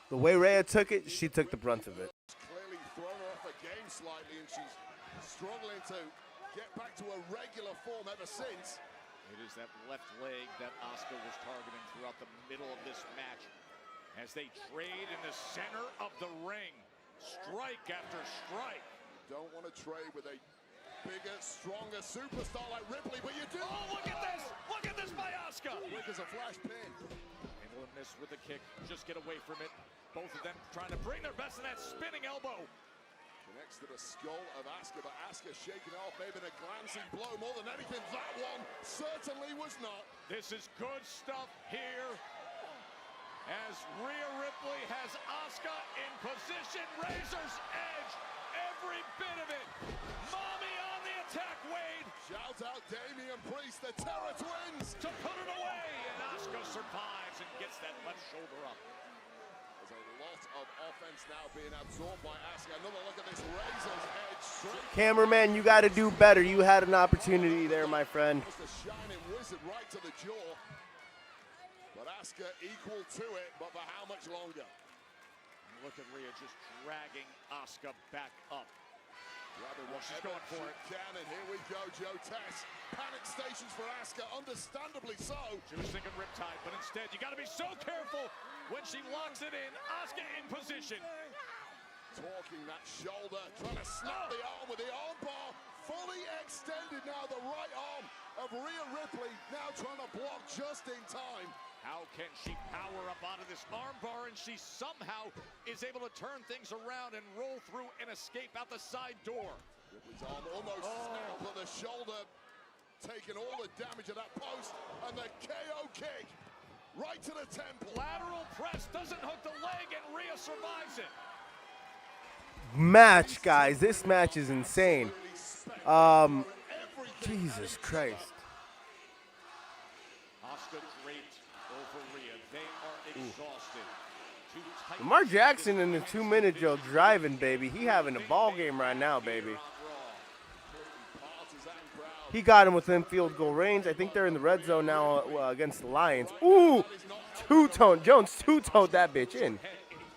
The way Rhea took it, she took the brunt of it. Clearly thrown her off her game slightly, and she's struggling to get back to a regular form ever since. It is that left leg that Asuka was targeting throughout the middle of this match as they trade in the center of the ring. Strike after strike. Don't want to trade with a bigger, stronger superstar like Ripley, but you do. Oh, look at this! Look at this by Asuka! Quick as a flash pin. Handling this with a kick, just get away from it. Both of them trying to bring their best in that spinning elbow. Connects to the skull of Asuka, but Asuka shaking it off, maybe in a glancing blow. More than anything, that one certainly was not. This is good stuff here. As Rhea Ripley has Asuka in position, razor's edge, every bit of it. Mommy on the attack, Wade. Shout out Damian Priest, the Terror Twins. To put it away, and Asuka survives and gets that left shoulder up. There's a lot of offense now being absorbed by Asuka. Another look at this razor's edge. Straight. Cameraman, you got to do better. You had an opportunity there, my friend. Just a shining wizard right to the jaw. But Asuka equal to it, but for how much longer? And look at Rhea just dragging Asuka back up. Well, she's going for it. And here we go, Joe Tess. Panic stations for Asuka, understandably so. She was thinking riptide, but instead you got to be so careful when she locks it in. Asuka in position. Talking that shoulder, trying to snap the arm with the arm bar. Fully extended now, the right arm of Rhea Ripley, now trying to block just in time. How can she power up out of this armbar, and she somehow is able to turn things around and roll through and escape out the side door. Ripley's arm almost snapped, but the shoulder taking all the damage of that post, and the KO kick right to the temple. Lateral press doesn't hook the leg, and Rhea survives it. Match, guys. This match is insane. Jesus Christ. Asuka draped over Rhea. They are exhausted. Lamar Jackson in the 2-minute drill driving, baby. He having a ball game right now, baby. He got him within field goal range. I think they're in the red zone now against the Lions. Ooh, two-tone. Jones two-toned that bitch in.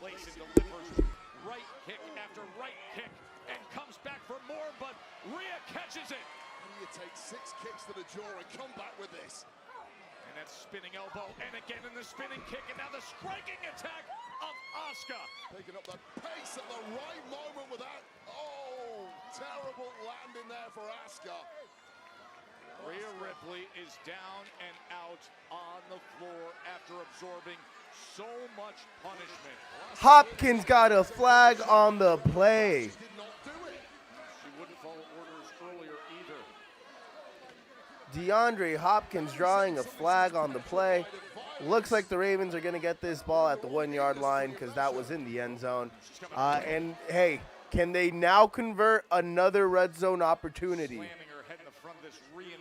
Right kick after right kick and comes back for more, but Rhea catches it. How do you take 6 kicks to the jaw and come back with this? And that spinning elbow, and again in the spinning kick, and now the striking attack of Asuka. Picking up the pace at the right moment with that. Oh, terrible landing there for Asuka. Rhea Ripley is down and out on the floor after absorbing so much punishment. Hopkins got a flag on the play. She wouldn't follow orders earlier either. DeAndre Hopkins drawing a flag on the play. Looks like the Ravens are going to get this ball at the 1-yard line because that was in the end zone. And, hey, can they now convert another red zone opportunity?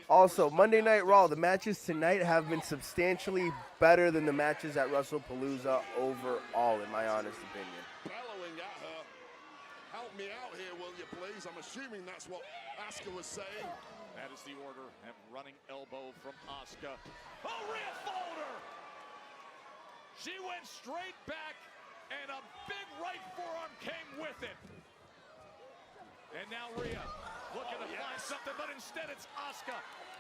Also, Monday Night Raw, the matches tonight have been substantially better than the matches at WrestlePalooza overall, in my honest opinion. Bellowing at her. Help me out here, will you please? I'm assuming that's what Asuka was saying. That is the order, and running elbow from Asuka. Oh, Rhea followed her! She went straight back, and a big right forearm came with it. And now Rhea looking to find something, but instead it's Asuka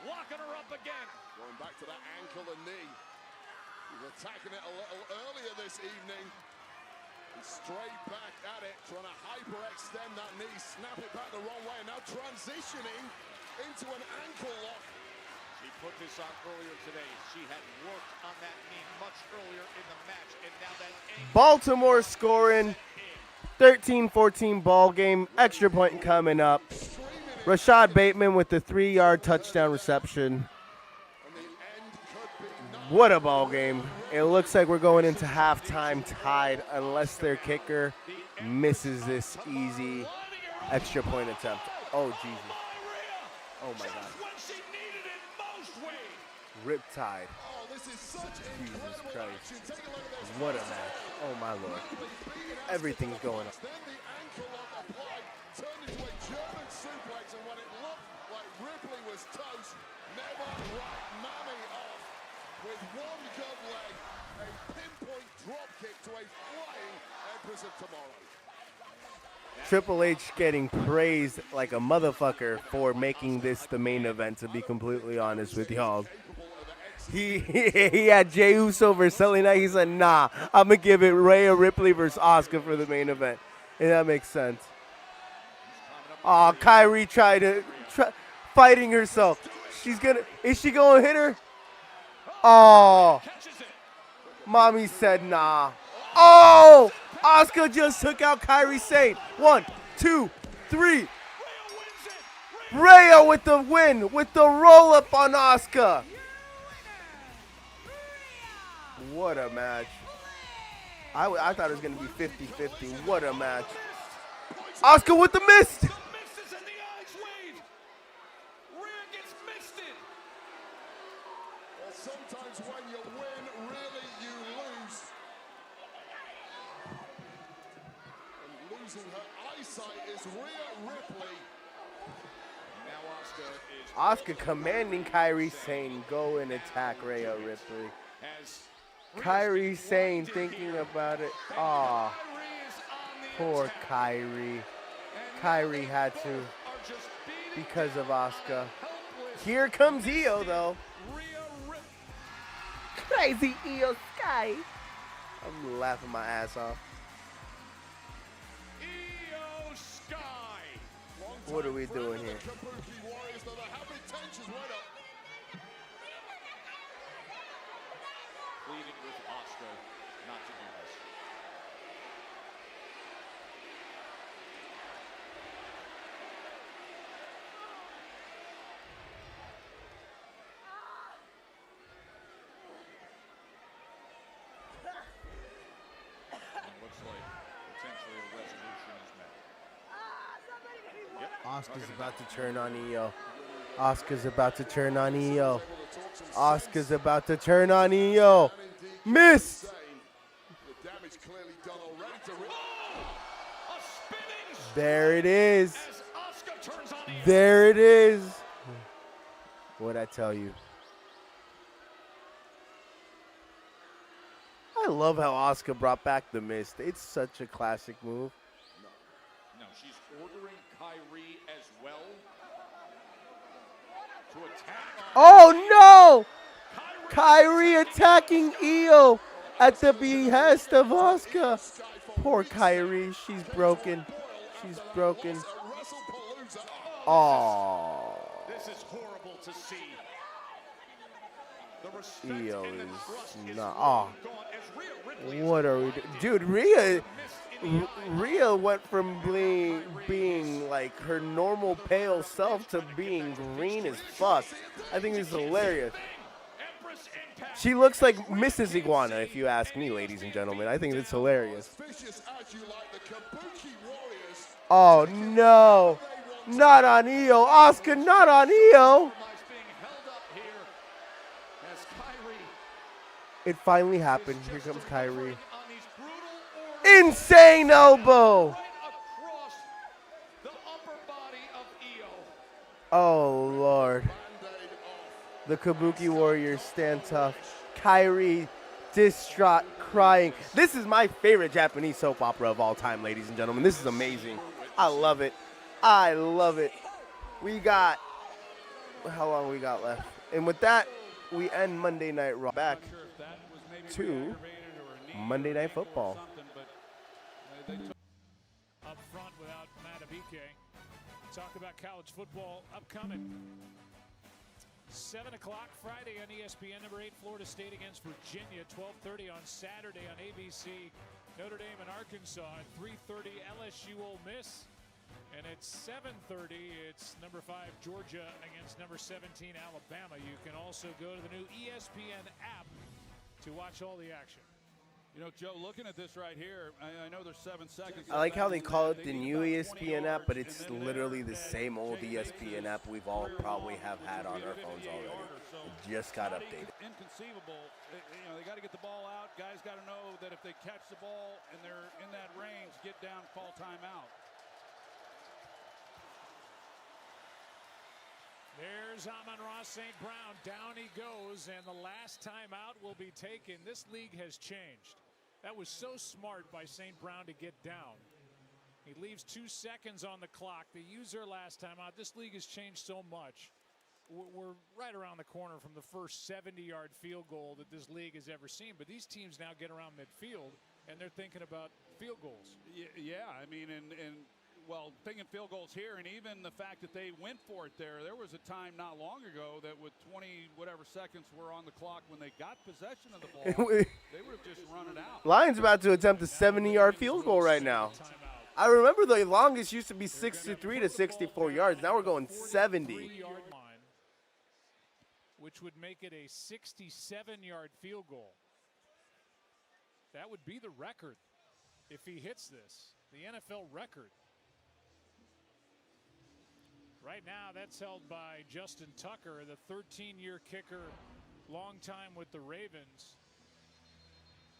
locking her up again. Going back to that ankle and knee. He's attacking it a little earlier this evening. He's straight back at it, trying to hyperextend that knee, snap it back the wrong way, and now transitioning into an ankle lock. She put this on earlier today. She had worked on that knee much earlier in the match, and now that ankle. Baltimore scoring 13-14 ball game. Extra point coming up. Rashad Bateman with the 3-yard touchdown reception. What a ball game. It looks like we're going into halftime tied unless their kicker misses this easy extra point attempt. Oh, Jesus. Oh, my God. Riptide. Jesus Christ. What a match. Oh, my Lord. Everything's going on. Then the ankle lock applied, turned into a German suplex, and when it looked like Ripley was toast, never right mammy off with one good leg, a pinpoint drop kick to a flying Empress of Tomorrow. Triple H getting praised like a motherfucker for making this the main event, to be completely honest with y'all. He had Jey Uso versus LA Knight. He said, nah, I'm going to give it Rhea Ripley versus Asuka for the main event. And that makes sense. Oh, Kyrie fighting herself. Is she going to hit her? Oh, mommy said nah. Oh, Asuka just took out Kyrie Sane. 1, 2, 3. Rhea with the win, with the roll up on Asuka. What a match. I thought it was going to be 50-50. What a match. Asuka with the mist. Well, sometimes when you win, really you lose. And losing her eyesight is Rhea Ripley. Now Asuka commanding Kyrie Sane, go and attack Rhea Ripley. Kyrie Sane thinking about it. Aw, poor Kyrie. Kyrie had to because of Asuka. Here comes Io, though. Crazy Io Sky. I'm laughing my ass off. Io Sky. What are we doing here? Pleading with Asuka not to do this. And looks like potentially a resolution is met. Asuka's about to turn on Io. Asuka's about to turn on Io. Asuka's about to turn on Io. Miss. The damage clearly done already to There it is. There it is. What'd I tell you? I love how Asuka brought back the mist. It's such a classic move. No, she's ordering Kyrie as well to attack. Oh no! Kyrie attacking Io at the behest of Asuka. Poor Kyrie, she's broken. She's broken. Oh. This is horrible to see. Io is not. Oh. What are we doing? Dude, Rhea went from being like her normal pale self to being green as fuck. I think this is hilarious. She looks like Mrs. Iguana, if you ask me, ladies and gentlemen. I think it's hilarious. Oh, no. Not on Io. Asuka, not on Io. It finally happened. Here comes Kyrie. Insane elbow. Oh, Lord. The Kabuki Warriors stand tough. Kyrie, distraught, crying. This is my favorite Japanese soap opera of all time, ladies and gentlemen. This is amazing. I love it. I love it. We got, how long we got left? And with that, we end Monday Night Raw. Back to Monday Night Football. Up front without Matabike. Talk about college football upcoming. 7 o'clock Friday on ESPN. Number 8, Florida State against Virginia. 12:30 on Saturday on ABC. Notre Dame and Arkansas at 3:30. LSU Ole Miss. And at 7:30, it's number 5 Georgia against number 17 Alabama. You can also go to the new ESPN app to watch all the action. You know, Joe, looking at this right here, I know there's 7 seconds. I like how they call it the new ESPN app, but it's literally the same old ESPN app we've all probably have had on our phones already. It just got updated. Inconceivable. You know, they got to get the ball out. Guys got to know that if they catch the ball and they're in that range, get down, call timeout. There's Amon-Ra St. Brown. Down he goes, and the last timeout will be taken. This league has changed. That was so smart by St. Brown to get down. He leaves 2 seconds on the clock. They used their last timeout. This league has changed so much. We're right around the corner from the first 70-yard field goal that this league has ever seen. But these teams now get around midfield, and they're thinking about field goals. Yeah, I mean, well, thinking field goals here, and even the fact that they went for it there. There was a time not long ago that with 20-whatever seconds were on the clock when they got possession of the ball, they would have just run it out. Lions about to attempt a 70-yard field goal right now. I remember the longest used to be 63 to 64 yards. Now we're going 70. Which would make it a 67-yard field goal. That would be the record if he hits this, the NFL record. Right now, that's held by Justin Tucker, the 13-year kicker, long time with the Ravens.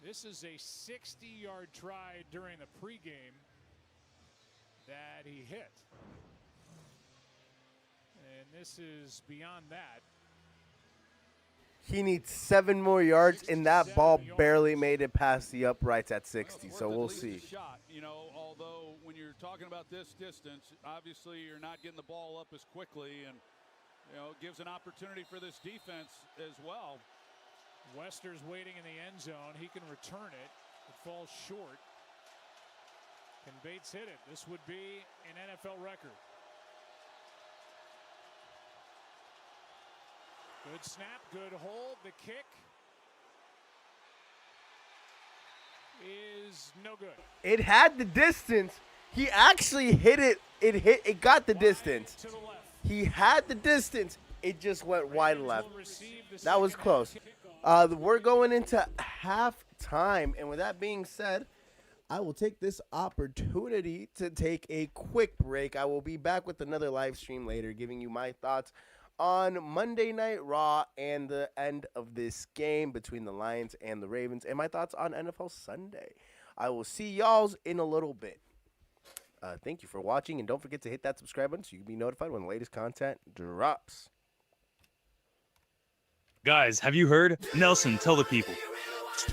This is a 60-yard try during the pregame that he hit. And this is beyond that. He needs 7 more yards, and that ball barely made it past the uprights at 60, so we'll see. Shot, you know, although when you're talking about this distance, obviously you're not getting the ball up as quickly, and, you know, it gives an opportunity for this defense as well. Wester's waiting in the end zone. He can return it. It falls short. Can Bates hit it? This would be an NFL record. Good snap, good hold. The kick is no good. It had the distance. He actually hit it. It got the distance. He had the distance. It just went wide left. That was close. We're going into halftime, and with that being said, I will take this opportunity to take a quick break. I will be back with another live stream later, giving you my thoughts on Monday Night Raw and the end of this game between the Lions and the Ravens, and my thoughts on NFL Sunday. I will see y'all in a little bit. Thank you for watching, and don't forget to hit that subscribe button so you can be notified when the latest content drops. Guys, have you heard? Nelson, tell the people.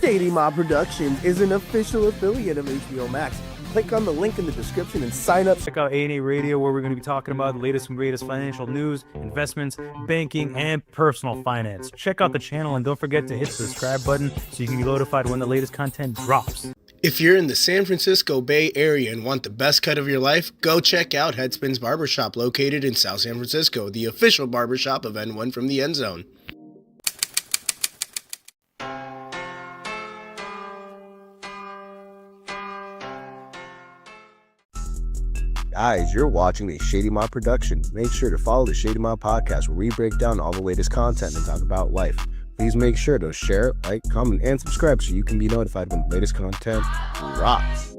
Shady Mob Productions is an official affiliate of HBO Max. Click on the link in the description and sign up. Check out A&A Radio, where we're going to be talking about the latest and greatest financial news, investments, banking, and personal finance. Check out the channel, and don't forget to hit the subscribe button so you can be notified when the latest content drops. If you're in the San Francisco Bay Area and want the best cut of your life, go check out Headspins Barbershop, located in South San Francisco, the official barbershop of N1 from the End Zone. Guys, you're watching the Shady Mob Productions. Make sure to follow the Shady Mob Podcast, where we break down all the latest content and talk about life. Please make sure to share, like, comment, and subscribe so you can be notified when the latest content drops.